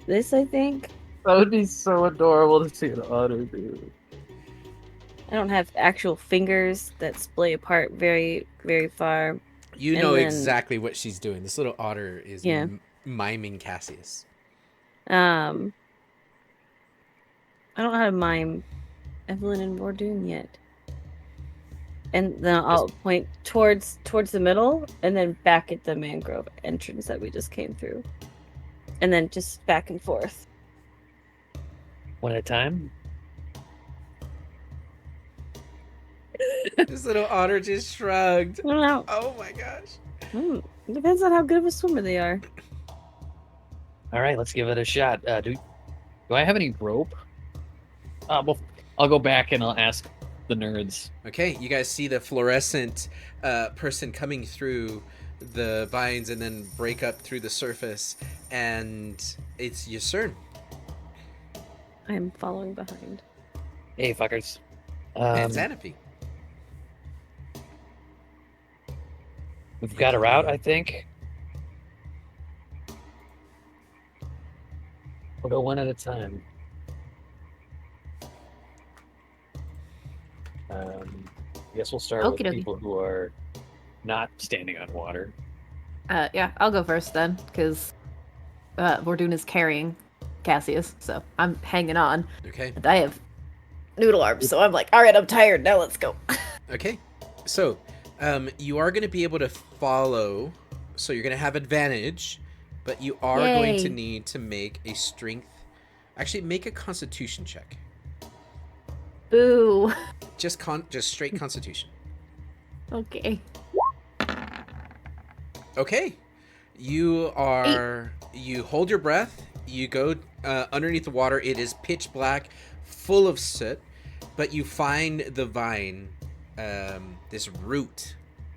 this, I think.
That would be so adorable to see an otter do.
I don't have actual fingers that splay apart very, very far.
You know exactly what she's doing. This little otter is miming Cassius.
I don't know how to mime Evelyn and Vordoon yet. And then I'll point towards the middle, and then back at the mangrove entrance that we just came through. And then just back and forth.
One at a time?
This little otter just shrugged.
I don't know.
Oh my gosh.
It depends on how good of a swimmer they are.
All right, let's give it a shot. Do I have any rope? Well, I'll go back and I'll ask the nerds.
Okay, you guys see the fluorescent person coming through the vines and then break up through the surface, and it's Yusern.
I'm following behind.
Hey, fuckers.
And Xanaphi.
We've got a route, I think. We'll go one at a time. I guess we'll start with people who are not standing on water.
Yeah, I'll go first then, because Vordoon is carrying Cassius, so I'm hanging on.
Okay.
And I have noodle arms, so I'm like, all right, I'm tired. Now let's go.
Okay. So, you are going to be able to follow, so you're going to have advantage, but you are going to need to make a strength. Actually, make a constitution check.
Boo.
Just straight constitution.
Okay.
Okay. You hold your breath. You go underneath the water. It is pitch black, full of soot. but you find the vine, this root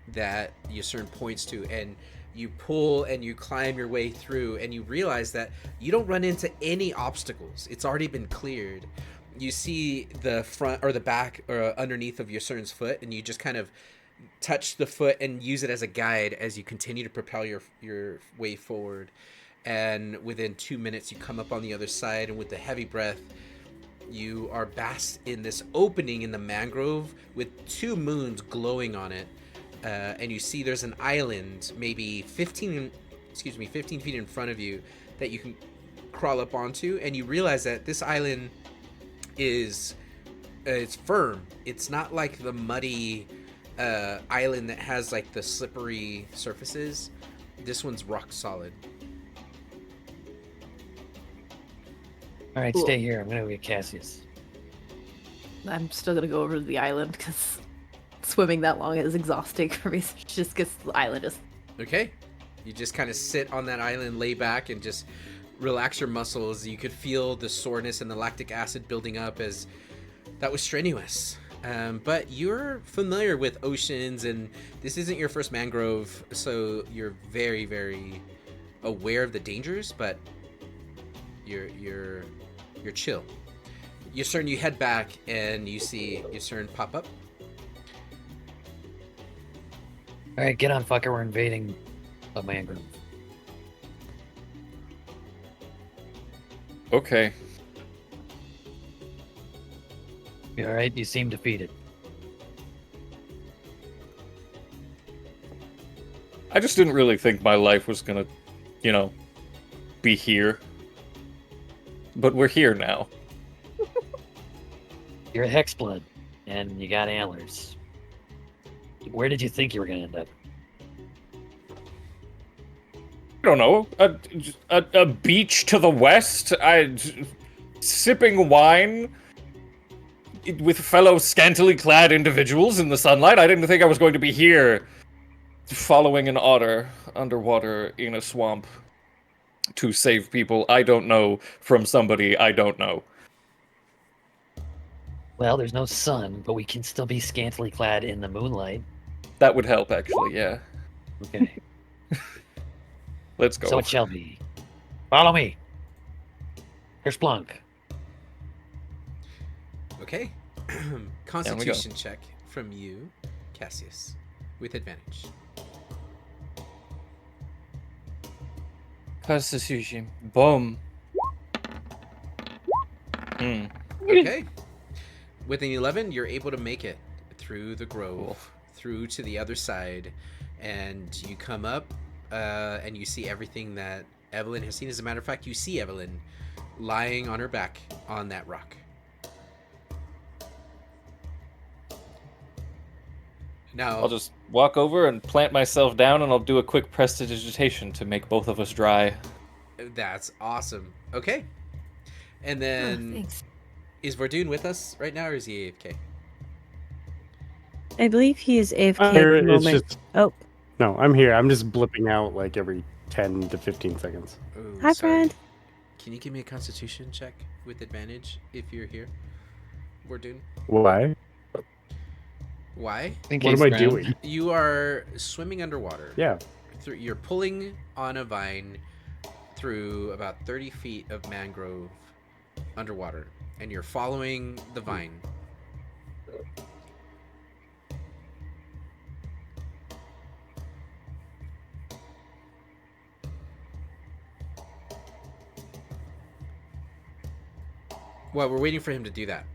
that Yusern points to, and you pull and you climb your way through, and you realize that you don't run into any obstacles. It's already been cleared. You see the front or the back or underneath of Yusern's foot, and you just kind of touch the foot and use it as a guide as you continue to propel your way forward. And within 2 minutes, you come up on the other side, and with the heavy breath, you are basked in this opening in the mangrove with 2 moons glowing on it. And you see there's an island maybe 15 feet in front of you that you can crawl up onto, and you realize that this island is it's firm. It's not like the muddy island that has like the slippery surfaces. This one's rock solid.
All right,
Cool.
stay here. I'm gonna go get Cassius.
I'm still gonna go over to the island because swimming that long is exhausting for me. Just because the island is.
Okay, you just kind of sit on that island, lay back, and just relax your muscles. You could feel the soreness and the lactic acid building up, as that was strenuous. But you're familiar with oceans, and this isn't your first mangrove, so you're very, very aware of the dangers. But you're chill. Yusern, you head back, and you see Yusern pop up.
All right, get on, fucker. We're invading a mangrove.
Okay.
You all right? You seem defeated.
I just didn't really think my life was gonna, be here. But we're here now.
You're a hexblood, and you got antlers. Where did you think you were gonna end up?
I don't know. A beach to the west. Sipping wine with fellow scantily clad individuals in the sunlight. I didn't think I was going to be here, following an otter underwater in a swamp to save people I don't know from somebody I don't know.
Well, there's no sun, but we can still be scantily clad in the moonlight.
That would help, actually. Yeah.
Okay.
Let's go.
So it shall be. Follow me. Here's Splunk.
Okay. Constitution check from you, Cassius, with advantage.
Constitution. Boom.
Okay. With an 11, you're able to make it through the grove, through to the other side, and you come up, and you see everything that Evelyn has seen. As a matter of fact, you see Evelyn lying on her back on that rock. Now,
I'll just walk over and plant myself down, and I'll do a quick prestidigitation to make both of us dry.
That's awesome. Okay. And then,
thanks.
is Verdun with us right now, or is he AFK?
I believe he is AFK at
Here,
the
it's
moment.
just-
Oh,
No, I'm here. I'm just blipping out like every 10 to 15 seconds.
Ooh,
hi,
sorry.
friend.
Can you give me a Constitution check with advantage if you're here, Verdun?
Why?
Why?
In
What
case
am I
drowned.
doing?
You are swimming underwater.
Yeah.
You're pulling on a vine through about 30 feet of mangrove underwater, and you're following the vine. Well, we're waiting for him to do that.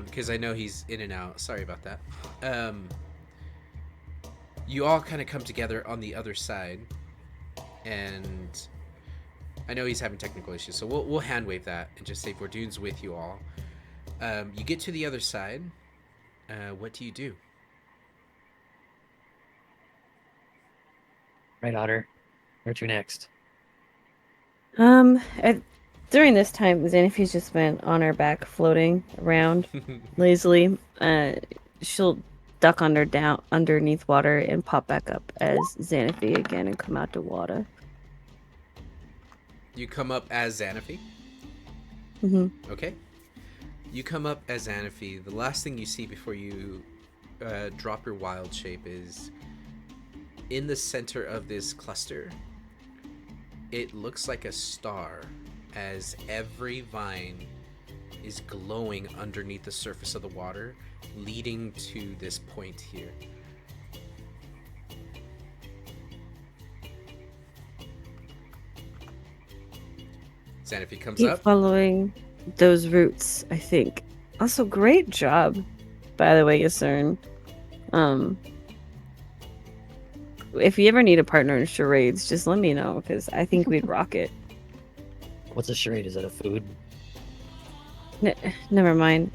Because I know he's in and out. Sorry about that. You all kind of come together on the other side, and I know he's having technical issues, so we'll hand wave that and just say Verdun's with you all. You get to the other side. What do you do?
Right, Otter. Where to next?
During this time, Xanafy's just been on her back, floating around lazily. She'll duck underneath water and pop back up as Xanafy again and come out to water.
You come up as Xanafy.
hmm
Okay. You come up as Xanaphi. The last thing you see before you drop your wild shape is in the center of this cluster. It looks like a star as every vine is glowing underneath the surface of the water, leading to this point here. Xanaphi comes
Keep
up.
following those routes, I think. Also, great job, by the way, Yasern. If you ever need a partner in charades, just let me know, because I think we'd rock it.
What's a charade? Is that a food?
Never mind.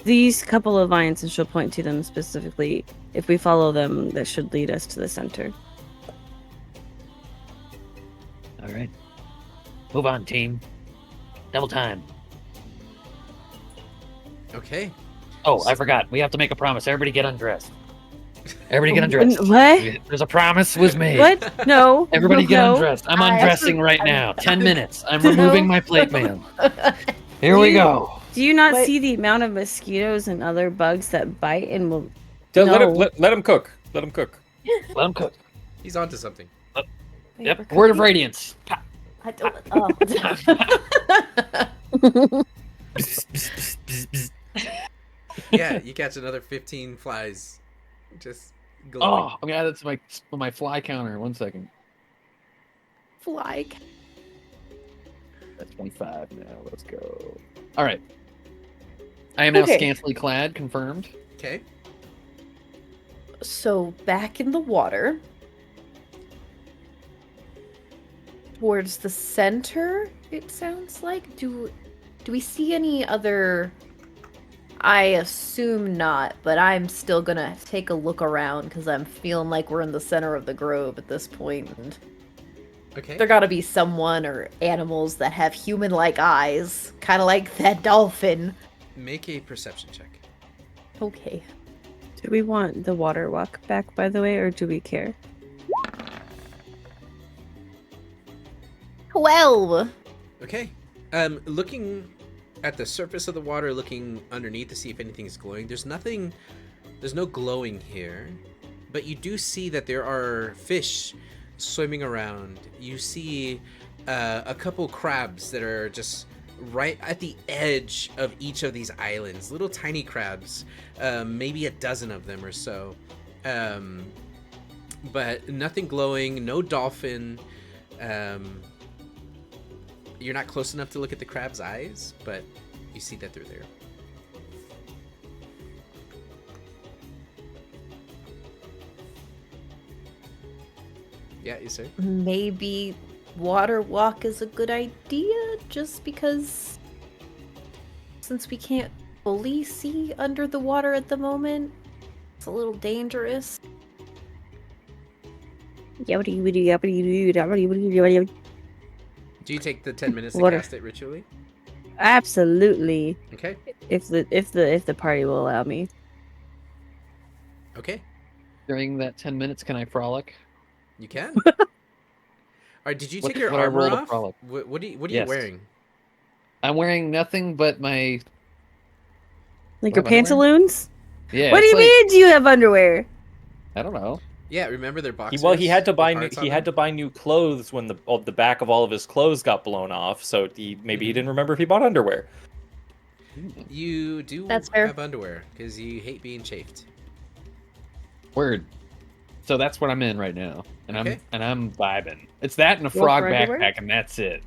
These couple of vines, and she'll point to them specifically. If we follow them, that should lead us to the center.
All right. Move on, team. Double time.
Okay.
Oh, I forgot. We have to make a promise. Everybody get undressed. Everybody get undressed.
What?
There's a promise was made.
What? No.
Everybody get
No.
undressed. I'm undressing right now. 10 minutes. I'm removing my plate mail. Here we go.
Do you not
Wait.
see the amount of mosquitoes and other bugs that bite and will...
Let
No.
him cook. Let him cook.
Let them cook.
He's onto something.
Yep. Word of radiance.
I don't. Oh.
Yeah, you catch another 15 flies. Just glowing.
Oh, I'm gonna add that to my fly counter. 1 second.
Fly.
That's 25 now. Let's go. All right. I am now
Okay.
scantily clad. Confirmed.
Okay.
So back in the water, towards the center. It sounds like. Do we see any other? I assume not, but I'm still gonna take a look around because I'm feeling like we're in the center of the grove at this point, and
Okay.
there gotta be someone or animals that have human-like eyes, kind of like that dolphin.
Make a perception check.
Okay.
Do we want the water walk back, by the way, or do we care?
12.
Okay. Looking at the surface of the water, looking underneath to see if anything's glowing. There's no glowing here, but you do see that there are fish swimming around. You see a couple crabs that are just right at the edge of each of these islands. Little tiny crabs, maybe a dozen of them or so. But nothing glowing, no dolphin. You're not close enough to look at the crab's eyes, but you see that they're there. Yeah, you say?
Maybe water walk is a good idea, just because since we can't fully see under the water at the moment, it's a little dangerous.
Do you take the 10 minutes to
Water.
cast it ritually?
Absolutely.
Okay.
If the party will allow me.
Okay.
During that 10 minutes, can I frolic?
You can. All right. Did you take your
What I
armor
roll to
off?
frolic?
What are you
Yes.
wearing?
I'm wearing nothing but my.
Like
What
your
am I wearing?
pantaloons?
Yeah.
What do
it's
you
like-
mean? Do you have underwear?
I don't know.
Yeah, remember their boxers.
He had to buy
with
new,
hearts on
he had
them?
to buy new clothes when the back of all of his clothes got blown off. So maybe he didn't remember if he bought underwear.
You do
That's fair.
have underwear because you hate being chafed.
Word. So that's what I'm in right now, and
Okay.
I'm vibing. It's that and a
Wolf
frog
underwear?
backpack, and that's it.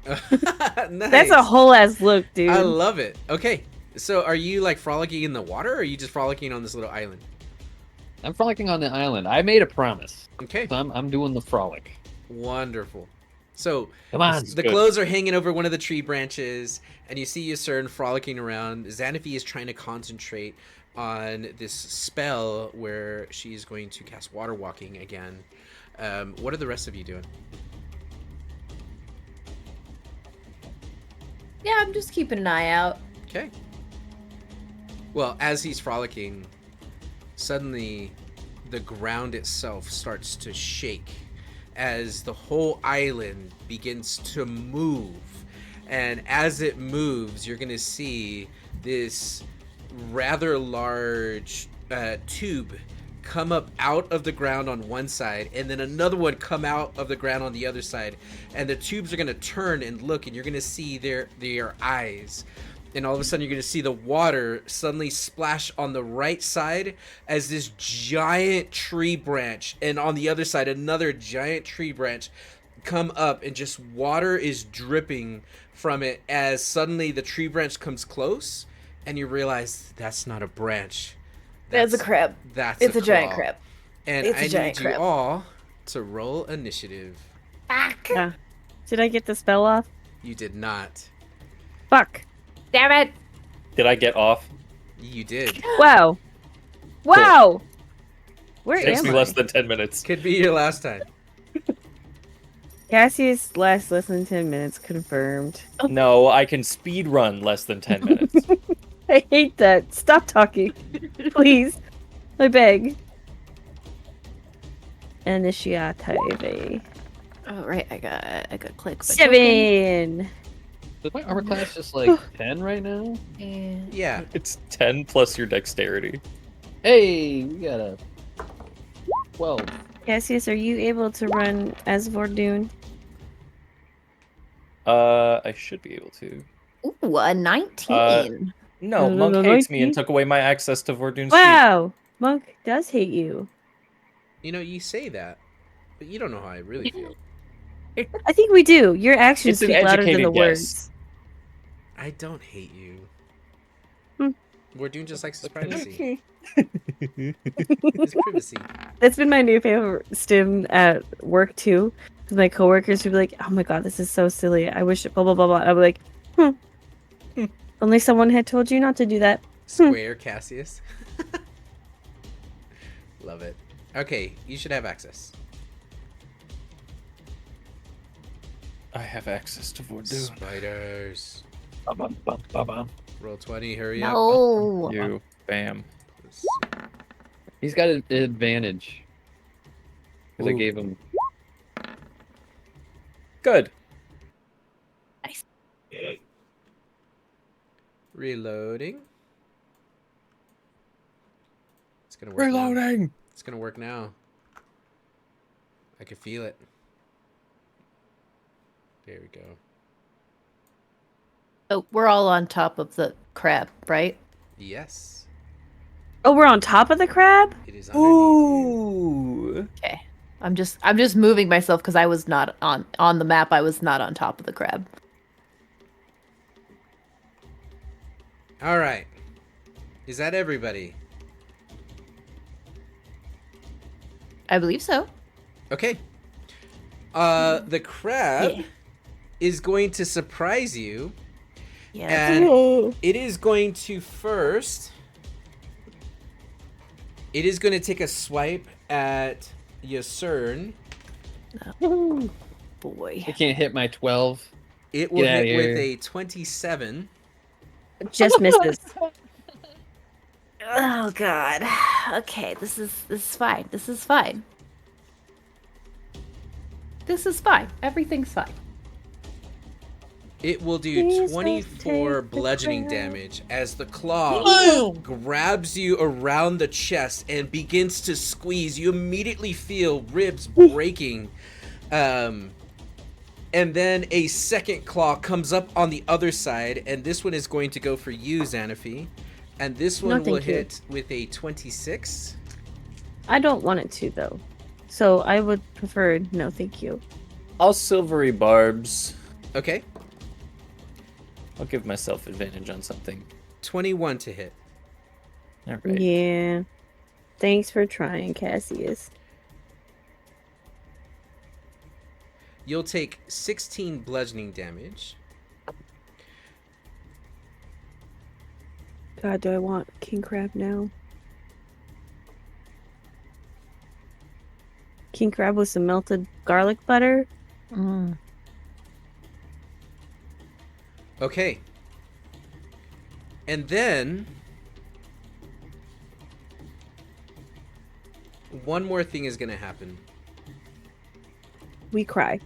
Nice.
That's a whole ass look, dude.
I love it. Okay, so are you like frolicking in the water, or are you just frolicking on this little island?
I'm frolicking on the island. I made a promise,
Okay,
so I'm doing the frolic.
wonderful. So
Come on.
the
good.
clothes are hanging over one of the tree branches, and you see Yasern frolicking around. Xanaphi is trying to concentrate on this spell where she's going to cast water walking again. What are the rest of you doing?
Yeah, I'm just keeping an eye out.
Okay. Well, as he's frolicking, suddenly the ground itself starts to shake as the whole island begins to move. And as it moves, you're going to see this rather large tube come up out of the ground on one side, and then another one come out of the ground on the other side, and the tubes are going to turn and look, and you're going to see their eyes, and all of a sudden you're going to see the water suddenly splash on the right side as this giant tree branch, and on the other side another giant tree branch come up, and just water is dripping from it as suddenly the tree branch comes close, and you realize that's not a branch.
That's a crab.
It's
a giant crab.
And
It's a
I
giant
need you
crab.
all to roll initiative.
Yeah. Did I get the spell off?
You did not.
Fuck.
Damn it!
Did I get off?
You did.
Wow. Wow. Where
Takes
am
me
I?
less than 10 minutes.
Could be your last time.
Cassius lasts less than 10 minutes confirmed.
No, I can speed run less than 10 minutes.
I hate that. Stop talking. Please. I beg. Initiative.
Oh right, I got click.
7.
Is my armor class just like 10 right now?
And
Yeah.
It's 10 plus your dexterity.
Hey, we got a 12.
Cassius, are you able to run as Vordoon?
I should be able to.
ooh, a 19.
No, Monk hates me and took away my access to Vordoon's
Wow. Monk does hate you.
You know, you say that, but you don't know how I really feel.
I think we do. Your actions
It's an
speak louder than the
educated
words.
guess.
I don't hate you.
Hmm.
We're doing just like his privacy. His privacy.
That's been my new favorite stim at work too. 'Cause my coworkers would be like, "Oh my god, this is so silly. I wish blah blah blah blah." I'd be like, Only someone had told you not to do that."
Square Cassius. Love it. Okay, you should have access.
I have access to Vordoon.
Spiders.
Ba-bum.
Roll 20, hurry up.
No.
You. Bam.
Let's see.
He's got an advantage. Because I
Ooh.
gave him.
Good.
Reloading. It's gonna work. Now.
Reloading.
It's gonna work now. I can feel it. There we go.
Oh, we're all on top of the crab, right?
Yes.
Oh, we're on top of the crab?
It is underneath you.
Ooh.
Okay. I'm just moving myself because I was not on the map. I was not on top of the crab.
All right. Is that everybody?
I believe so.
Okay. The crab
Yeah.
is going to surprise you,
Yeah.
and it is going to first. It is going to take a swipe at Yasern.
Oh, boy.
I can't hit my 12.
It will
Get outta
hit with
here.
a 27.
Just misses.
Oh god. Okay, this is fine. This is fine. This is fine. Everything's fine.
It will do
Jesus,
24
take the
bludgeoning
crab.
damage as the claw grabs you around the chest and begins to squeeze. You immediately feel ribs breaking. And then a second claw comes up on the other side, and this one is going to go for you, Xanaphi. And this one will
thank you.
hit with a 26.
I don't want it to, though. So I would prefer no thank you.
I'll silvery barbs.
Okay,
I'll give myself advantage on something.
21 to hit.
All right.
Yeah. Thanks for trying, Cassius.
You'll take 16 bludgeoning damage.
God, do I want king crab now? King crab with some melted garlic butter?
Mm.
Okay. And then one more thing is going to happen.
We cry.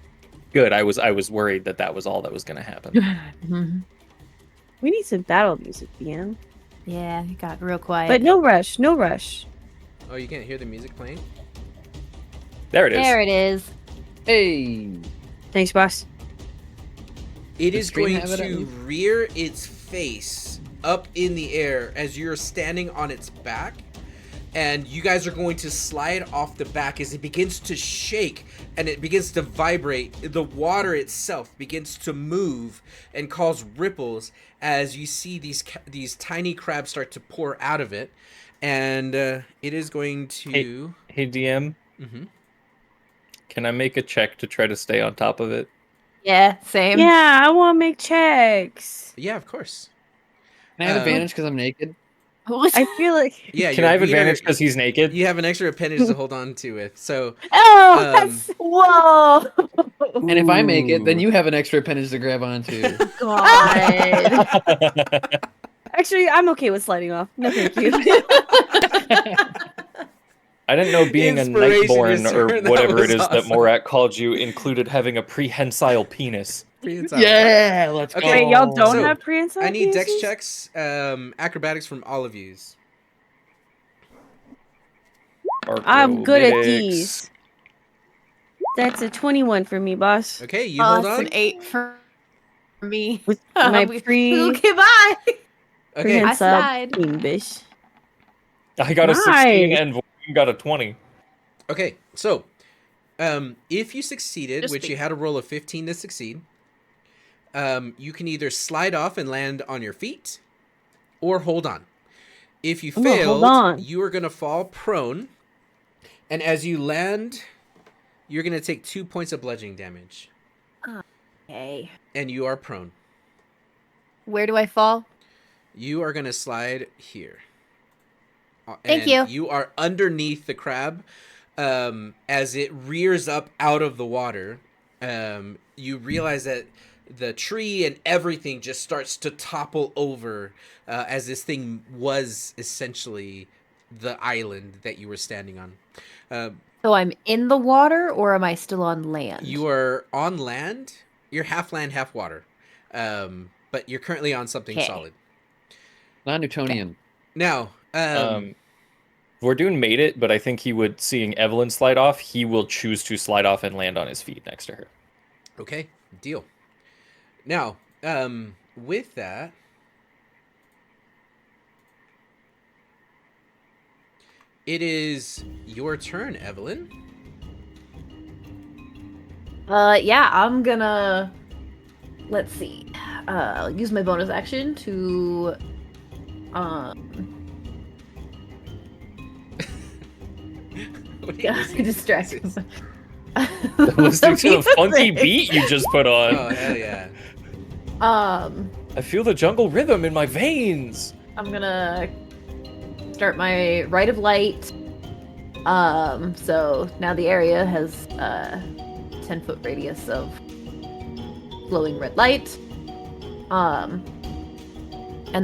Good. I was worried that was all that was going to happen.
Mhm.
We need some battle music, DM.
Yeah, it got real quiet.
But no rush, no rush.
Oh, you can't hear the music playing?
There it is.
There it is.
Hey.
Thanks, boss.
It
Does
is
Stream
going
have it at
to
least?
rear its face up in the air as you're standing on its back, and you guys are going to slide off the back as it begins to shake and it begins to vibrate. The water itself begins to move and cause ripples as you see these tiny crabs start to pour out of it, and it is going to.
Hey DM.
Mhm.
Can I make a check to try to stay on top of it?
Yeah, same.
Yeah, I want to make checks.
Yeah, of course.
Can I have
Um,
advantage because I'm naked?
I feel like.
Yeah,
Can
your
I have
beater-
advantage because he's naked?
You have an extra appendage to hold on to it. So,
Oh,
that's-
whoa!
And if I make it, then
Ooh.
you have an extra appendage to grab onto.
God.
Actually, I'm okay with sliding off. No, thank you.
I didn't know being a
Inspiration
Nightborn
is
or
that
whatever
was
it is that
awesome.
Morat called you included having a prehensile penis.
Yeah, let's
Okay,
go.
Wait, y'all don't
So,
have prehensile
I need dex
penises?
checks, acrobatics from all of yous.
I'm good at
Archromitics.
these. That's a 21 for me, boss.
Okay, you hold
That's
on.
an 8 for me.
With my
Okay, bye.
Okay,
I
prehensile
slide.
bish.
I got a 16
Nice.
and Voisin got a 20.
okay. So, if you succeeded,
Just
which you
speak.
had a roll of 15 to succeed, you can either slide off and land on your feet, or hold on. If you
I'm gonna hold
failed,
on.
you are gonna fall prone, and as you land, you're gonna take 2 points of bludgeoning damage,
Okay.
and you are prone.
Where do I fall?
You are gonna slide here.
Thank
And
you.
You are underneath the crab, as it rears up out of the water. You realize that the tree and everything just starts to topple over, as this thing was essentially the island that you were standing on.
So I'm in the water, or am I still on land?
You are on land. You're half land, half water. But you're currently on something
Okay.
solid.
Non-Newtonian.
Now,
Vordoon made it, but I think he would, seeing Evelyn slide off, he will choose to slide off and land on his feet next to her.
okay, deal. Now, with that, it is your turn, Evelyn.
Yeah, I'm gonna. Let's see. I'll use my bonus action to.
What are you listening
Distract.
to?
Listening to the funky
Music.
beat you just put on.
Oh, hell yeah.
I feel the jungle rhythm in my veins.
I'm gonna start my Rite of Light. So now the area has 10-foot radius of glowing red light. And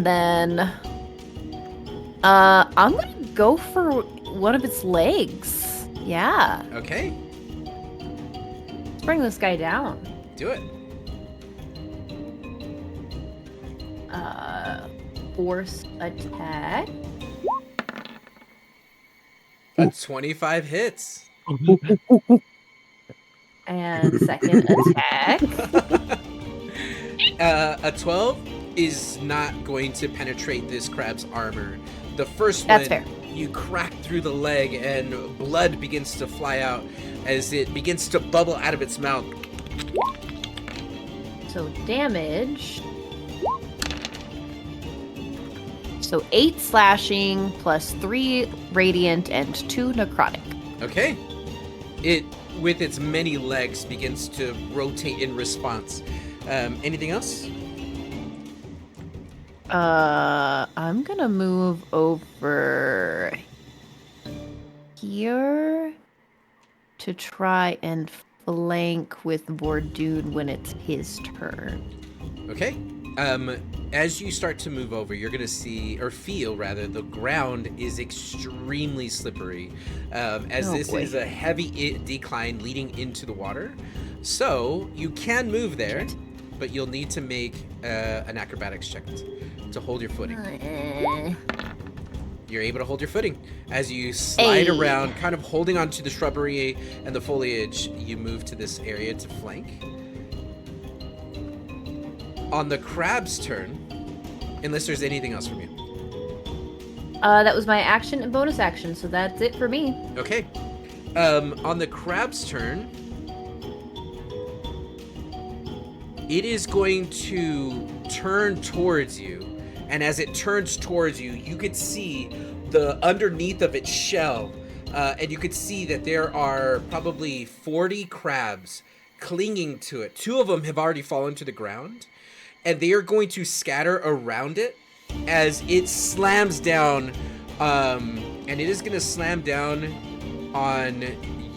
then I'm gonna go for one of its legs. Yeah,
Okay,
let's bring this guy down.
do it.
Force attack.
A 25 hits.
And second attack.
A 12 is not going to penetrate this crab's armor. The first
That's
one,
fair.
you crack through the leg and blood begins to fly out as it begins to bubble out of its mouth.
So damage. So 8 slashing plus 3 radiant and 2 necrotic.
Okay. It, with its many legs, begins to rotate in response. Anything else?
I'm gonna move over here to try and flank with Vordoon when it's his turn.
Okay. As you start to move over, you're gonna see, or feel rather, the ground is extremely slippery, as
Oh,
this
boy.
is a heavy decline leading into the water. So you can move there, but you'll need to make an acrobatics check to hold your footing. You're able to hold your footing. As you slide around, kind of holding onto the shrubbery and the foliage, you move to this area to flank. On the crab's turn, unless there's anything else from you.
That was my action and bonus action, so that's it for me.
Okay. On the crab's turn, it is going to turn towards you, and as it turns towards you, you could see the underneath of its shell, and you could see that there are probably 40 crabs clinging to it. 2 of them have already fallen to the ground, and they are going to scatter around it as it slams down, and it is going to slam down on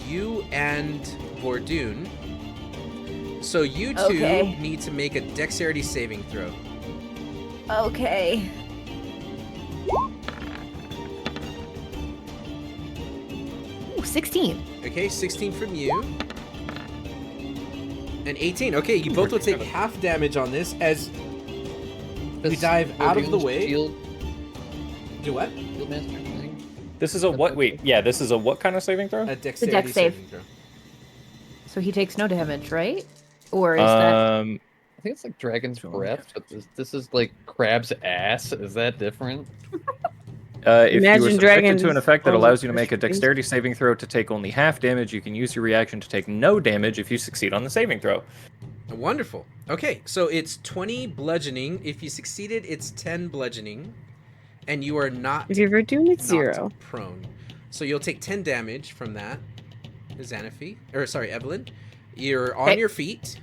you and Vordoon. So you two need to make a dexterity saving throw.
Okay. Ooh, 16.
Okay, 16 from you. And 18. Okay, you both will take half damage on this as you dive out of the way.
Shield,
Do what?
shield master thing?
This is a what? Wait, yeah, this is a what kind of saving throw?
A dexterity
dex save.
saving throw.
So he takes no damage, right? Or is that...
I think it's like Dragon's Breath, but this is like Crab's Ass. Is that different?
If you
Imagine
were subjected
dragons
to an effect that
all
allows you to
over
make a
trees.
dexterity saving throw to take only half damage, you can use your reaction to take no damage if you succeed on the saving throw.
Wonderful. Okay, so it's 20 bludgeoning. If you succeeded, it's 10 bludgeoning. And you are not
If you're ever doing it,
knocked
0.
prone. So you'll take 10 damage from that, Evelyn. You're on your feet,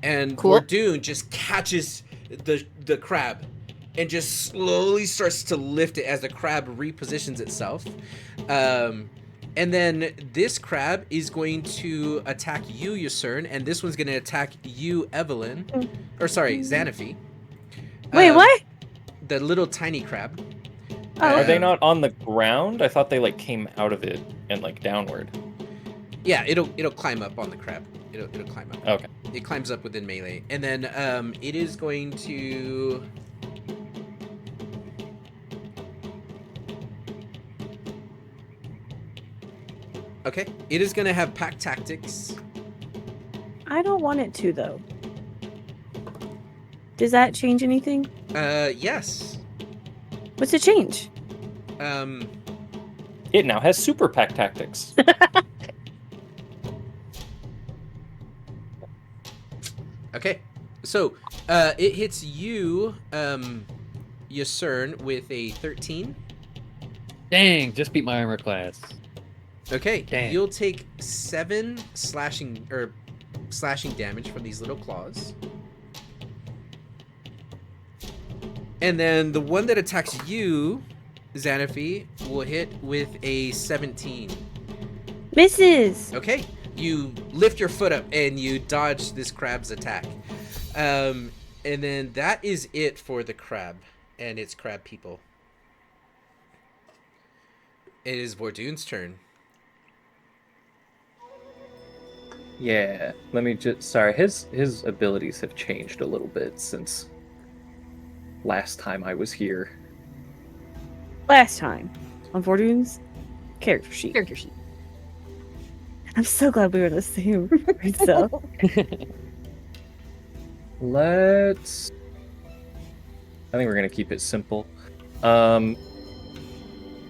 and
Cool.
Vordoon just catches the crab and just slowly starts to lift it as the crab repositions itself. And then this crab is going to attack you, Yusern, and this one's going to attack you, Evelyn. Or sorry, Xanaphi.
Wait, what?
The little tiny crab.
Oh,
Are they not on the ground? I thought they like came out of it and like downward.
Yeah, it'll climb up on the crab. It'll climb up.
Okay.
It climbs up within melee, and then it is going to. Okay, it is going to have pack tactics.
I don't want it to, though. Does that change anything?
Yes.
What's it change?
It now has super pack tactics.
Okay, so it hits you, Yusern, with a 13.
Dang, just beat my armor class.
Okay,
Dang.
you'll take 7 slashing damage from these little claws. And then the one that attacks you, Xanaphi, will hit with a 17.
Misses!
Okay, you lift your foot up and you dodge this crab's attack. And then that is it for the crab and its crab people. It is Vordoon's turn.
Yeah, let me just. Sorry, his abilities have changed a little bit since last time I was here.
Last time on Vordoon's character sheet. I'm so glad we were the same. So
Let's. I think we're gonna keep it simple.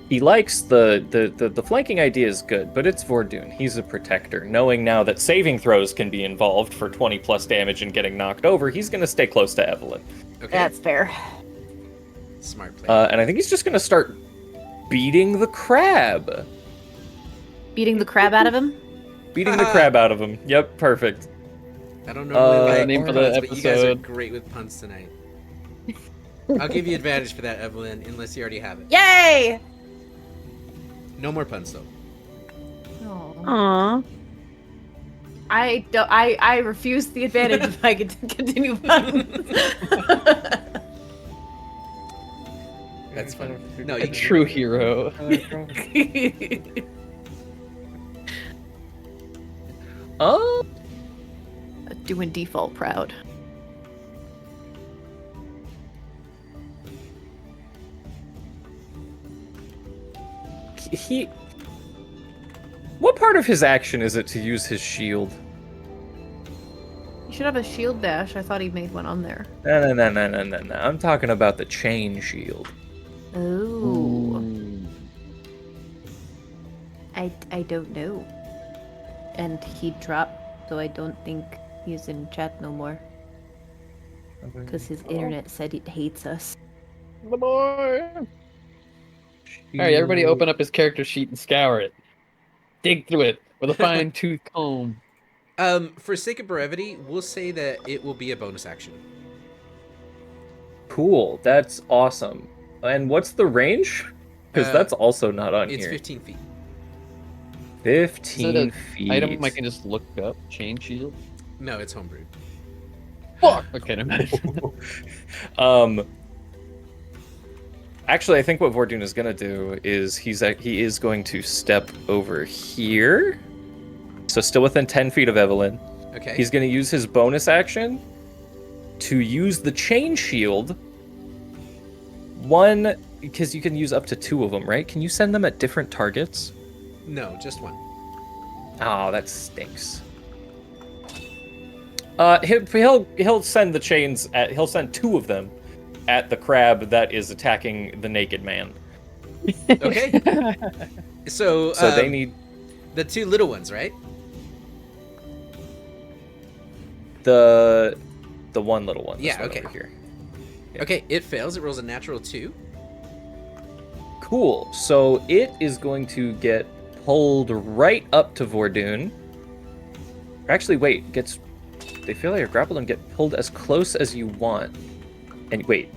He likes the flanking idea is good, but it's Vordoon. He's a protector. Knowing now that saving throws can be involved for 20 plus damage and getting knocked over, he's gonna stay close to Evelyn.
Okay,
That's fair.
smart play.
And I think he's just gonna start beating the crab.
Beating the crab out of him?
Beating the crab out of him. Yep, perfect.
I don't know like
name for
puns,
the
but you guys are
episode.
great with puns tonight. I'll give you advantage for that, Evelyn, unless you already have it.
Yay!
No more puns, though.
Aw.
I refuse the advantage if I get to continue puns.
That's fun. No,
A
you
true hero.
Oh,
Doing default proud.
he. What part of his action is it to use his shield?
You should have a shield dash. I thought he made one on there.
No. I'm talking about the chain shield.
Oh. I don't know. And he dropped, so I don't think he's in chat no more. Because his internet said it hates us.
The boy. All right, everybody, open up his character sheet and scour it. Dig through it with a fine-tooth comb.
For sake of brevity, we'll say that it will be a bonus action.
Cool, that's awesome. And what's the range? Because that's also not on
it's
here.
It's 15 feet.
15 feet.
Item I can just look up. Chain shield.
No, it's homebrewed.
Fuck. Okay, never mind.
Actually, I think what Vordoon is gonna do is he is going to step over here. So still within 10 feet of Evelyn.
Okay.
He's gonna use his bonus action to use the chain shield. One, because you can use up to 2 of them, right? Can you send them at different targets?
No, just one.
Oh, that stinks. He'll send the chains at. He'll send 2 of them at the crab that is attacking the naked man.
Okay. So
they need
the 2 little ones, right?
the one little one.
Yeah.
One
Okay.
Over here.
Okay. It fails. It rolls a natural 2.
Cool. So it is going to get pulled right up to Vordoon. Actually, wait. They feel like you're grappled and get pulled as close as you want. And wait.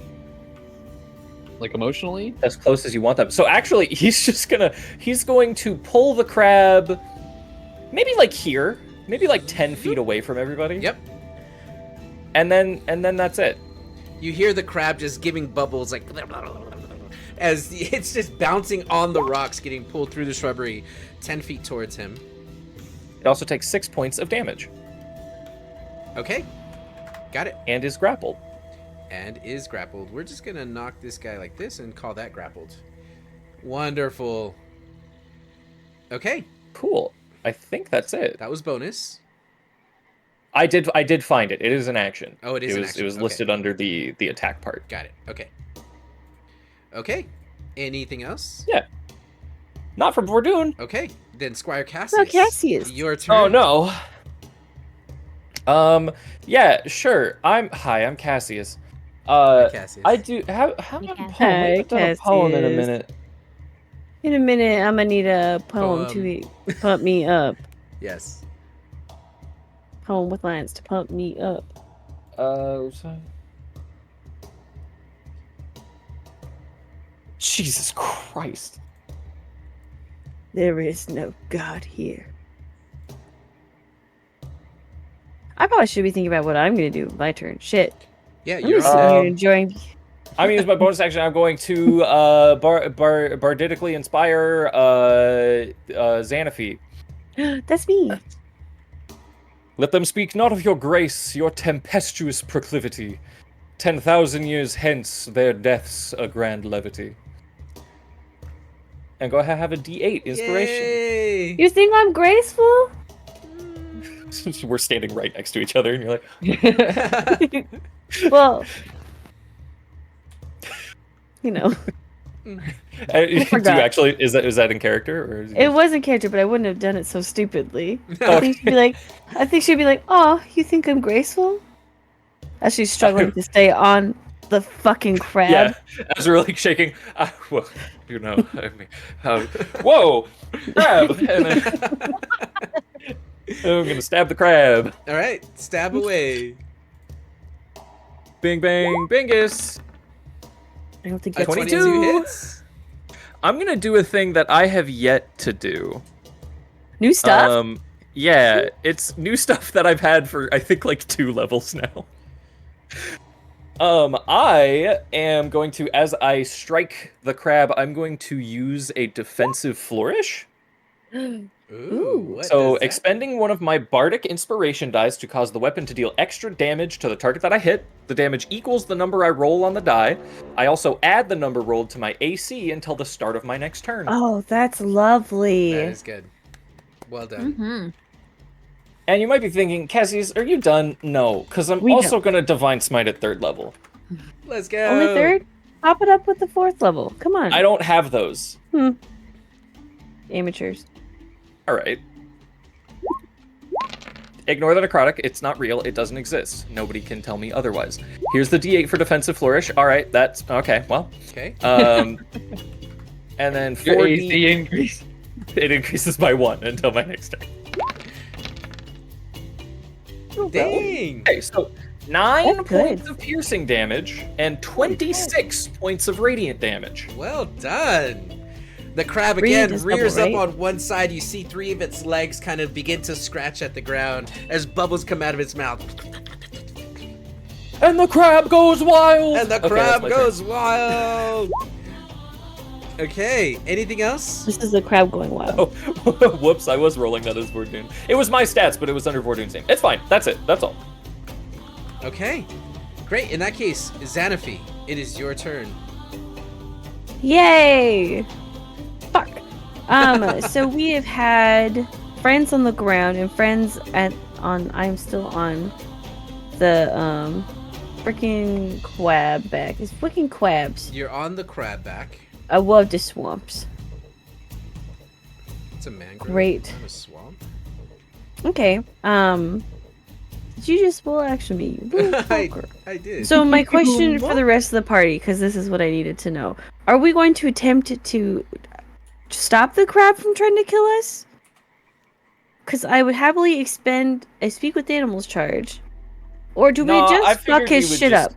Like emotionally?
As close as you want them. So actually, he's going to pull the crab maybe like here. Maybe like 10 feet away from everybody.
Yep.
And then that's it.
You hear the crab just giving bubbles like as it's just bouncing on the rocks, getting pulled through the shrubbery 10 feet towards him.
It also takes 6 points of damage.
Okay. Got it.
And is grappled.
We're just gonna knock this guy like this and call that grappled. Wonderful. Okay.
Cool. I think that's it.
That was bonus.
I did find it. It is an action.
Oh, it is an action.
It was listed under the attack part.
Got it. Okay. Okay. Anything else?
Yeah. Not from Vordoon.
Okay. Then Squire Cassius.
No, Cassius.
Your turn.
Oh no. Yeah, sure. I'm Cassius.
Cassius.
I do how about a poem?
Hi,
I've done a poem in a
Cassius.
minute.
In a minute, I'm gonna need a poem to pump me up.
Yes.
Poem with lines to pump me up.
Jesus Christ.
There is no God here. I probably should be thinking about what I'm gonna do with my turn. Shit.
Yeah,
I'm
you're
just sitting here
on.
enjoying.
I'm gonna use my bonus action. I'm going to bardically inspire Xanaphi.
That's me.
Let them speak not of your grace, your tempestuous proclivity. 10,000 years hence, their deaths a grand levity. And go ahead and have a D8 inspiration.
Yay!
You think I'm graceful?
We're standing right next to each other, and you're like,
Well, you know.
do you
forgot.
actually is that in character or is
It was in character, but I wouldn't have done it so stupidly. I think she'd be like, "Oh, you think I'm graceful?" As she's struggling to stay on the fucking crab.
Yeah, as we're like shaking. Well, you know, I mean, whoa, crab! And I'm gonna stab the crab.
All right, stab away.
Bing bang bingus.
I don't think
A
that's
22 hits.
I'm gonna do a thing that I have yet to do.
new stuff.
Yeah, it's new stuff that I've had for I think like 2 levels now. I am going to, as I strike the crab, I'm going to use a defensive flourish.
Ooh, what
So,
does that
expending one of my bardic inspiration dice to cause the weapon to deal extra damage to the target that I hit. The damage equals the number I roll on the die. I also add the number rolled to my AC until the start of my next turn.
Oh, that's lovely.
That is good. Well done.
Mm-hmm.
And you might be thinking, Cassius, are you done? No, because I'm
We
also going to Divine Smite at 3rd level.
Let's go.
Only 3rd? Top it up with the 4th level. Come on.
I don't have those.
Amateurs.
Alright. Ignore the necrotic. It's not real. It doesn't exist. Nobody can tell me otherwise. Here's the D8 for defensive flourish. Alright, that's... Okay, well.
Okay.
And then
Your
4D...
AC increase.
It increases by 1 until my next turn.
Dang.
Okay, so 9
That's good.
points of piercing damage and 26 points of radiant damage.
Well done. The crab
Radiant
again
is
rears
double,
up
right?
on one side. You see 3 of its legs kind of begin to scratch at the ground as bubbles come out of its mouth.
And the crab goes wild!
And the
Okay,
crab
that's my
goes wild. Okay, anything else?
This is the crab going wild.
Oh, whoops, I was rolling that as Vordoon. It was my stats, but it was under Vordoon's name. It's fine. That's it. That's all.
Okay, great. In that case, Xanafi, it is your turn.
Yay! Fuck. So we have had friends on the ground and friends I'm still on the freaking quab back. It's freaking quabs.
You're on the crab back.
I love the swamps.
It's a mangrove.
Great.
Not a swamp.
Okay. Did you just well actually me? You little
I
fucker.
did.
So my question for the rest of the party, because this is what I needed to know: are we going to attempt to stop the crab from trying to kill us? Because I would happily expend a speak with animals charge, or do we just fuck his shit up?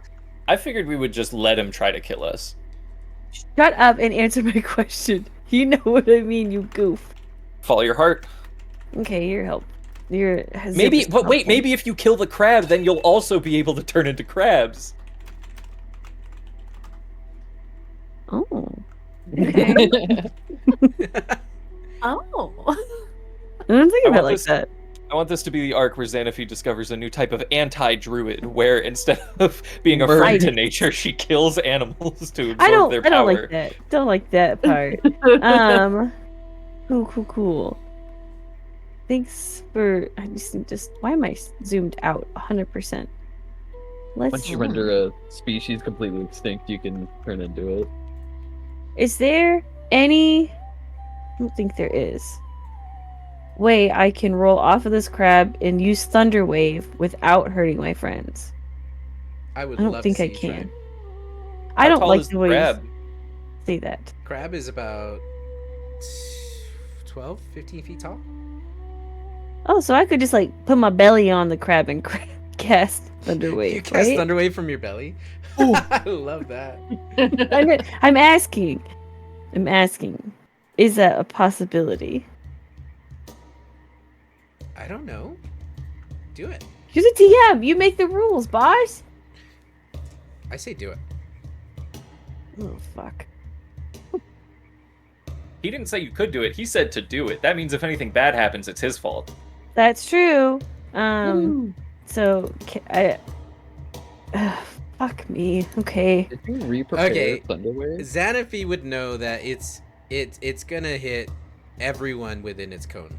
I figured we would just let him try to kill us.
Shut up and answer my question. You know what I mean, you goof.
Follow your heart.
Okay, your help. Your
Maybe, but wait, maybe if you kill the crab, then you'll also be able to turn into crabs.
Oh. Okay.
Oh.
I don't think
I
of it
want
like
this-
that.
I want this to be the arc where Xanafi discovers a new type of anti-druid, where instead of being a
Murder.
friend to nature, she kills animals to absorb
I don't
their power.
like that. Don't like that part. Cool. Thanks for. I just. Why am I zoomed out 100%?
Once you render a species completely extinct, you can turn into it.
Is there any? I don't think there is. Way I can roll off of this crab and use Thunder Wave without hurting my friends.
I would
I don't
love
think
to
I
see you try.
can. I
How
don't
tall
like
is
the way you
crab?
say that.
Crab is about 12, 15 feet tall.
Oh, so I could just like put my belly on the crab and cast Thunder Wave,
You cast
right?
Thunder Wave from your belly. I love that.
I'm asking. Is that a possibility?
I don't know. Do it.
You're the DM. You make the rules, boss.
I say do it.
Oh fuck.
He didn't say you could do it. He said to do it. That means if anything bad happens, it's his fault.
That's true. So fuck me. Okay.
Did you re-prepare
Okay.
Thunderwave?
Xanafi would know that it's gonna hit everyone within its cone.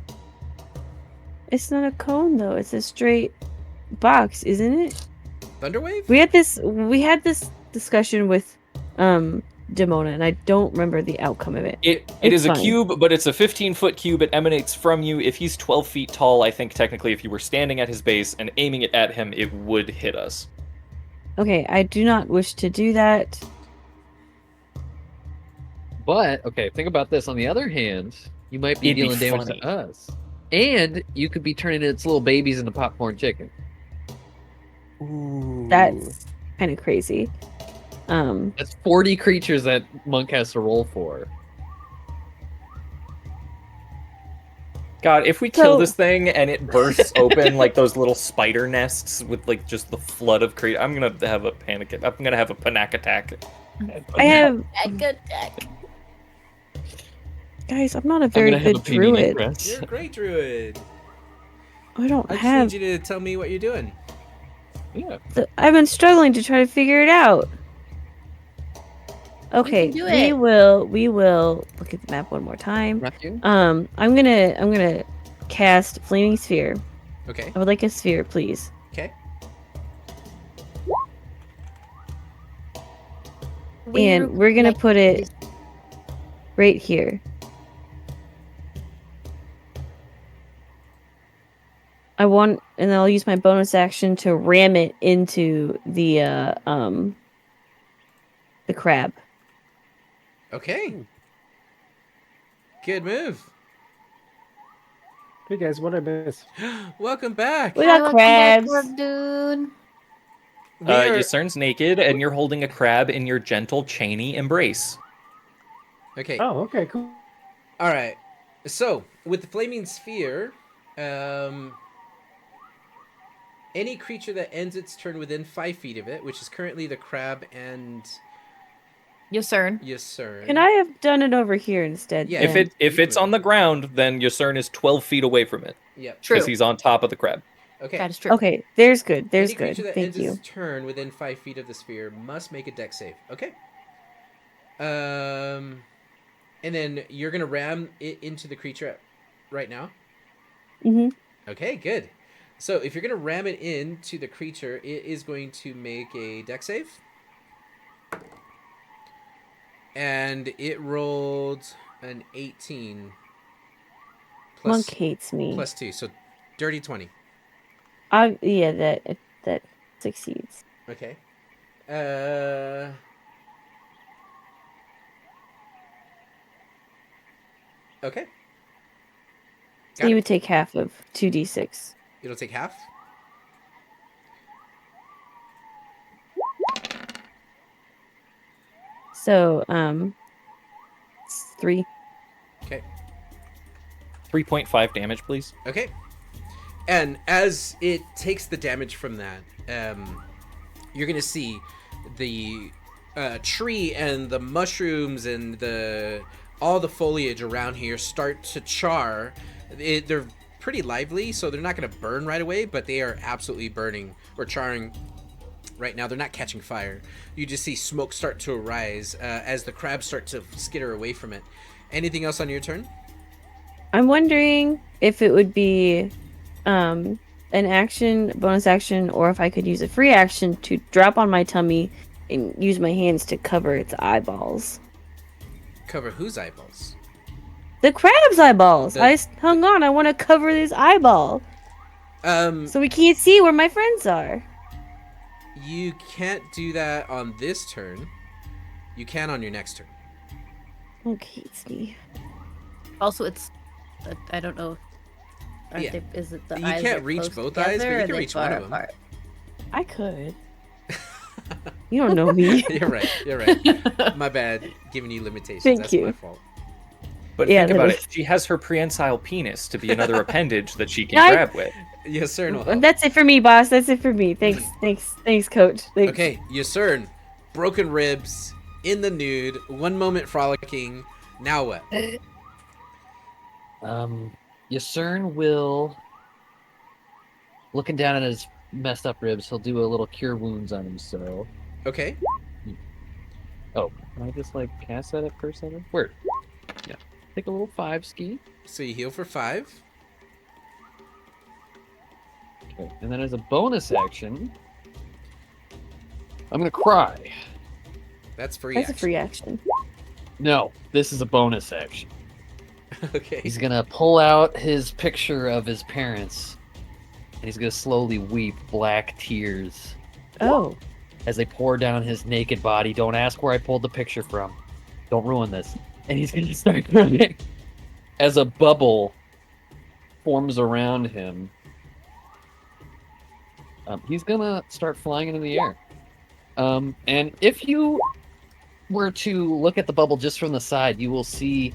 It's not a cone though. It's a straight box, isn't it?
Thunderwave?
We had this discussion with Demona, and I don't remember the outcome of it.
It
It's
is a
fine.
cube, but it's a 15-foot cube. It emanates from you. If he's 12 feet tall, I think technically if you were standing at his base and aiming it at him, it would hit us.
Okay, I do not wish to do that.
But okay, think about this. On the other hand, you might be
It'd be
dealing damage
funny.
to us, and you could be turning its little babies into popcorn chicken.
Ooh.
That's kind of crazy.
That's 40 creatures that Monk has to roll for.
God, if we kill
So-
this thing and it bursts open like those little spider nests with like just the flood of creatures, I'm gonna have a panic. I'm gonna have a panic attack.
I have Guys, I'm not a
I'm
very
gonna have a
good
painting
druid.
impress.
You're a great druid.
I don't
I just
have.
need you to tell me what you're doing.
Yeah.
I've been struggling to try to figure it out. Okay,
do
we
it.
will look at the map one more time.
Matthew?
I'm gonna cast Flaming Sphere.
Okay.
I would like a sphere, please.
Okay.
And we're gonna put it right here. And then I'll use my bonus action to ram it into the crab.
Okay. Good move.
Hey guys, what I miss?
Welcome back.
We got crabs.
Dude.
We are-
Yusern's naked, and you're holding a crab in your gentle, chainy embrace.
Okay.
Oh, okay, cool.
All right. So with the flaming sphere, any creature that ends its turn within 5 feet of it, which is currently the crab and Yusern.
Can I have done it over here instead?
Yeah.
then?
If it's on the ground, then Yusern is 12 feet away from it.
Yep.
Because he's on top of the crab.
Okay.
That is true.
Okay, there's good. There's
Any
good.
creature that
Thank
ends
you.
its turn within 5 feet of the sphere must make a dex save. Okay. And then you're gonna ram it into the creature right now.
Mm-hmm.
Okay, good. So if you're gonna ram it into the creature, it is going to make a dex save. And it rolled an 18.
Monk hates me.
Plus 2, so dirty 20.
Yeah, that succeeds.
Okay. Okay.
So you would take half of 2d6.
It'll take half.
So, it's 3.
Okay.
3.5 damage, please.
Okay. And as it takes the damage from that, you're gonna see the tree and the mushrooms and all the foliage around here start to char. They're pretty lively, so they're not gonna burn right away, but they are absolutely burning or charring right now. They're not catching fire. You just see smoke start to arise as the crabs start to skitter away from it. Anything else on your turn?
I'm wondering if it would be an action, bonus action, or if I could use a free action to drop on my tummy and use my hands to cover its eyeballs.
Cover whose eyeballs?
The crab's eyeballs! Hung on, I want to cover his eyeball. So we can't see where my friends are.
You can't do that on this turn. You can on your next turn.
Okay, it's me.
Also, it's I don't know.
Yeah.
Is it the
You
eyes
can't
are
reach
close
both eyes, but
together,
you
or
can
are they
reach one
far
of them.
apart?
I could. You don't know me.
You're right. My bad. Giving you limitations.
Thank
That's
you.
my fault.
But
Yeah,
think about
that
it. She has her prehensile penis to be another appendage that she can
Yeah,
grab with.
Yes, sir. No help.
That's it for me, boss. That's it for me. Thanks, coach. Thanks.
Okay, Yusern, broken ribs, in the nude, one moment frolicking. Now what?
Yusern will, looking down at his messed up ribs, he'll do a little cure wounds on himself.
Okay.
Oh, can I just cast that at first center? Where? Yeah. Take a little 5 ski.
So you heal for 5.
Okay. And then as a bonus action, I'm gonna cry.
That's free.
That's
action.
a free action.
No, this is a bonus action.
Okay.
He's gonna pull out his picture of his parents, and he's gonna slowly weep black tears
Oh.
as they pour down his naked body. Don't ask where I pulled the picture from. Don't ruin this. And he's gonna start crying as a bubble forms around him. He's gonna start flying into the air. And if you were to look at the bubble just from the side, you will see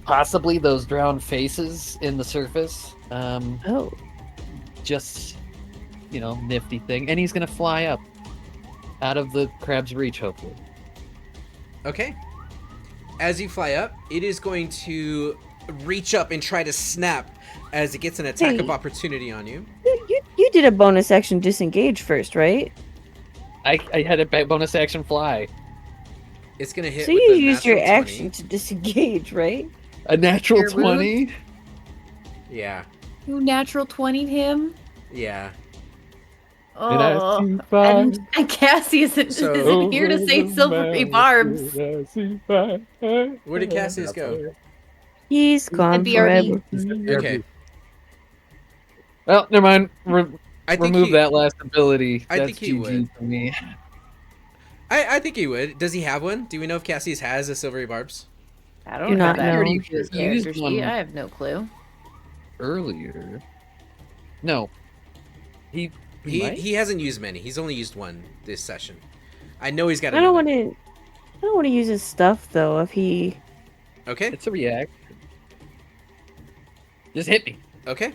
possibly those drowned faces in the surface.
Oh.
Just, nifty thing. And he's gonna fly up out of the crab's reach, hopefully.
Okay. as you fly up, it is going to reach up and try to snap as it gets an attack of opportunity on you.
You did a bonus action disengage first, right?
I had a bonus action fly.
It's going to hit
So
with
you
a
used your
natural
action
20.
to disengage, right?
A natural
Your
20.
Yeah.
You natural 20'd him?
Yeah.
And I
Oh,
see fire.
and Cassie isn't here to say silvery barbs.
Where did Cassius go?
He's gone
BRB.
forever.
Okay.
Well, never mind.
I think
Remove
he-
that last ability.
I
That's
think he
GG
would.
for me.
I think he would. Does he have one? Do we know if Cassius has a silvery barbs?
I
Do
don't
not
have that
know.
to his
Used
character
one.
sheet. I have no clue.
Earlier. No. He might?
He hasn't used many. He's only used one this session. I know he's got
I don't
another.
want to. I don't want to use his stuff though. If he.
Okay.
It's a react. Just hit me.
Okay.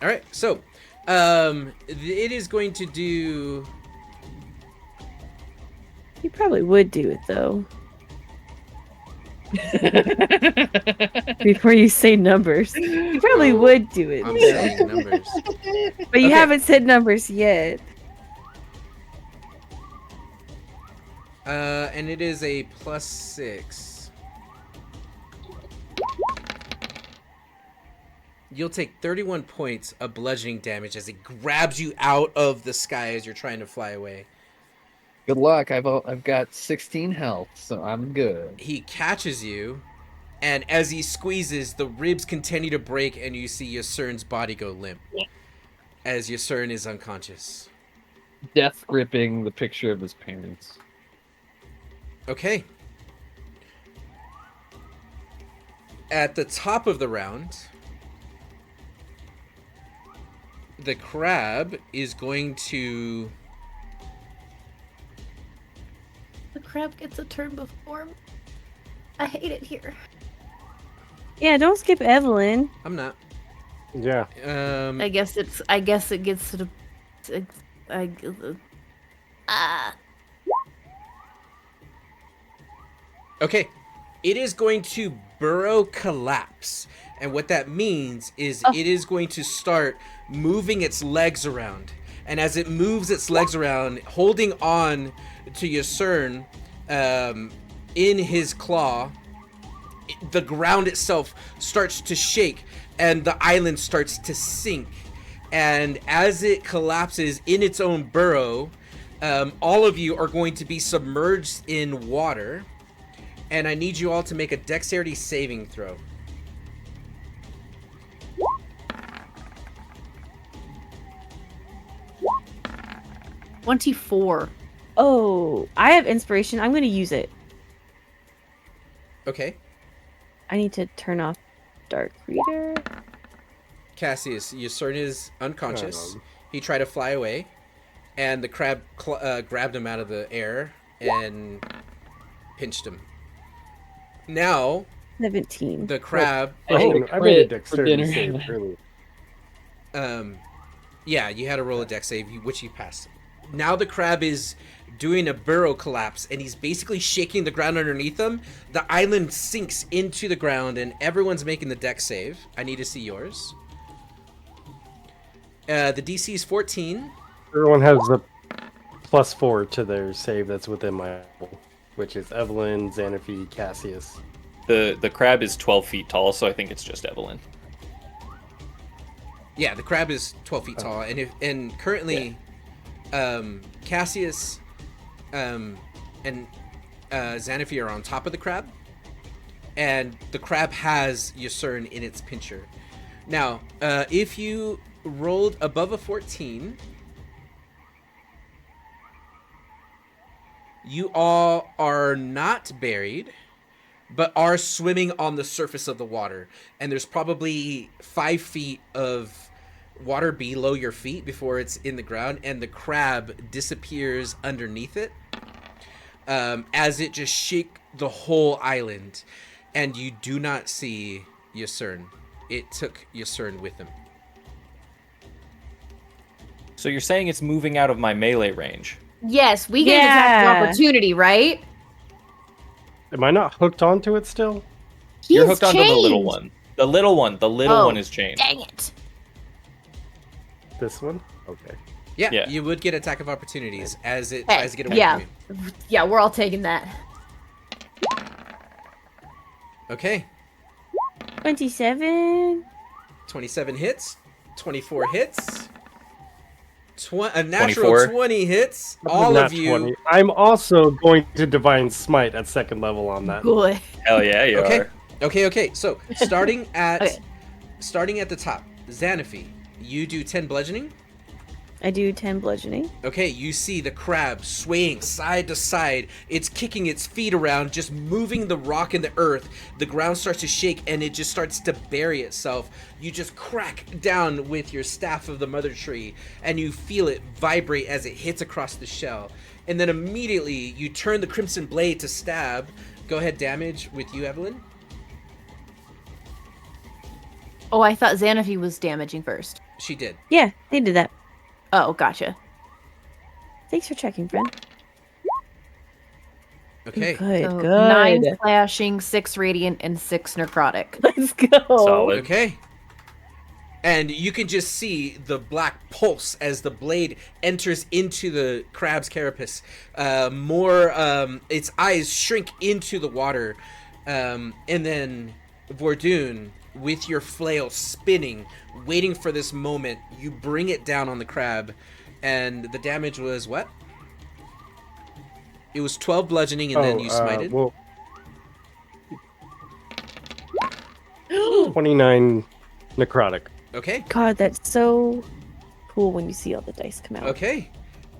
All right. So, it is going to do.
He probably would do it though. Before you say numbers, you probably would do it.
I'm saying numbers.
But you
Okay.
haven't said numbers yet.
And it is a +6. You'll take 31 points of bludgeoning damage as it grabs you out of the sky as you're trying to fly away.
Good luck. I've got 16 health, so I'm good.
He catches you, and as he squeezes, the ribs continue to break, and you see Yasurn's body go limp as Yasurn is unconscious.
Death gripping the picture of his parents.
Okay. At the top of the round, the crab is going to...
The crab gets a turn before me. I hate it here.
Yeah, don't skip Evelyn.
I'm not.
Yeah.
I guess it gets to the.
Okay. It is going to burrow collapse. And what that means is it is going to start moving its legs around. And as it moves its legs around, holding on to Yasurn in his claw, the ground itself starts to shake and the island starts to sink. And as it collapses in its own burrow, all of you are going to be submerged in water. And I need you all to make a dexterity saving throw.
$24.
Oh, I have inspiration. I'm going to use it.
Okay.
I need to turn off Dark Reader.
Cassius, Yasurn is unconscious. He tried to fly away, and the crab grabbed him out of the air and pinched him. Now,
17.
the crab...
Oh, I made a dexterity save earlier.
Yeah, you had to roll a dex save, which you passed. Now the crab is doing a burrow collapse, and he's basically shaking the ground underneath him. The island sinks into the ground, and everyone's making the dex save. I need to see yours. The DC is 14.
Everyone has a +4 to their save that's within my level, which is Evelyn, Xanaphi, Cassius.
The crab is 12 feet tall, so I think it's just Evelyn.
Yeah, the crab is 12 feet tall, and currently, Cassius, and Xanaphi are on top of the crab, and the crab has Yasurn in its pincher. Now, if you rolled above a 14, you all are not buried, but are swimming on the surface of the water. And there's probably 5 feet of water below your feet before it's in the ground, and the crab disappears underneath it as it just shake the whole island. And you do not see Yasurn. It took Yasurn with him.
So you're saying it's moving out of my melee range?
Yes, we get an attack of opportunity, right?
Am I not hooked onto it still?
You're
He's
hooked onto the little
chained!
one. The little
Oh,
one is chained.
Dang it.
This one? Okay.
Yeah, you would get attack of opportunities as it
Hey,
tries to get away
yeah.
from you.
Yeah, we're all taking that.
Okay,
27.
27 hits, 24 hits, a natural
24.
20 hits. All
Not
of you.
20. I'm also going to Divine Smite at second level on that.
Good.
Hell yeah, you
Okay,
are.
okay. So starting at
Okay.
starting at the top, Xanaphi, you do 10 bludgeoning.
I do 10 bludgeoning.
Okay, you see the crab swaying side to side. It's kicking its feet around, just moving the rock and the earth. The ground starts to shake and it just starts to bury itself. You just crack down with your staff of the mother tree and you feel it vibrate as it hits across the shell. And then immediately you turn the crimson blade to stab. Go ahead, damage with you, Evelyn.
Oh, I thought Xanaphi was damaging first.
She did.
Yeah, they did that.
Oh, gotcha.
Thanks for checking, friend.
Okay.
Good,
So
good.
9 slashing, 6 radiant, and 6 necrotic.
Let's go.
Solid.
Okay. And you can just see the black pulse as the blade enters into the crab's carapace. Its eyes shrink into the water. And then Vordoon, with your flail spinning, waiting for this moment, you bring it down on the crab. And the damage was what? It was 12 bludgeoning and then you smited.
Well, 29 necrotic.
Okay.
God, that's so cool when you see all the dice come out.
Okay.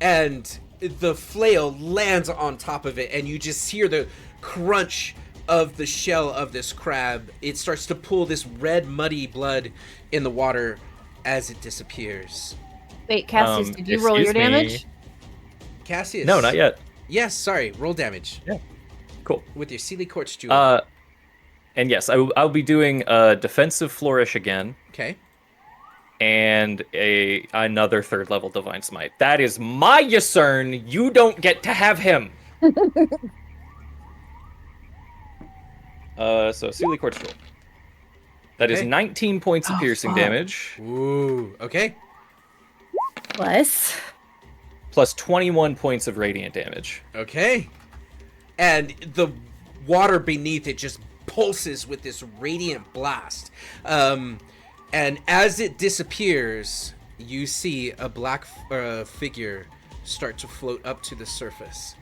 And the flail lands on top of it, and you just hear the crunch of the shell of this crab. It starts to pull this red, muddy blood in the water as it disappears.
Wait, Cassius, did you roll your
excuse me.
damage?
Cassius.
No, not yet.
Yes, sorry. Roll damage.
Yeah. Cool.
With your Sealy Quartz Jewel.
And yes, I'll be doing a defensive flourish again.
Okay.
And another 3rd level divine smite. That is my Yasern. You don't get to have him. So Sealy Quartz Jewel. That is
Okay.
19 points of piercing
fuck.
damage,
Ooh. Okay.
plus 21 points of radiant damage.
Okay. And the water beneath it just pulses with this radiant blast. And as it disappears, you see a black figure start to float up to the surface.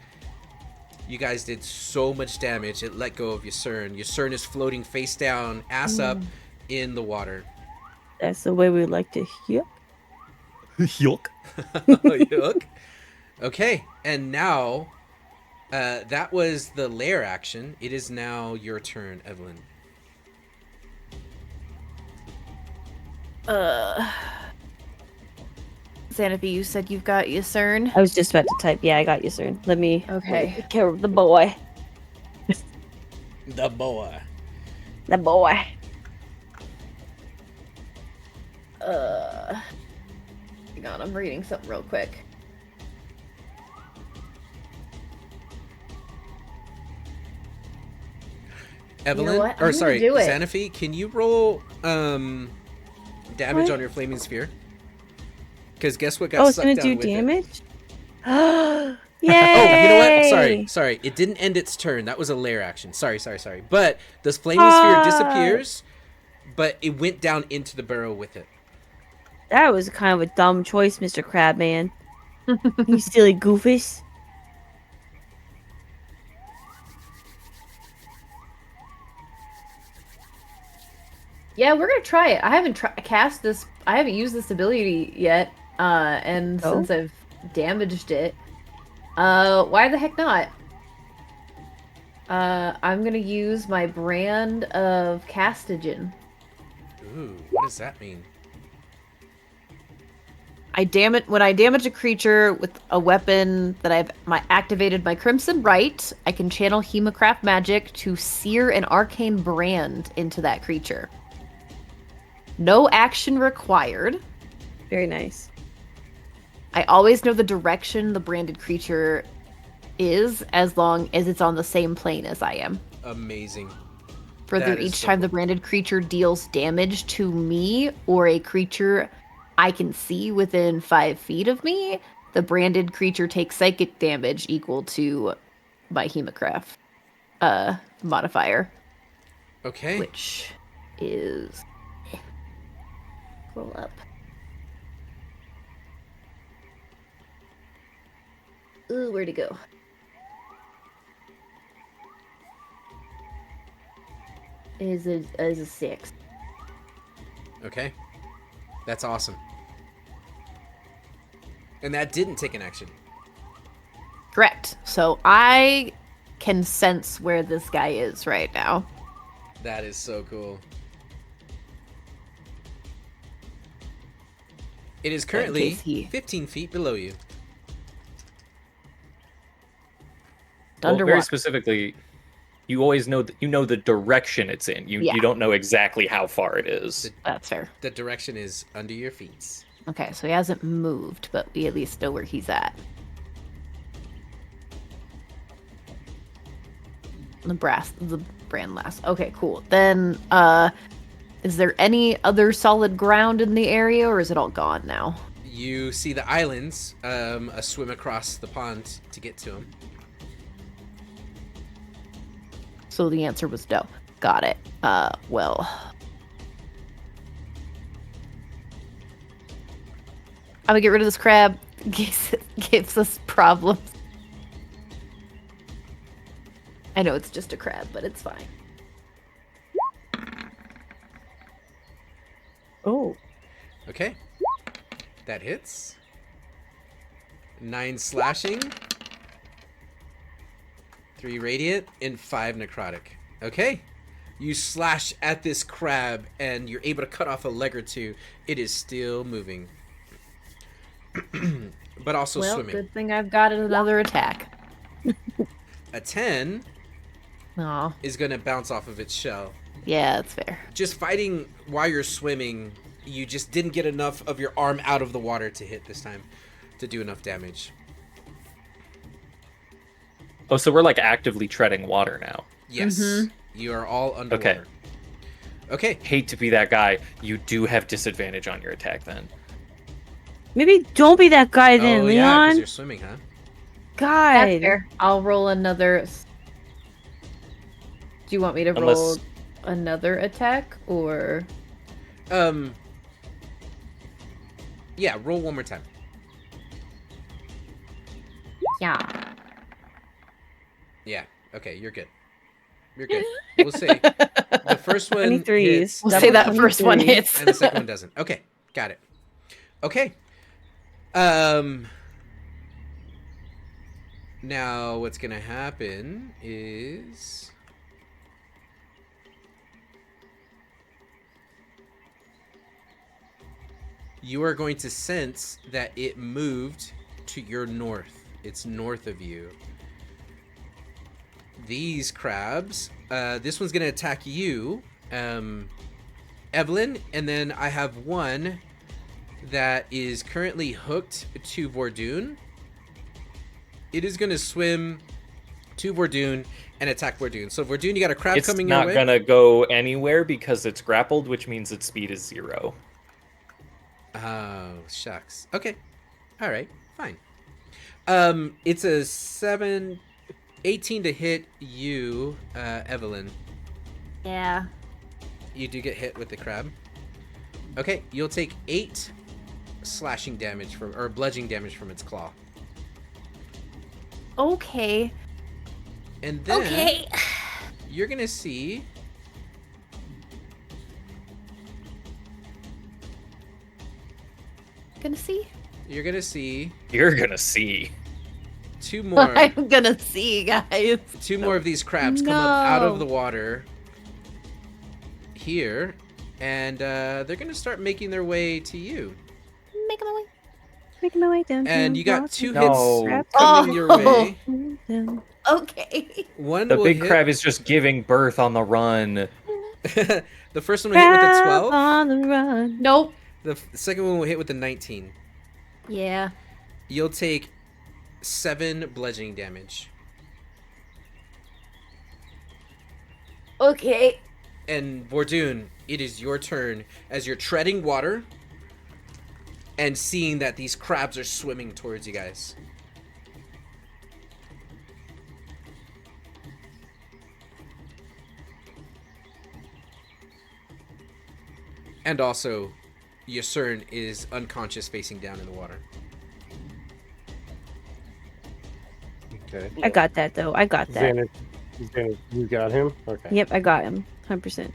You guys did so much damage, it let go of Yasern. Yasern is floating face down, ass up in the water.
That's the way we like to hear.
Yuck.
Yuck. Okay, and now that was the lair action. It is now your turn, Evelyn.
Xanaphi, you said you've got Yasern?
I was just about to type. Yeah, I got you, sir. Let me
Okay.
take care of the boy.
The boa.
The boy.
Hang on, I'm reading something real quick.
Evelyn,
what? I'm
or
gonna
sorry,
do it.
Xanaphi, can you roll damage
What?
on your flaming sphere? Because guess what
Oh,
got
it's
sucked
gonna
down
do
with it?
damage? Yay!
Oh, you know what? Sorry. It didn't end its turn. That was a lair action. Sorry. But this flaming sphere disappears, but it went down into the burrow with it.
That was kind of a dumb choice, Mr. Crabman. You silly goofus.
Yeah, we're gonna try it. I haven't cast this. I haven't used this ability yet. And
Oh?
since I've damaged it, why the heck not? I'm gonna use my brand of Castagen.
Ooh, what does that mean?
When I damage a creature with a weapon that I've activated my Crimson Right, I can channel Hemocraft magic to sear an arcane brand into that creature. No action required.
Very nice.
I always know the direction the branded creature is, as long as it's on the same plane as I am.
Amazing.
Further,
That is
each
so
time
cool.
the branded creature deals damage to me or a creature I can see within 5 feet of me, the branded creature takes psychic damage equal to my Hemocraft modifier.
Okay.
Which is... Roll up. Ooh, where'd it go? Is a 6.
Okay. That's awesome. And that didn't take an action.
Correct. So I can sense where this guy is right now.
That is so cool. It is currently 15 feet below you.
Well,
Underwater.
very specifically, you always know that you know the direction it's in. You don't know exactly how far it is.
That's fair.
The direction is under your feet.
Okay, so he hasn't moved, but we at least know where he's at. The brand last. Okay, cool. Then, is there any other solid ground in the area, or is it all gone now?
You see the islands, a swim across the pond to get to them.
So the answer was no. Got it. Well. I'm gonna get rid of this crab. Gives us problems. I know it's just a crab, but it's fine.
Oh.
Okay. That hits. 9 slashing. 3 radiant and 5 necrotic. Okay. You slash at this crab and you're able to cut off a leg or two. It is still moving. But also swimming.
Good thing I've got another attack.
A 10
Aw.
is going to bounce off of its shell.
Yeah, that's fair.
Just fighting while you're swimming, you just didn't get enough of your arm out of the water to hit this time to do enough damage.
Oh, so we're like actively treading water now.
Yes.
Mm-hmm.
You are all underwater. Okay.
Hate to be that guy. You do have disadvantage on your attack then.
Maybe don't be that guy then,
Oh, yeah, because
Leon.
you're swimming, huh?
God.
That's fair. I'll roll another. Do you want me to roll another attack, or?
Yeah, roll one more time.
Yeah.
Yeah. Okay, you're good. You're good. We'll say the first one
23s.
hits,
We'll say that first one
23.
hits.
and the second one doesn't. Okay, got it. Okay. Now what's gonna happen is you are going to sense that it moved to your north. It's north of you. These crabs, this one's gonna attack you, Evelyn, and then I have one that is currently hooked to Vordoon. It is gonna swim to Vordoon and attack Vordoon. So Vordoon, you got a crab coming your way.
It's not gonna go anywhere because it's grappled, which means its speed is 0.
Oh, shucks. Okay. All right. Fine. It's a 18 to hit you, Evelyn.
Yeah.
You do get hit with the crab. Okay, you'll take 8 slashing damage or bludgeoning damage from its claw.
Okay.
And then you're gonna see You're gonna see
You're gonna see.
2 more.
I'm gonna see, guys.
2 more of these crabs come up out of the water here, and they're gonna start making their way to you.
Making my way down.
And you got 2
No.
hits coming your way.
Okay.
One
The
will
big
hit.
crab is just giving birth on the run.
The first one will hit with a 12.
on the run.
Nope.
The second one will hit with a 19.
Yeah.
You'll take 7 bludgeoning damage.
Okay.
And Bordoon, it is your turn as you're treading water and seeing that these crabs are swimming towards you guys. And also, Yasern is unconscious facing down in the water.
Okay.
I got that though. I got that.
Xanet, you got him? Okay.
Yep, I got him. 100%.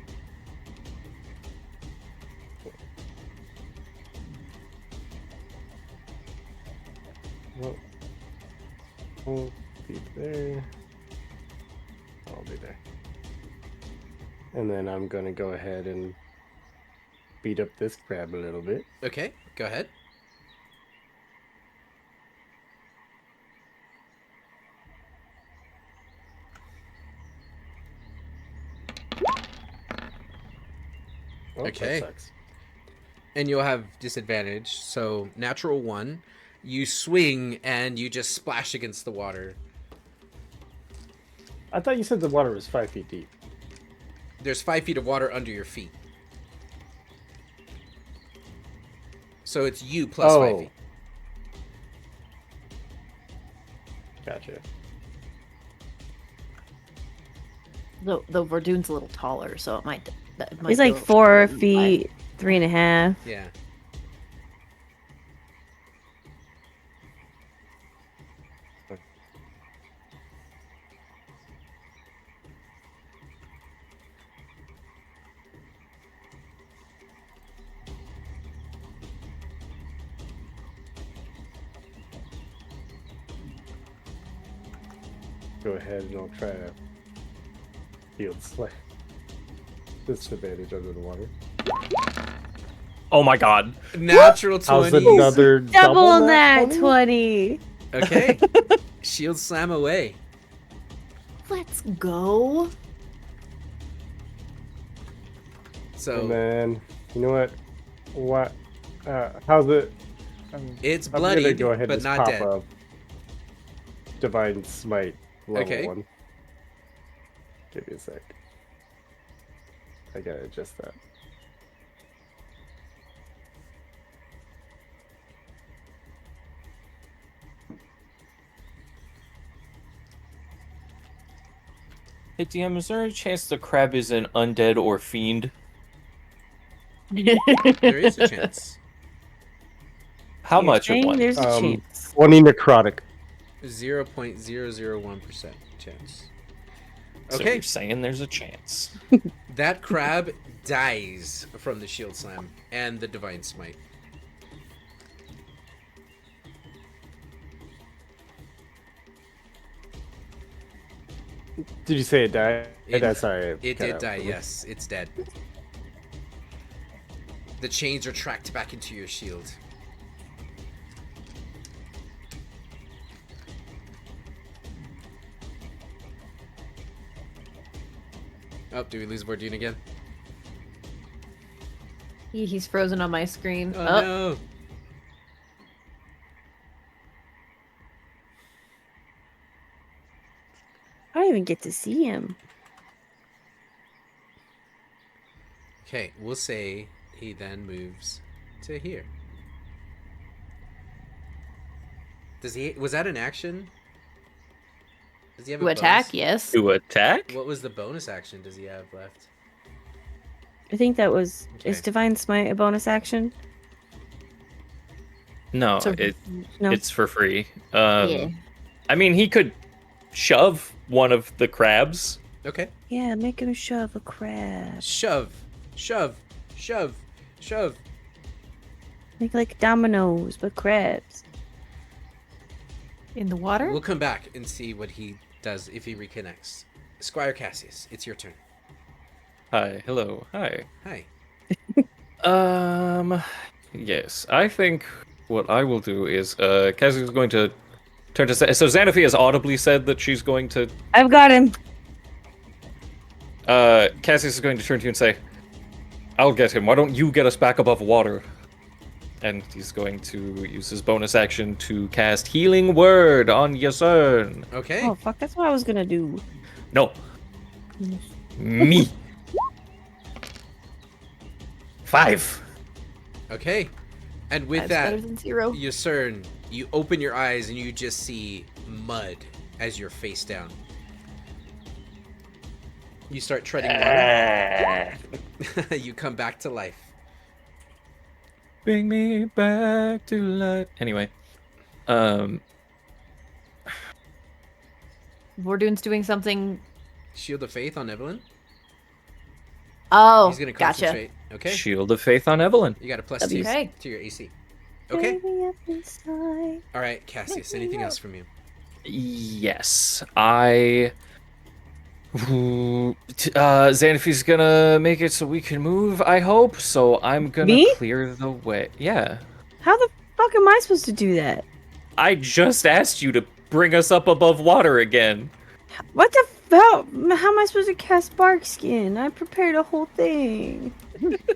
Well, I'll be there. I'll be there. And then I'm gonna go ahead and beat up this crab a little bit.
Okay, go ahead.
Oh,
Okay.
That sucks.
And you'll have disadvantage. So, natural 1. You swing and you just splash against the water.
I thought you said the water was 5 feet deep.
There's 5 feet of water under your feet. So it's you plus 5 feet.
Gotcha.
Though Vordoon's a little taller, so it might.
He's like 4 feet, 3.5.
Yeah.
Go ahead and I'll try to field slam. Disadvantage under the water.
Oh my god.
Natural
How's
20.
another
Double
nat
that 20.
Okay. Shield slam away.
Let's go.
So
And then, you know what? What? How's it?
it's
I'm gonna
bloodied,
go ahead
but
and
not
pop
dead.
up Divine Smite level
Okay.
1. Give me a sec. I gotta adjust that.
Hey DM, is there a chance the crab is an undead or fiend?
There is a chance.
How much of
Saying
one?
There's a chance.
20 necrotic.
0.001% chance.
So
Okay.
you're saying there's a chance.
That crab dies from the shield slam and the divine smite.
Did you say it died?
It-
Sorry.
It did die, yes. It's dead. The chains are tracked back into your shield. Oh, do we lose Bordoon again?
He's frozen on my screen.
Oh, no.
I don't even get to see him.
Okay, we'll say he then moves to here. Does he? Was that an action? Does he have
To
a
attack,
bonus?
yes.
To attack?
What was the bonus action does he have left?
I think that was. Is
Okay.
Divine Smite a bonus action?
No,
So-
No.
it's for free.
Yeah.
I mean, he could shove one of the crabs.
Okay.
Yeah, make him shove a crab.
Shove, shove, shove, shove.
Make like dominoes, but crabs.
In the water?
We'll come back and see what he does if he reconnects. Squire Cassius, it's your turn.
Hi, hello, hi.
Hi.
Yes, I think what I will do is, Cassie is going to turn to. So Xanafi has audibly said that she's going to.
I've got him.
Cassius is going to turn to you and say, "I'll get him. Why don't you get us back above water?" And he's going to use his bonus action to cast Healing Word on Yasern.
Okay.
Oh fuck, that's what I was gonna do.
No. Me. 5.
Okay. And with
That's
that,
better than 0.
Yusern, you open your eyes and you just see mud as you're face down. You start treading water. You come back to life.
Bring me back to life. Anyway,
Vordoon's doing something.
Shield of Faith on Evelyn.
Oh,
He's gonna
gotcha.
concentrate. Okay.
Shield of Faith on Evelyn.
You got a plus
W.
2
Okay.
to your AC. Okay.
Baby up inside.
All right, Cassius. Anything else from you?
Yes, Xanafy's gonna make it so we can move, I hope. So I'm gonna
Me?
clear the way. Yeah.
How the fuck am I supposed to do that?
I just asked you to bring us up above water again.
What the hell? How am I supposed to cast bark skin? I prepared a whole thing.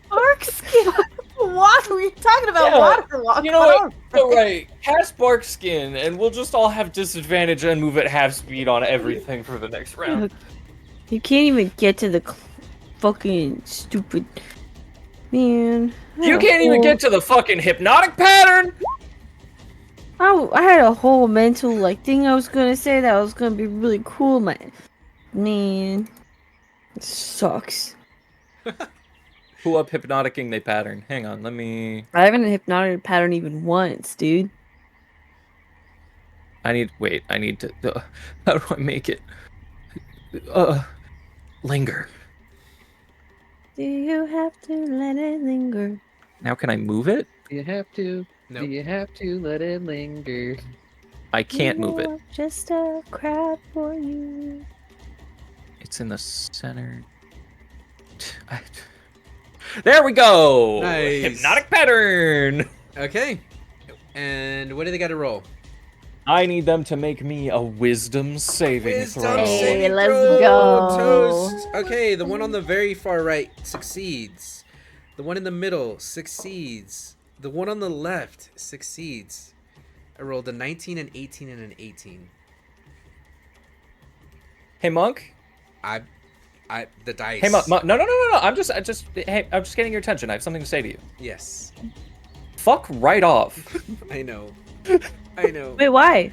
Bark skin. Water? We're talking about
Yeah,
water walk.
You know what? Alright, cast bark skin, and we'll just all have disadvantage and move at half speed on everything for the next round.
You can't even get to the fucking stupid man.
You can't even get to the fucking hypnotic pattern!
I had a whole mental thing I was gonna say that was gonna be really cool, man. It sucks.
Who up hypnoticing they pattern? Hang on, let me...
I haven't hypnotic pattern even once, dude.
I need to... how do I make it? Linger.
Do you have to let it linger?
Now can I move it?
You have to.
Nope.
You have to let it linger.
I can't move it.
Just a crowd for you.
It's in the center. There we go!
Nice.
Hypnotic pattern!
Okay. And what do they got to roll?
I need them to make me a wisdom saving throw.
Hey, let's
throw.
go.
Toast. Okay, the one on the very far right succeeds. The one in the middle succeeds. The one on the left succeeds. I rolled a 19, an 18, and an 18.
Hey, Monk?
The dice.
Hey, Monk. No. I'm just getting your attention. I have something to say to you.
Yes.
Fuck right off.
I know. I know.
Wait, why?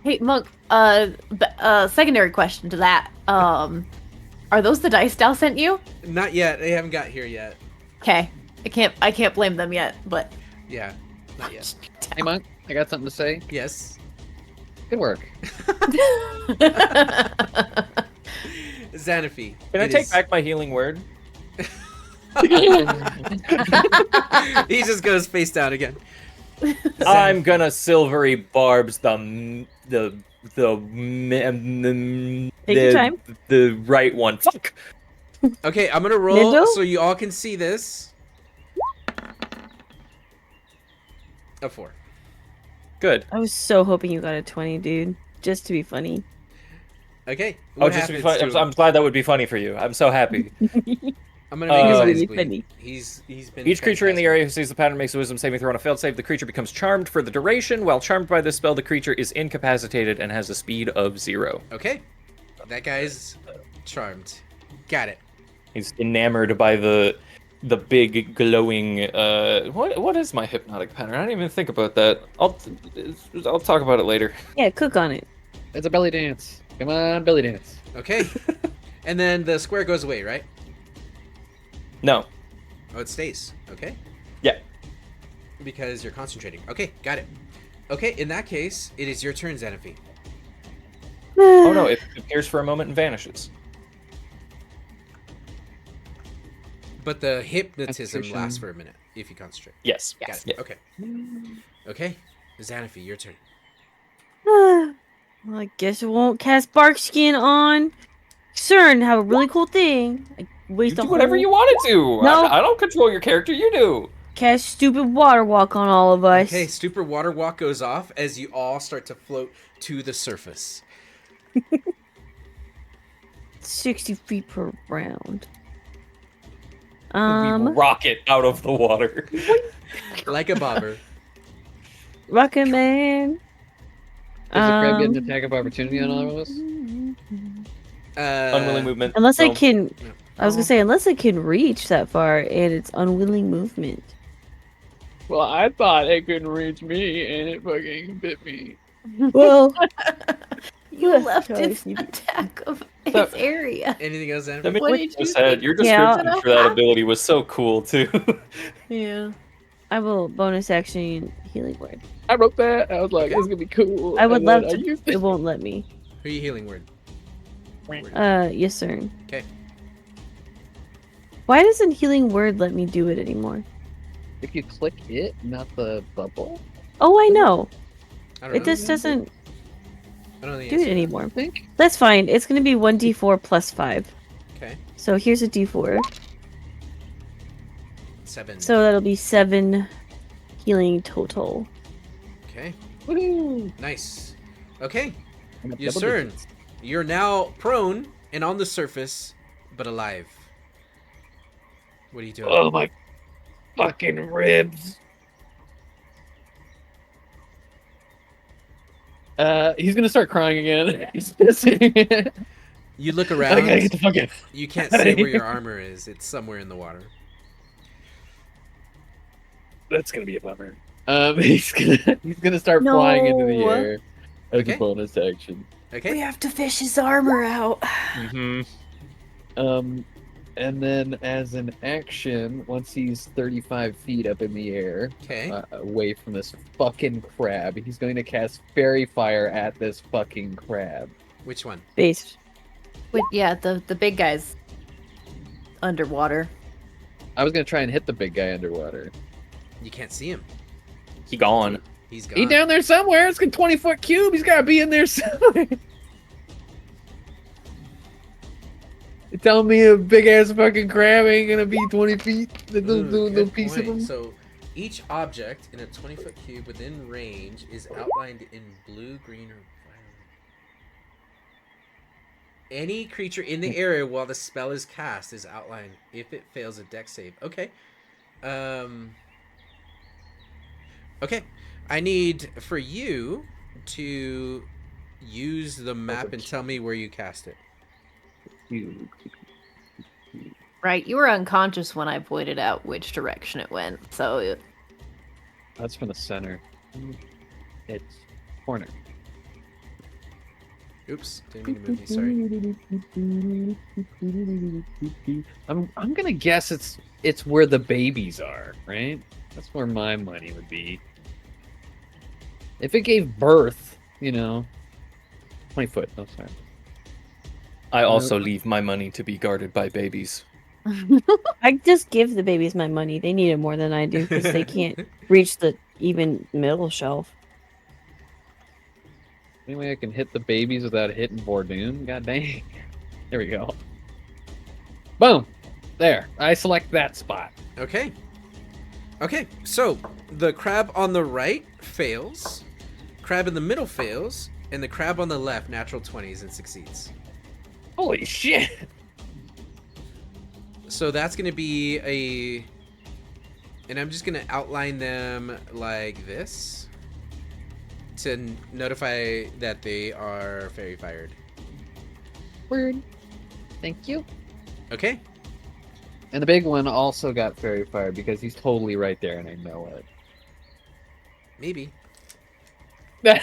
Hey, Monk. Secondary question to that. Are those the dice Dal sent you?
Not yet. They haven't got here yet.
Okay. I can't blame them yet, but
Yeah. Not yet.
Hey, Monk, I got something to say.
Yes.
Good work.
Xanafy.
Can I take back my healing word?
He just goes face down again.
I'm gonna silvery barbs the
Take your time.
The right one. Fuck.
Okay, I'm gonna roll
Middle?
so you all can see this. A 4.
Good.
I was so hoping you got a 20, dude. Just to be funny.
Okay.
Oh,
what
just to be
happens
funny.
to him?
I'm glad that would be funny for you. I'm so happy.
I'm gonna make his eyes
really
bleed.
funny.
He's been.
Each creature in the
fantastic.
area who sees the pattern makes a wisdom saving throw on a failed save. The creature becomes charmed for the duration. While charmed by this spell, the creature is incapacitated and has a speed of 0.
Okay. That guy's charmed. Got it.
He's enamored by the big glowing. What is my hypnotic pattern? I didn't even think about that. I'll talk about it later.
Yeah, cook on it.
It's a belly dance. Come on, belly dance.
Okay. And then the square goes away, right?
No.
Oh, it stays. Okay.
Yeah.
Because you're concentrating. Okay, got it. Okay, in that case, it is your turn, Xanafy.
Oh no! It appears for a moment and vanishes.
But the hypnotism
Concentration.
lasts for a minute if you concentrate.
Yes.
Got it.
Yeah.
Okay. Okay. Xanafy, your turn.
Well, I guess I won't cast bark skin on CERN. Have a really cool thing. I
You
waste
do
a
whatever
whole
you want to do.
No.
I don't control your character. You do.
cast stupid water walk on all of us.
Okay, stupid water walk goes off as you all start to float to the surface.
60 feet per round.
We rocket out of the water.
Like a bobber.
Rocket Man.
Does the crab get an attack of opportunity on all of us?
Unwilling movement.
Unless I
so-
can,
No.
I was gonna say unless I can reach that far, and it's unwilling movement.
Well, I thought it couldn't reach me, and it fucking bit me.
Well,
You
Ugh,
left
Charlie,
its
you-
attack of
So-
its area.
Anything else,
I
Jennifer?
mean,
What
like
did
you
you
said,
think
your
was
Yeah.
description
gonna
for that
happen?
ability was so cool too.
Yeah.
I will bonus action healing word.
I wrote that. I was like,
Okay.
this is gonna be cool.
I would
and then
love
I
to.
used
It won't let me.
Who are you healing word?
Yes, sir.
Okay.
Why doesn't healing word let me do it anymore?
If you click it, not the bubble,
Oh, I know.
I don't
It
know.
just doesn't
I don't know the
do
answer
it
to that.
anymore.
I think.
That's fine. It's gonna be 1d4 plus 5.
Okay.
So here's a d4.
7.
So that'll be 7 healing total.
Okay.
Woohoo!
Nice. Okay.
I'm at
Yes,
double
sir.
digits.
You're now prone and on the surface, but alive. What are you doing?
Oh my fucking ribs. He's gonna start crying again. He's pissing.
You look
I
around.
gotta get the fuck out.
You can't see where your armor is. It's somewhere in the water.
That's gonna be a bummer. He's gonna start flying into the
No.
air as
Okay.
a bonus action.
Okay.
have to fish his armor out.
hmm
And then as an action, once he's 35 feet up in the air,
Okay.
away from this fucking crab, he's going to cast fairy fire at this fucking crab.
Which one?
Based.
Wait, yeah, the big guy's underwater.
I was gonna try and hit the big guy underwater.
You can't see him.
He gone.
He's gone.
He down there somewhere. It's a 20-foot cube. He's gotta be in there somewhere. You telling me a big ass fucking crab ain't gonna be 20 feet? The
Ooh,
little
good
piece of
point.
him.
So each object in a 20-foot cube within range is outlined in blue, green, or violet. Any creature in the area while the spell is cast is outlined if it fails a dex save. Okay. Okay. I need for you to use the map and tell me where you cast it.
Right, you were unconscious when I pointed out which direction it went, so
That's from the center. It's corner.
Oops, didn't mean to move you, sorry.
I'm gonna guess it's where the babies are, right? That's where my money would be. If it gave birth, 20 foot. No, sorry.
I also leave my money to be guarded by babies.
I just give the babies my money. They need it more than I do because they can't reach the even middle shelf.
Anyway, I can hit the babies without hitting Bordoon. God dang. There we go. Boom. There. I select that spot.
Okay. Okay, so the crab on the right fails, crab in the middle fails, and the crab on the left natural 20s and succeeds.
Holy shit.
So that's going to be a... And I'm just going to outline them like this to notify that they are fairy fired.
Word. Thank you.
Okay.
And the big one also got fairy fire because he's totally right there and I know
Maybe.
it.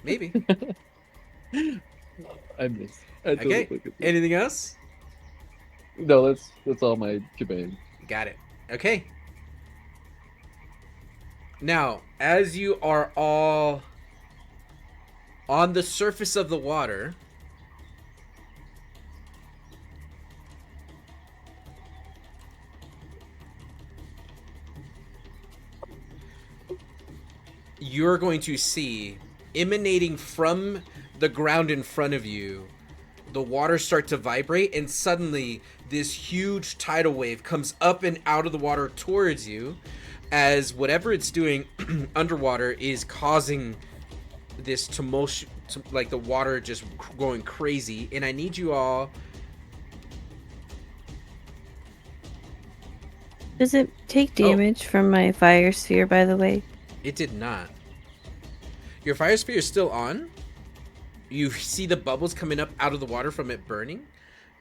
Maybe.
I missed. I totally
Okay.
fucking missed.
Anything else?
No, that's all my shebang.
Got it. Okay. Now, as you are all on the surface of the water, you're going to see emanating from the ground in front of you, the water start to vibrate, and suddenly this huge tidal wave comes up and out of the water towards you, as whatever it's doing underwater is causing this tumult, like the water just going crazy. And I need you all...
Does it take damage from my fire sphere, by the way?
It did not. Your fire sphere is still on. You see the bubbles coming up out of the water from it burning.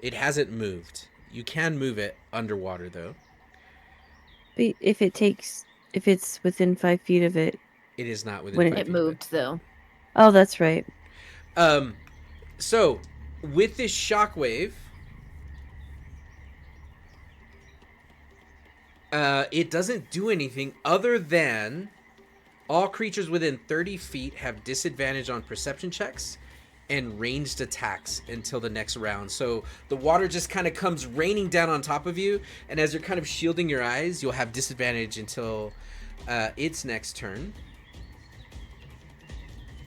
It hasn't moved. You can move it underwater, though.
But if it's within 5 feet of it.
It is not within
When
5
It
feet
moved though.
Oh, that's right.
of it. So, with this shockwave, it doesn't do anything other than all creatures within 30 feet have disadvantage on perception checks and ranged attacks until the next round. So the water just kind of comes raining down on top of you, and as you're kind of shielding your eyes, you'll have disadvantage until its next turn.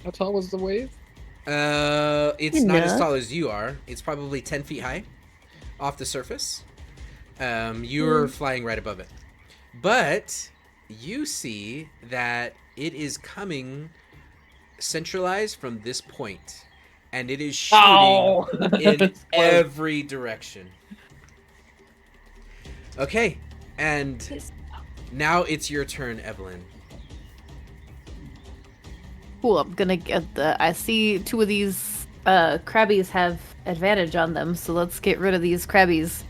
How tall was the wave?
It's not as
Enough.
tall as you are. It's probably 10 feet high off the surface. You're flying right above it. But you see that it is coming centralized from this point, and it is shooting in
It's close.
every direction. Okay, and now it's your turn, Evelyn.
Cool. I'm gonna get I see 2 of these crabbies have advantage on them, so let's get rid of these crabbies.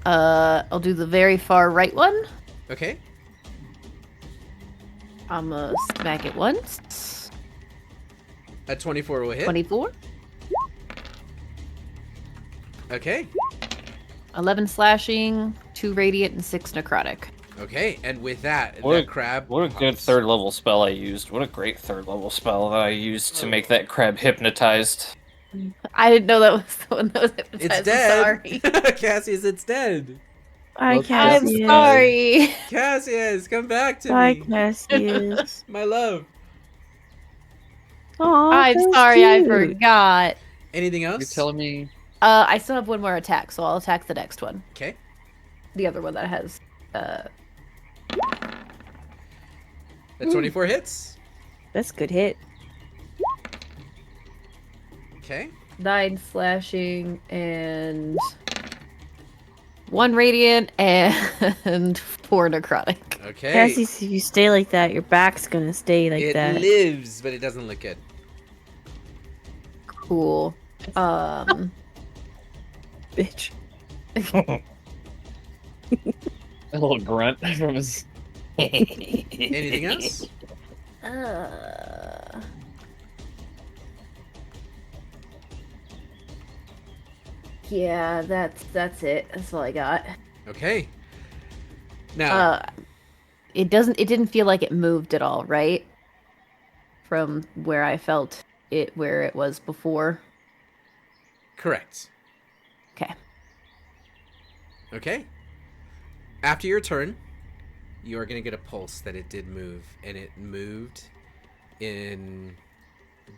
I'll do the very far right one.
Okay,
I'm gonna smack it once.
a 24 will hit.
24.
Okay,
11 slashing, 2 radiant, and 6 necrotic.
okay, and with that,
What
that
a-
crab.
What a good
pops.
3rd level spell I used. What a great 3rd level spell that I used to make that crab hypnotized.
I didn't know that was the one that was hypnotized.
It's
I'm
dead.
sorry.
Cassius, it's dead.
Bye,
Well,
I'm
Cassius.
sorry.
Cassius, come back to
Bye,
me.
Cassius.
My love.
Aw,
I'm
that's
sorry, I
cute.
forgot.
Anything else?
You're telling me
I still have 1 more attack, so I'll attack the next one.
Okay.
The other one that has
The 24 hits.
That's a good hit.
Okay.
9 slashing and 1 radiant and 4 necrotic.
Okay.
Cassius, if you stay like that, your back's gonna stay like
it
that.
lives, but it doesn't look good.
Cool.
Bitch.
a little grunt from his.
Anything else?
Yeah, that's it. That's all I got.
Okay. Now,
It didn't feel like it moved at all, right? From where I felt it where it was before.
correct.
Okay.
Okay. After your turn, you are going to get a pulse that it did move, and it moved in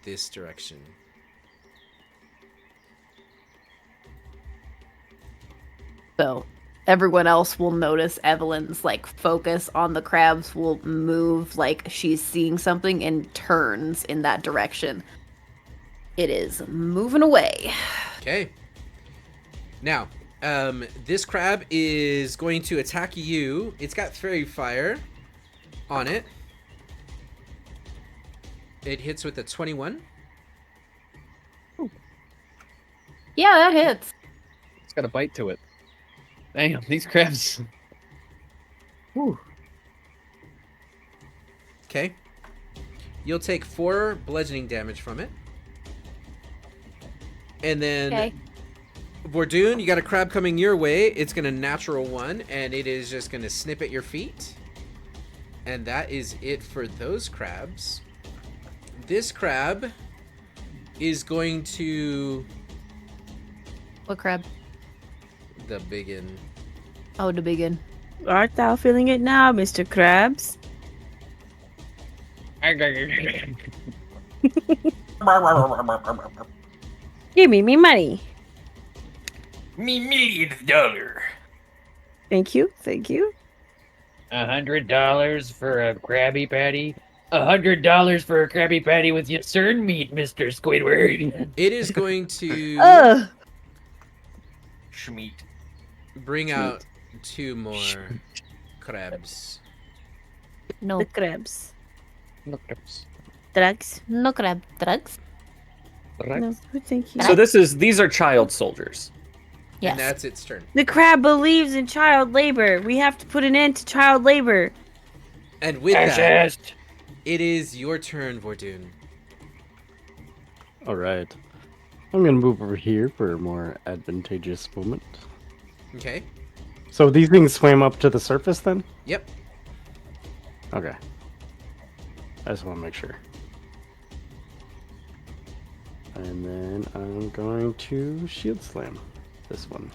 this direction.
So everyone else will notice Evelyn's like focus on the crabs will move like she's seeing something and turns in that direction. It is moving away.
Okay. Now, this crab is going to attack you. It's got fairy fire on it. It hits with a 21.
Yeah, that hits.
It's got a bite to it. Damn, these crabs. Whew.
Okay. You'll take 4 bludgeoning damage from it. And then,
Okay.
Bordoon, you got a crab coming your way. It's going to natural 1, and it is just going to snip at your feet. And that is it for those crabs. This crab is going to...
What crab?
The biggin.
Oh, to begin.
Art thou feeling it now, Mr. Krabs? Give me money.
Me $1,000,000.
Thank you, thank you.
$100 for a Krabby Patty. $100 for a Krabby Patty with your cern meat, Mr. Squidward.
It is going to
Ugh.
Schmeat.
bring out 2 more crabs.
No,
The crabs.
Look, there's-
Drugs.
no crab drugs.
Right.
No, thank you.
So these are child soldiers.
Yes.
And that's its turn.
The crab believes in child labor. We have to put an end to child labor.
And with that, it is your turn, Vordoon.
All right. I'm going to move over here for a more advantageous moment.
Okay.
So these things swam up to the surface then?
Yep.
Okay. I just want to make sure. And then I'm going to shield slam this one.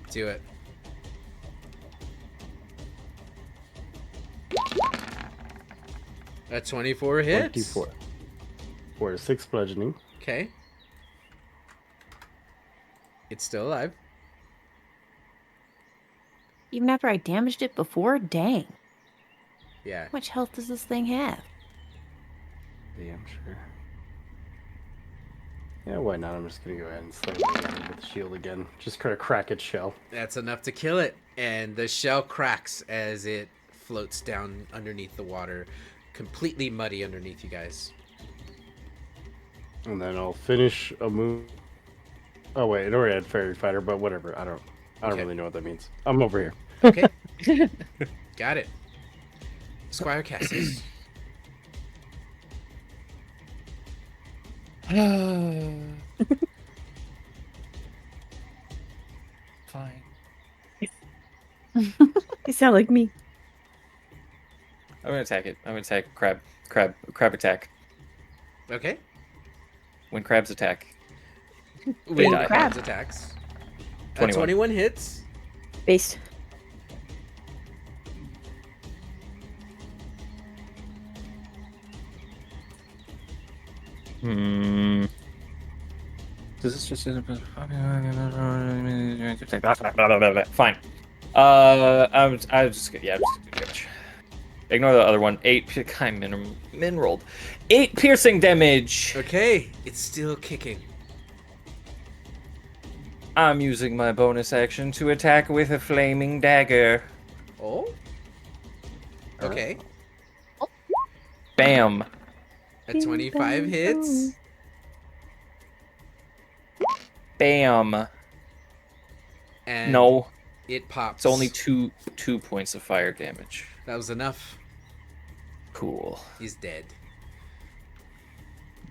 Do it. A 24 hits.
24. For 6 bludgeoning.
Okay. It's still alive.
Even after I damaged it before? Dang.
Yeah.
How much health does this thing have?
Yeah, I'm sure. Yeah, why not? I'm just going to go ahead and slam it again with the shield again. Just try to crack its shell.
That's enough to kill it. And the shell cracks as it floats down underneath the water. Completely muddy underneath you guys.
And then I'll finish a move. Oh wait, it already had Fairy Fighter, but whatever. I don't
Okay.
really know what that means. I'm over here.
Okay. Got it. Squire Cassius.
Fine.
You sound like me.
I'm gonna attack it. I'm gonna attack crab attack.
Okay.
When crabs attack,
When
die.
crabs attacks.
21.
21 hits.
Based.
Does this just fine? I'm just damage. Ignore the other one. 8 min rolled. 8 piercing damage.
Okay. It's still kicking.
I'm using my bonus action to attack with a flaming dagger.
Oh? Okay.
Bam.
A 25 hits.
Bam.
And
No,
it pops.
it's only two points of fire damage.
That was enough.
Cool.
He's dead.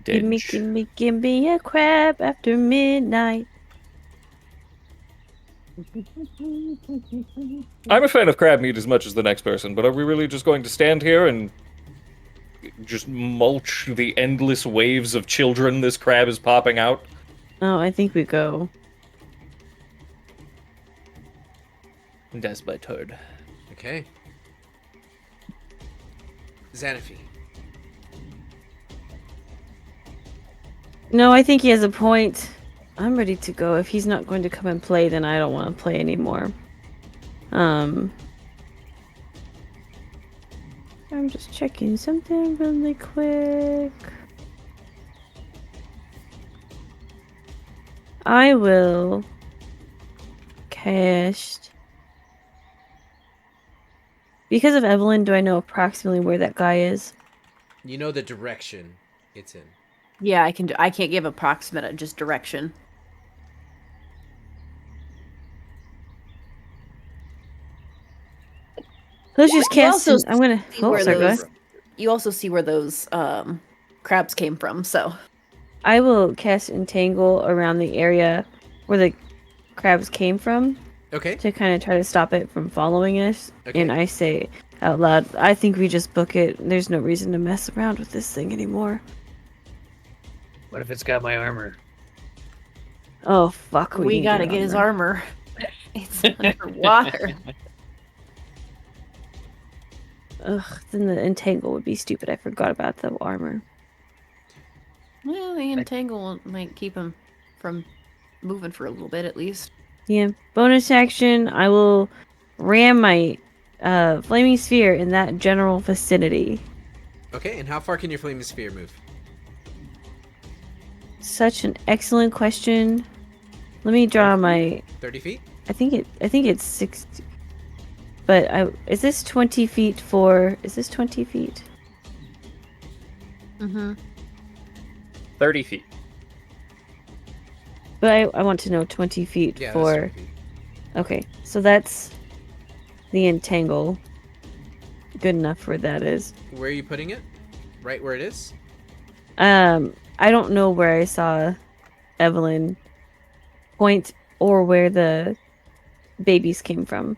Didge.
Give me a crab after midnight.
I'm a fan of crab meat as much as the next person, but are we really just going to stand here and just mulch the endless waves of children this crab is popping out?
Oh, I think we go.
That's my turn.
Okay. Xanaphi.
No, I think he has a point. I'm ready to go. If he's not going to come and play, then I don't want to play anymore. I'm just checking something really quick. I will cast. Because of Evelyn, do I know approximately where that guy is?
You know the direction it's in.
Yeah, I can't give approximate, just direction.
Let's just
You
cast.
also
I'm gonna.
see
Oh,
where
sorry, go
those-
ahead.
You also see where those crabs came from, so.
I will cast Entangle around the area where the crabs came from
Okay.
to kind of try to stop it from following us.
Okay.
And I say out loud, I think we just book it. There's no reason to mess around with this thing anymore.
What if it's got my armor?
Oh, fuck.
We
need
gotta
your
get his armor. It's underwater.
Ugh, then the Entangle would be stupid. I forgot about the armor.
Well, the entangle might keep him from moving for a little bit at least.
Yeah. Bonus action, I will ram my flaming sphere in that general vicinity.
Okay, and how far can your flaming sphere move?
Such an excellent question. Let me draw my
30 feet?
I think it's 60. But is this 20 feet for... Is this 20 feet?
Mm-hmm.
30 feet.
But I want to know 20 feet
Yeah,
for...
that's 20 feet.
Okay, so that's the entangle. Good enough for that is.
Where are you putting it? Right where it is?
I don't know where I saw Evelyn point or where the babies came from.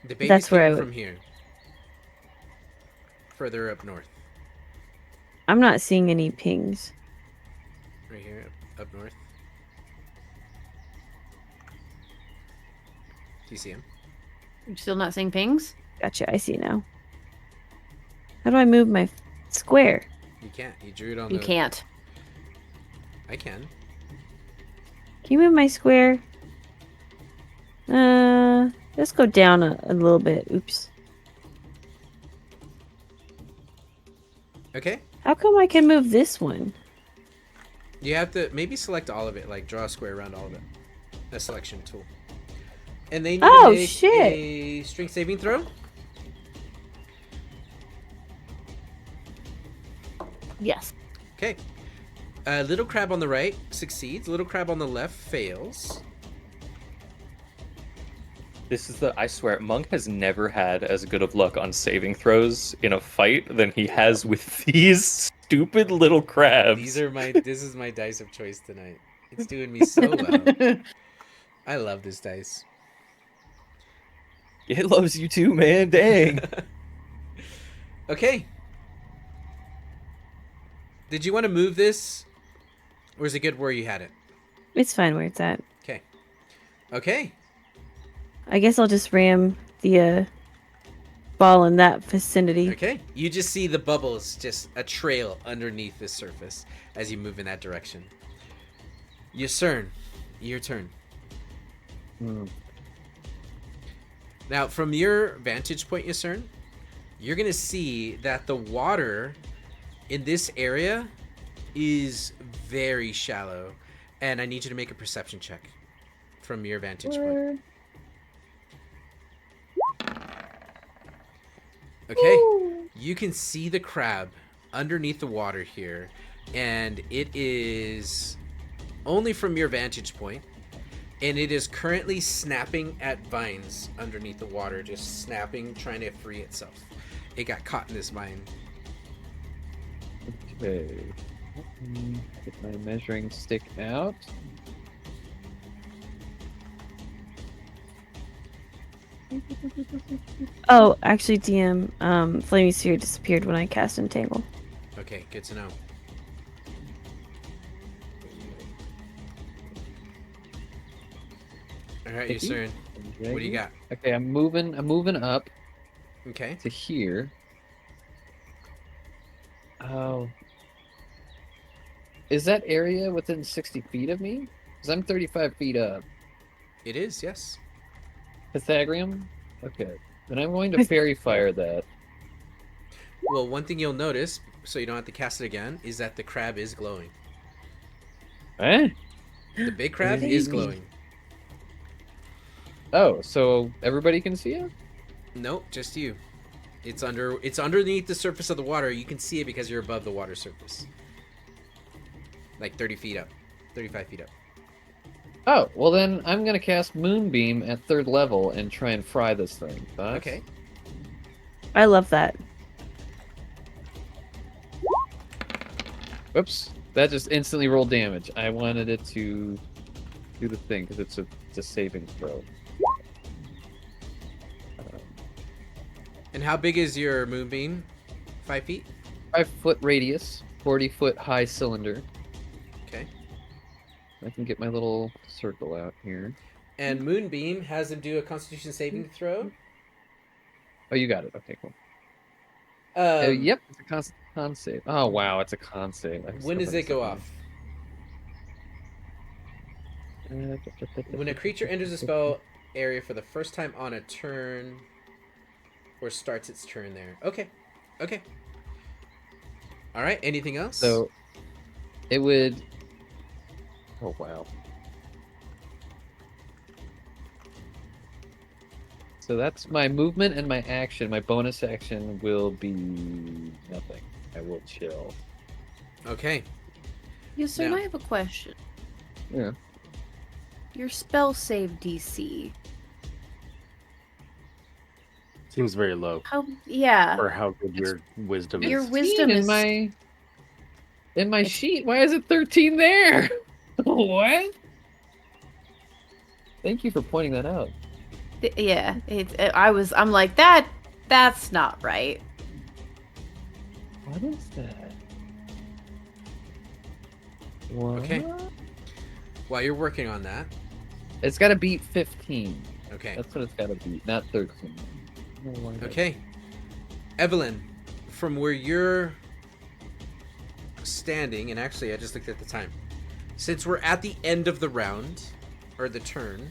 The babies
That's where
came
I would...
from here. Further up north.
I'm not seeing any pings.
Right here, up north. Do you see him?
You're still not seeing pings?
Gotcha, I see now. How do I move my square?
You can't. You drew it on
You
the...
can't.
I can.
Can you move my square? Let's go down a little bit. Oops.
Okay.
How come I can move this one?
You have to maybe select all of it, like draw a square around all of it. A selection tool. And they need to make
shit.
a strength saving throw.
Yes.
Okay. Little crab on the right succeeds. Little crab on the left fails.
This is I swear, Monk has never had as good of luck on saving throws in a fight than he has with these stupid little crabs.
This is my dice of choice tonight. It's doing me so well. I love this dice.
It loves you too, man. Dang.
Okay. Did you want to move this? Or is it good where you had it?
It's fine where it's at.
Okay. Okay.
I guess I'll just ram the ball in that vicinity.
Okay. You just see the bubbles, just a trail underneath the surface as you move in that direction. Yusern, your turn. Now, from your vantage point, Yusern, you're going to see that the water in this area is very shallow. And I need you to make a perception check from your vantage point. Okay, you can see the crab underneath the water here, and it is only from your vantage point, and it is currently snapping at vines underneath the water, just snapping, trying to free itself. It got caught in this vine.
Okay. Let me get my measuring stick out.
Oh, actually, DM, Flaming Sphere disappeared when I cast Entangle.
Okay, good to know. All right, Yusern, what do you got?
Okay, I'm moving up
Okay.
to here. Oh. Is that area within 60 feet of me? Because I'm 35 feet up.
It is, yes.
Pythagorean? Okay. Then I'm going to fairy fire that.
Well, one thing you'll notice, so you don't have to cast it again, is that the crab is glowing.
Eh?
The big crab is glowing.
Oh, so everybody can see it?
Nope, just you. It's underneath the surface of the water. You can see it because you're above the water surface. Like 30 feet up. 35 feet up.
Oh, well then I'm going to cast Moonbeam at 3rd level and try and fry this thing. Thoughts?
Okay.
I love that.
Whoops. That just instantly rolled damage. I wanted it to do the thing because it's a saving throw.
And how big is your moonbeam? 5 feet?
5-foot radius, 40-foot high cylinder.
Okay.
I can get my little circle out here.
And moonbeam has him do a Constitution saving throw.
Oh, you got it. Okay, cool.
Um,
Yep, it's a con save. Oh, wow, it's a con save.
When does it go off? When a creature enters a spell area for the first time on a turn, or starts its turn there. Okay. Okay. All right. Anything else?
So, it would... Oh, wow. So that's my movement and my action. My bonus action will be nothing. I will chill.
Okay.
Yes, sir.
Now-
I have a question.
Yeah.
your spell save DC?
Seems very low.
Yeah.
For how good your wisdom
Your
is.
wisdom
in
is
my sheet. Why is it 13 there? What? Thank you for pointing that out.
Yeah. I'm like that's not right.
What is that? What?
Okay. While you're working on that.
It's got to beat 15.
Okay.
That's what it's got to beat, not 13.
Okay. Evelyn, from where you're standing, and actually I just looked at the time. Since we're at the end of the round, or the turn,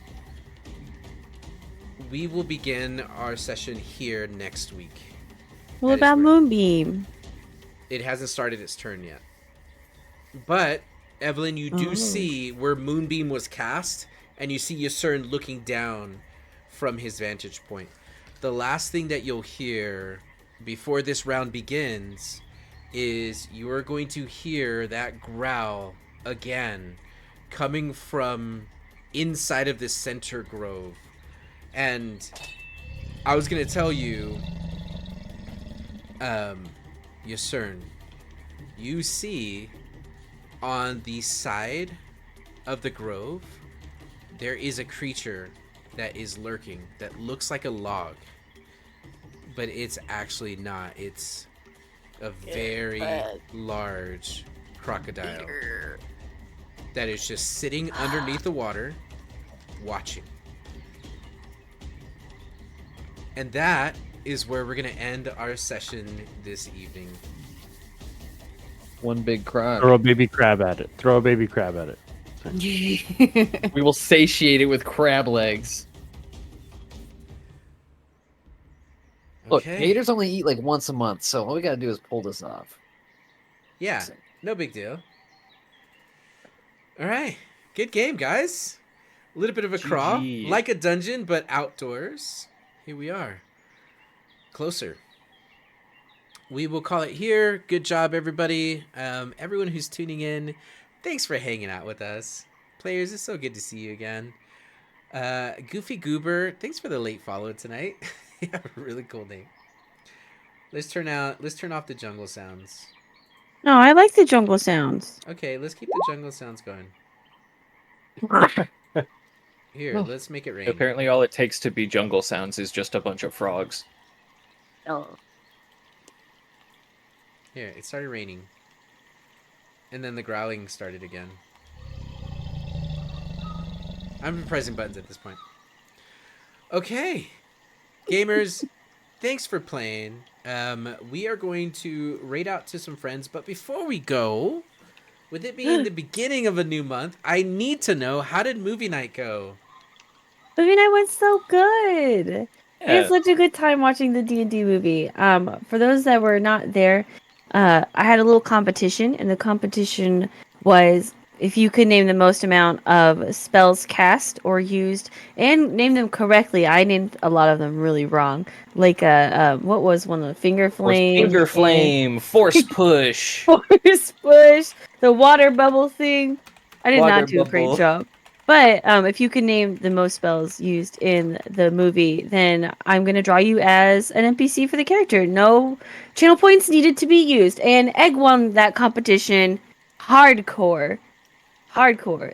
we will begin our session here next week.
What about Moonbeam?
It hasn't started its turn yet. But, Evelyn, you do see where Moonbeam was cast, and you see Yasern looking down from his vantage point. The last thing that you'll hear before this round begins is you are going to hear that growl again coming from inside of this center grove. And I was going to tell you, Yasern, you see on the side of the grove, there is a creature that is lurking that looks like a log, but it's actually not. It's a very large crocodile that is just sitting underneath the water watching. And that is where we're going to end our session this evening.
One big cry.
Throw a baby crab at it.
We will satiate it with crab legs. Look, gators only eat like once a month, so all we gotta do is pull this off.
Yeah, no big deal. All right, good game, guys. A little bit of a crawl, like a dungeon, but outdoors. Here we are, closer. We will call it here. Good job, everybody. Everyone who's tuning in, thanks for hanging out with us. Players, it's so good to see you again. Goofy Goober, thanks for the late follow tonight. You have a really cool name. Let's turn off the jungle sounds.
No, I like the jungle sounds.
Okay, let's keep the jungle sounds going. Here, let's make it rain.
Apparently all it takes to be jungle sounds is just a bunch of frogs.
Oh.
Here, it started raining. And then the growling started again. I'm pressing buttons at this point. Okay. Gamers, thanks for playing. We are going to raid out to some friends, but before we go, with it being the beginning of a new month, I need to know, how did movie night go?
Movie night went so good. We had such a good time watching the D&D movie. For those that were not there, I had a little competition, and the competition was if you could name the most amount of spells cast or used, and name them correctly. I named a lot of them really wrong. Like, what was one of the finger flame?
Finger flame, force push.
Force push, the water bubble thing. I did not do a great job. But if you can name the most spells used in the movie, then I'm going to draw you as an NPC for the character. No channel points needed to be used. And Egg won that competition hardcore.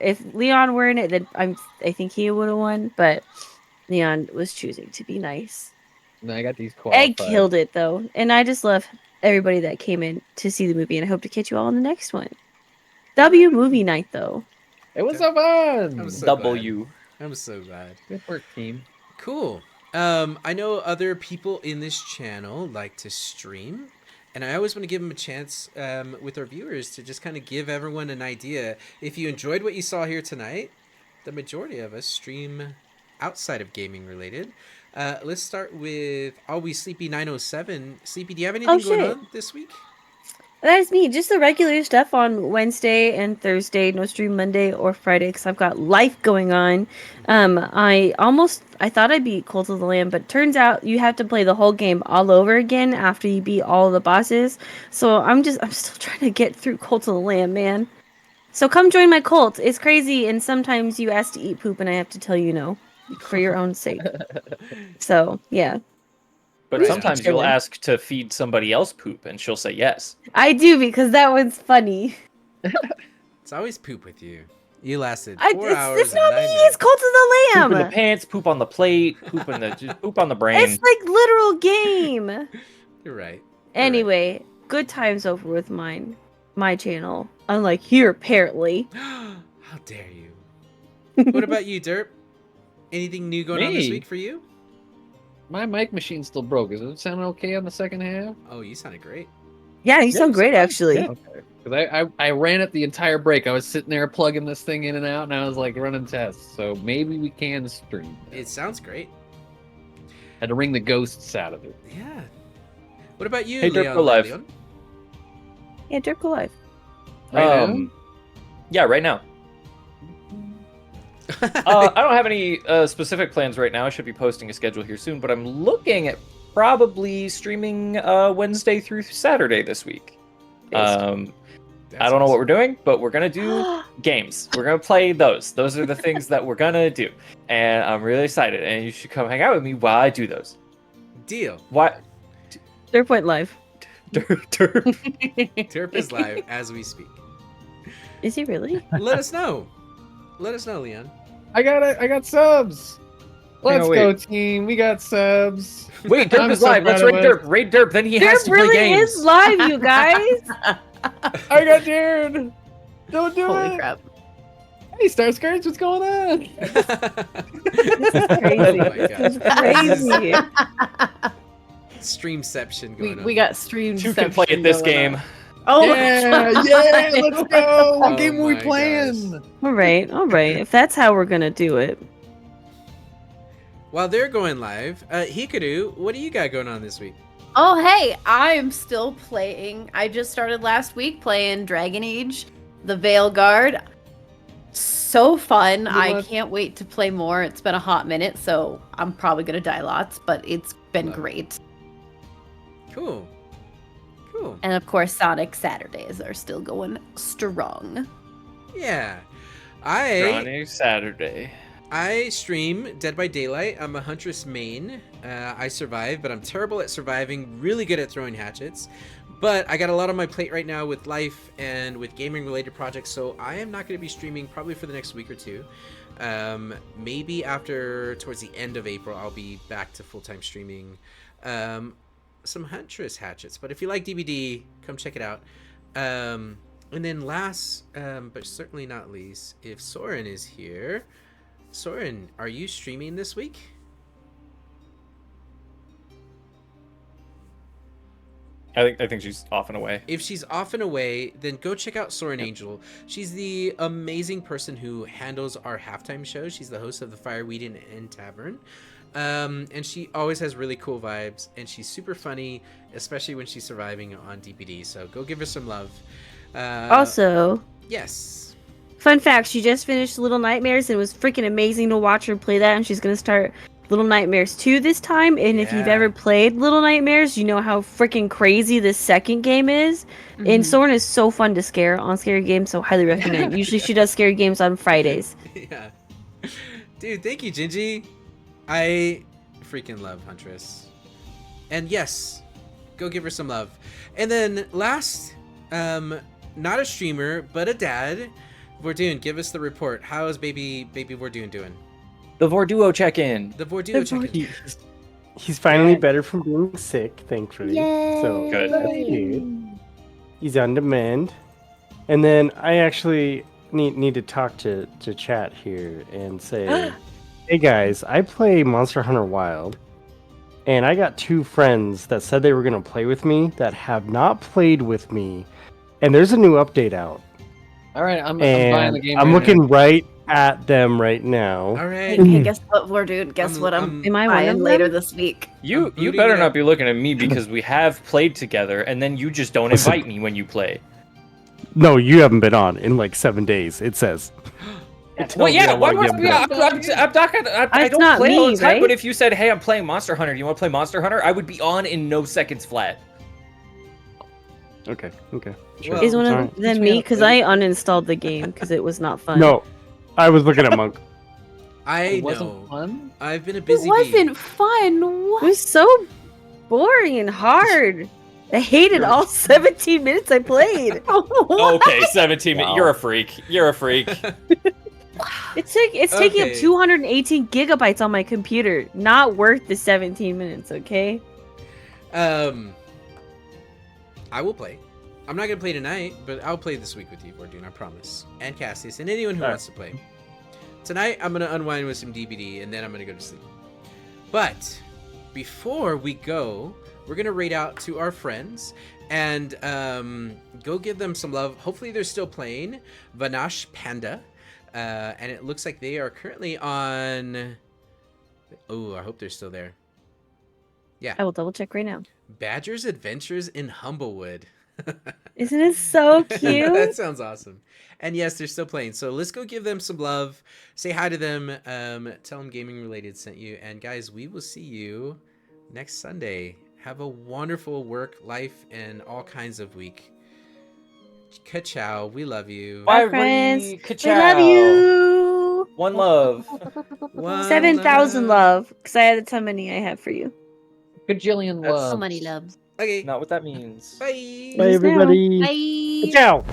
If Leon were in it, then I think he would have won. But Leon was choosing to be nice.
No, I got these qualified.
Egg killed it, though. And I just love everybody that came in to see the movie. And I hope to catch you all in the next one. W movie night, though.
It was so fun.
I'm so
W.
glad. I'm so glad.
Good work, team.
Cool. I know other people in this channel like to stream, and I always want to give them a chance with our viewers to just kind of give everyone an idea. If you enjoyed what you saw here tonight, the majority of us stream outside of gaming related. Let's start with Always Sleepy 907. Sleepy, do you have anything going on this week?
That is me. Just the regular stuff on Wednesday and Thursday. No stream Monday or Friday because I've got life going on. I thought I'd beat Cult of the Lamb, but turns out you have to play the whole game all over again after you beat all the bosses. So I'm still trying to get through Cult of the Lamb, man. So come join my cult. It's crazy, and sometimes you ask to eat poop, and I have to tell you no, for your own sake. So yeah.
But
Right
sometimes
on.
you'll ask to feed somebody else poop, and she'll say yes.
I do, because that one's funny.
It's always poop with you. You lasted 4
It's
hours
not
and
me.
9
It's
minutes.
Cult of the
Poop in
Lamb.
the pants, poop on the plate, poop in the just poop on the brain.
It's like literal game.
You're right.
Anyway, good times over with my channel. Unlike here, apparently.
How dare you? What about you, Derp? Anything new going on this
Me?
week for you?
My mic machine's still broke. Does it sound okay on the second half?
Oh, you sounded great.
Yeah, you sound great, actually.
Yeah. Okay. Because I ran it the entire break. I was sitting there plugging this thing in and out, and I was like running tests. So maybe we can stream.
It sounds great.
Had to wring the ghosts out of it.
Yeah. What about you,
Hey, Derp,
Leon?
go live.
Leon?
Yeah, Dirk go live.
Right now?
Yeah, right now. I don't have any specific plans right now. I should be posting a schedule here soon, but I'm looking at probably streaming Wednesday through Saturday this week. I don't know what we're doing, but we're gonna do games. We're gonna play those. Those are the things that we're gonna do, and I'm really excited. And you should come hang out with me while I do those.
Deal.
Why?
Dirk went live.
Derp is live as we speak.
Is he really?
Let us know. Let us know, Leon.
I got subs. Let's
wait.
go, team. We got subs.
Wait, Derp
I'm
is
so
live. Let's
proud
raid
of us.
Derp. Raid Derp. Then he has
Dirk
to play
really
games.
is live, you guys.
I got dared. Don't do
Holy
it.
crap.
Hey, Starscourge, what's going on?
This is crazy.
Oh my
This is
God.
crazy.
Streamception
We,
going on.
we got streamed.
Two can play at this game.
Oh,
Yeah, let's go. What
Oh
game are we
my
playing?
gosh.
All right. If that's how we're gonna do it.
While they're going live, Hikaru, what do you got going on this week?
Oh, hey, I'm still playing. I just started last week playing Dragon Age, the Veil Guard. So fun. I
what?
can't wait to play more. It's been a hot minute, so I'm probably going to die lots, but it's been
Love it.
great.
Cool. Cool.
And of course, Sonic Saturdays are still going strong.
Yeah.
Johnny Saturday.
I stream Dead by Daylight. I'm a Huntress main. I survive, but I'm terrible at surviving, really good at throwing hatchets. But I got a lot on my plate right now with life and with gaming-related projects, so I am not going to be streaming probably for the next week or two. Maybe towards the end of April, I'll be back to full-time streaming some Huntress hatchets. But if you like DBD, come check it out. And then last, but certainly not least, if Soren is here... Soren, are you streaming this week?
I think she's off and away.
If she's off and away, then go check out Soren Angel. She's the amazing person who handles our halftime show. She's the host of the Fireweed Inn Tavern. And she always has really cool vibes, and she's super funny, especially when she's surviving on DPD. So go give her some love.
Also,
Yes.
fun fact, she just finished Little Nightmares and it was freaking amazing to watch her play that, and she's gonna start Little Nightmares 2 this time. And if you've
Yeah.
ever played Little Nightmares, you know how freaking crazy this second game is. And Soren is so fun to scare on scary games, so highly recommend. Usually she does scary games on Fridays.
Yeah. Dude, thank you, Gingy. I freaking love Huntress. And yes, go give her some love. And then last, not a streamer, but a dad, Vordoon, give us the report. How is baby Vordoon doing?
The Vorduo check-in.
The Vorduo check-in.
He's finally better from being sick, thankfully. So
Good.
that's good. He's on demand. And then I actually need to talk to chat here and say, hey guys, I play Monster Hunter Wild, and I got 2 friends that said they were going to play with me that have not played with me, and there's a new update out.
All right, I'm
And
buying the game.
I'm
right
looking
now.
right at them right now.
All right.
Hey, guess what we're doing? Guess
I'm-
what
I'm-
Am I one of
buying
them?
later this week?
You
booting
better
it
not
up.
be looking at me because we have played together, and then you just don't invite me when you play.
No, you haven't been on in like 7 days, it says. It
Well,
tells me
yeah,
how
why
long you
would
haven't been on.
I'm not gonna. I
It's
don't
not
play all
me,
the time.
right?
But if you said, "Hey, I'm playing Monster Hunter. Do you want to play Monster Hunter?" I would be on in no seconds flat.
Okay.
Well,
Is one of
Alright.
them me? Because I uninstalled the game because it was not fun.
No, I was looking at Monk.
I
It wasn't
know.
fun?
I've been a
It
busy
wasn't
bee.
fun.
It
What?
was so boring and hard. I hated all 17 minutes I played.
Okay, 17 minutes.
Wow.
You're a freak. You're a freak.
It's taking up
Okay.
218 gigabytes on my computer. Not worth the 17 minutes, okay?
I will play. I'm not gonna play tonight, but I'll play this week with you, Bordoon, I promise. And Cassius, and anyone who wants to play. Tonight, I'm gonna unwind with some DBD, and then I'm gonna go to sleep. But before we go, we're gonna raid out to our friends and go give them some love. Hopefully, they're still playing Vanash Panda, and it looks like they are currently on. Oh, I hope they're still there. Yeah.
I will double check right now.
Badger's Adventures in Humblewood.
Isn't it so cute?
That sounds awesome. And yes, they're still playing. So let's go give them some love. Say hi to them. Tell them Gaming Related sent you. And guys, we will see you next Sunday. Have a wonderful work, life, and all kinds of week. Ka-chow. We love you.
Bye,
friends.
everybody.
We
Ka-chow.
love you.
One love.
7,000 love. Because I had how many I have for you.
Gajillion
That's
love.
So many loves.
Okay.
Not what that means.
Bye.
Bye, everybody.
Bye.
Ciao.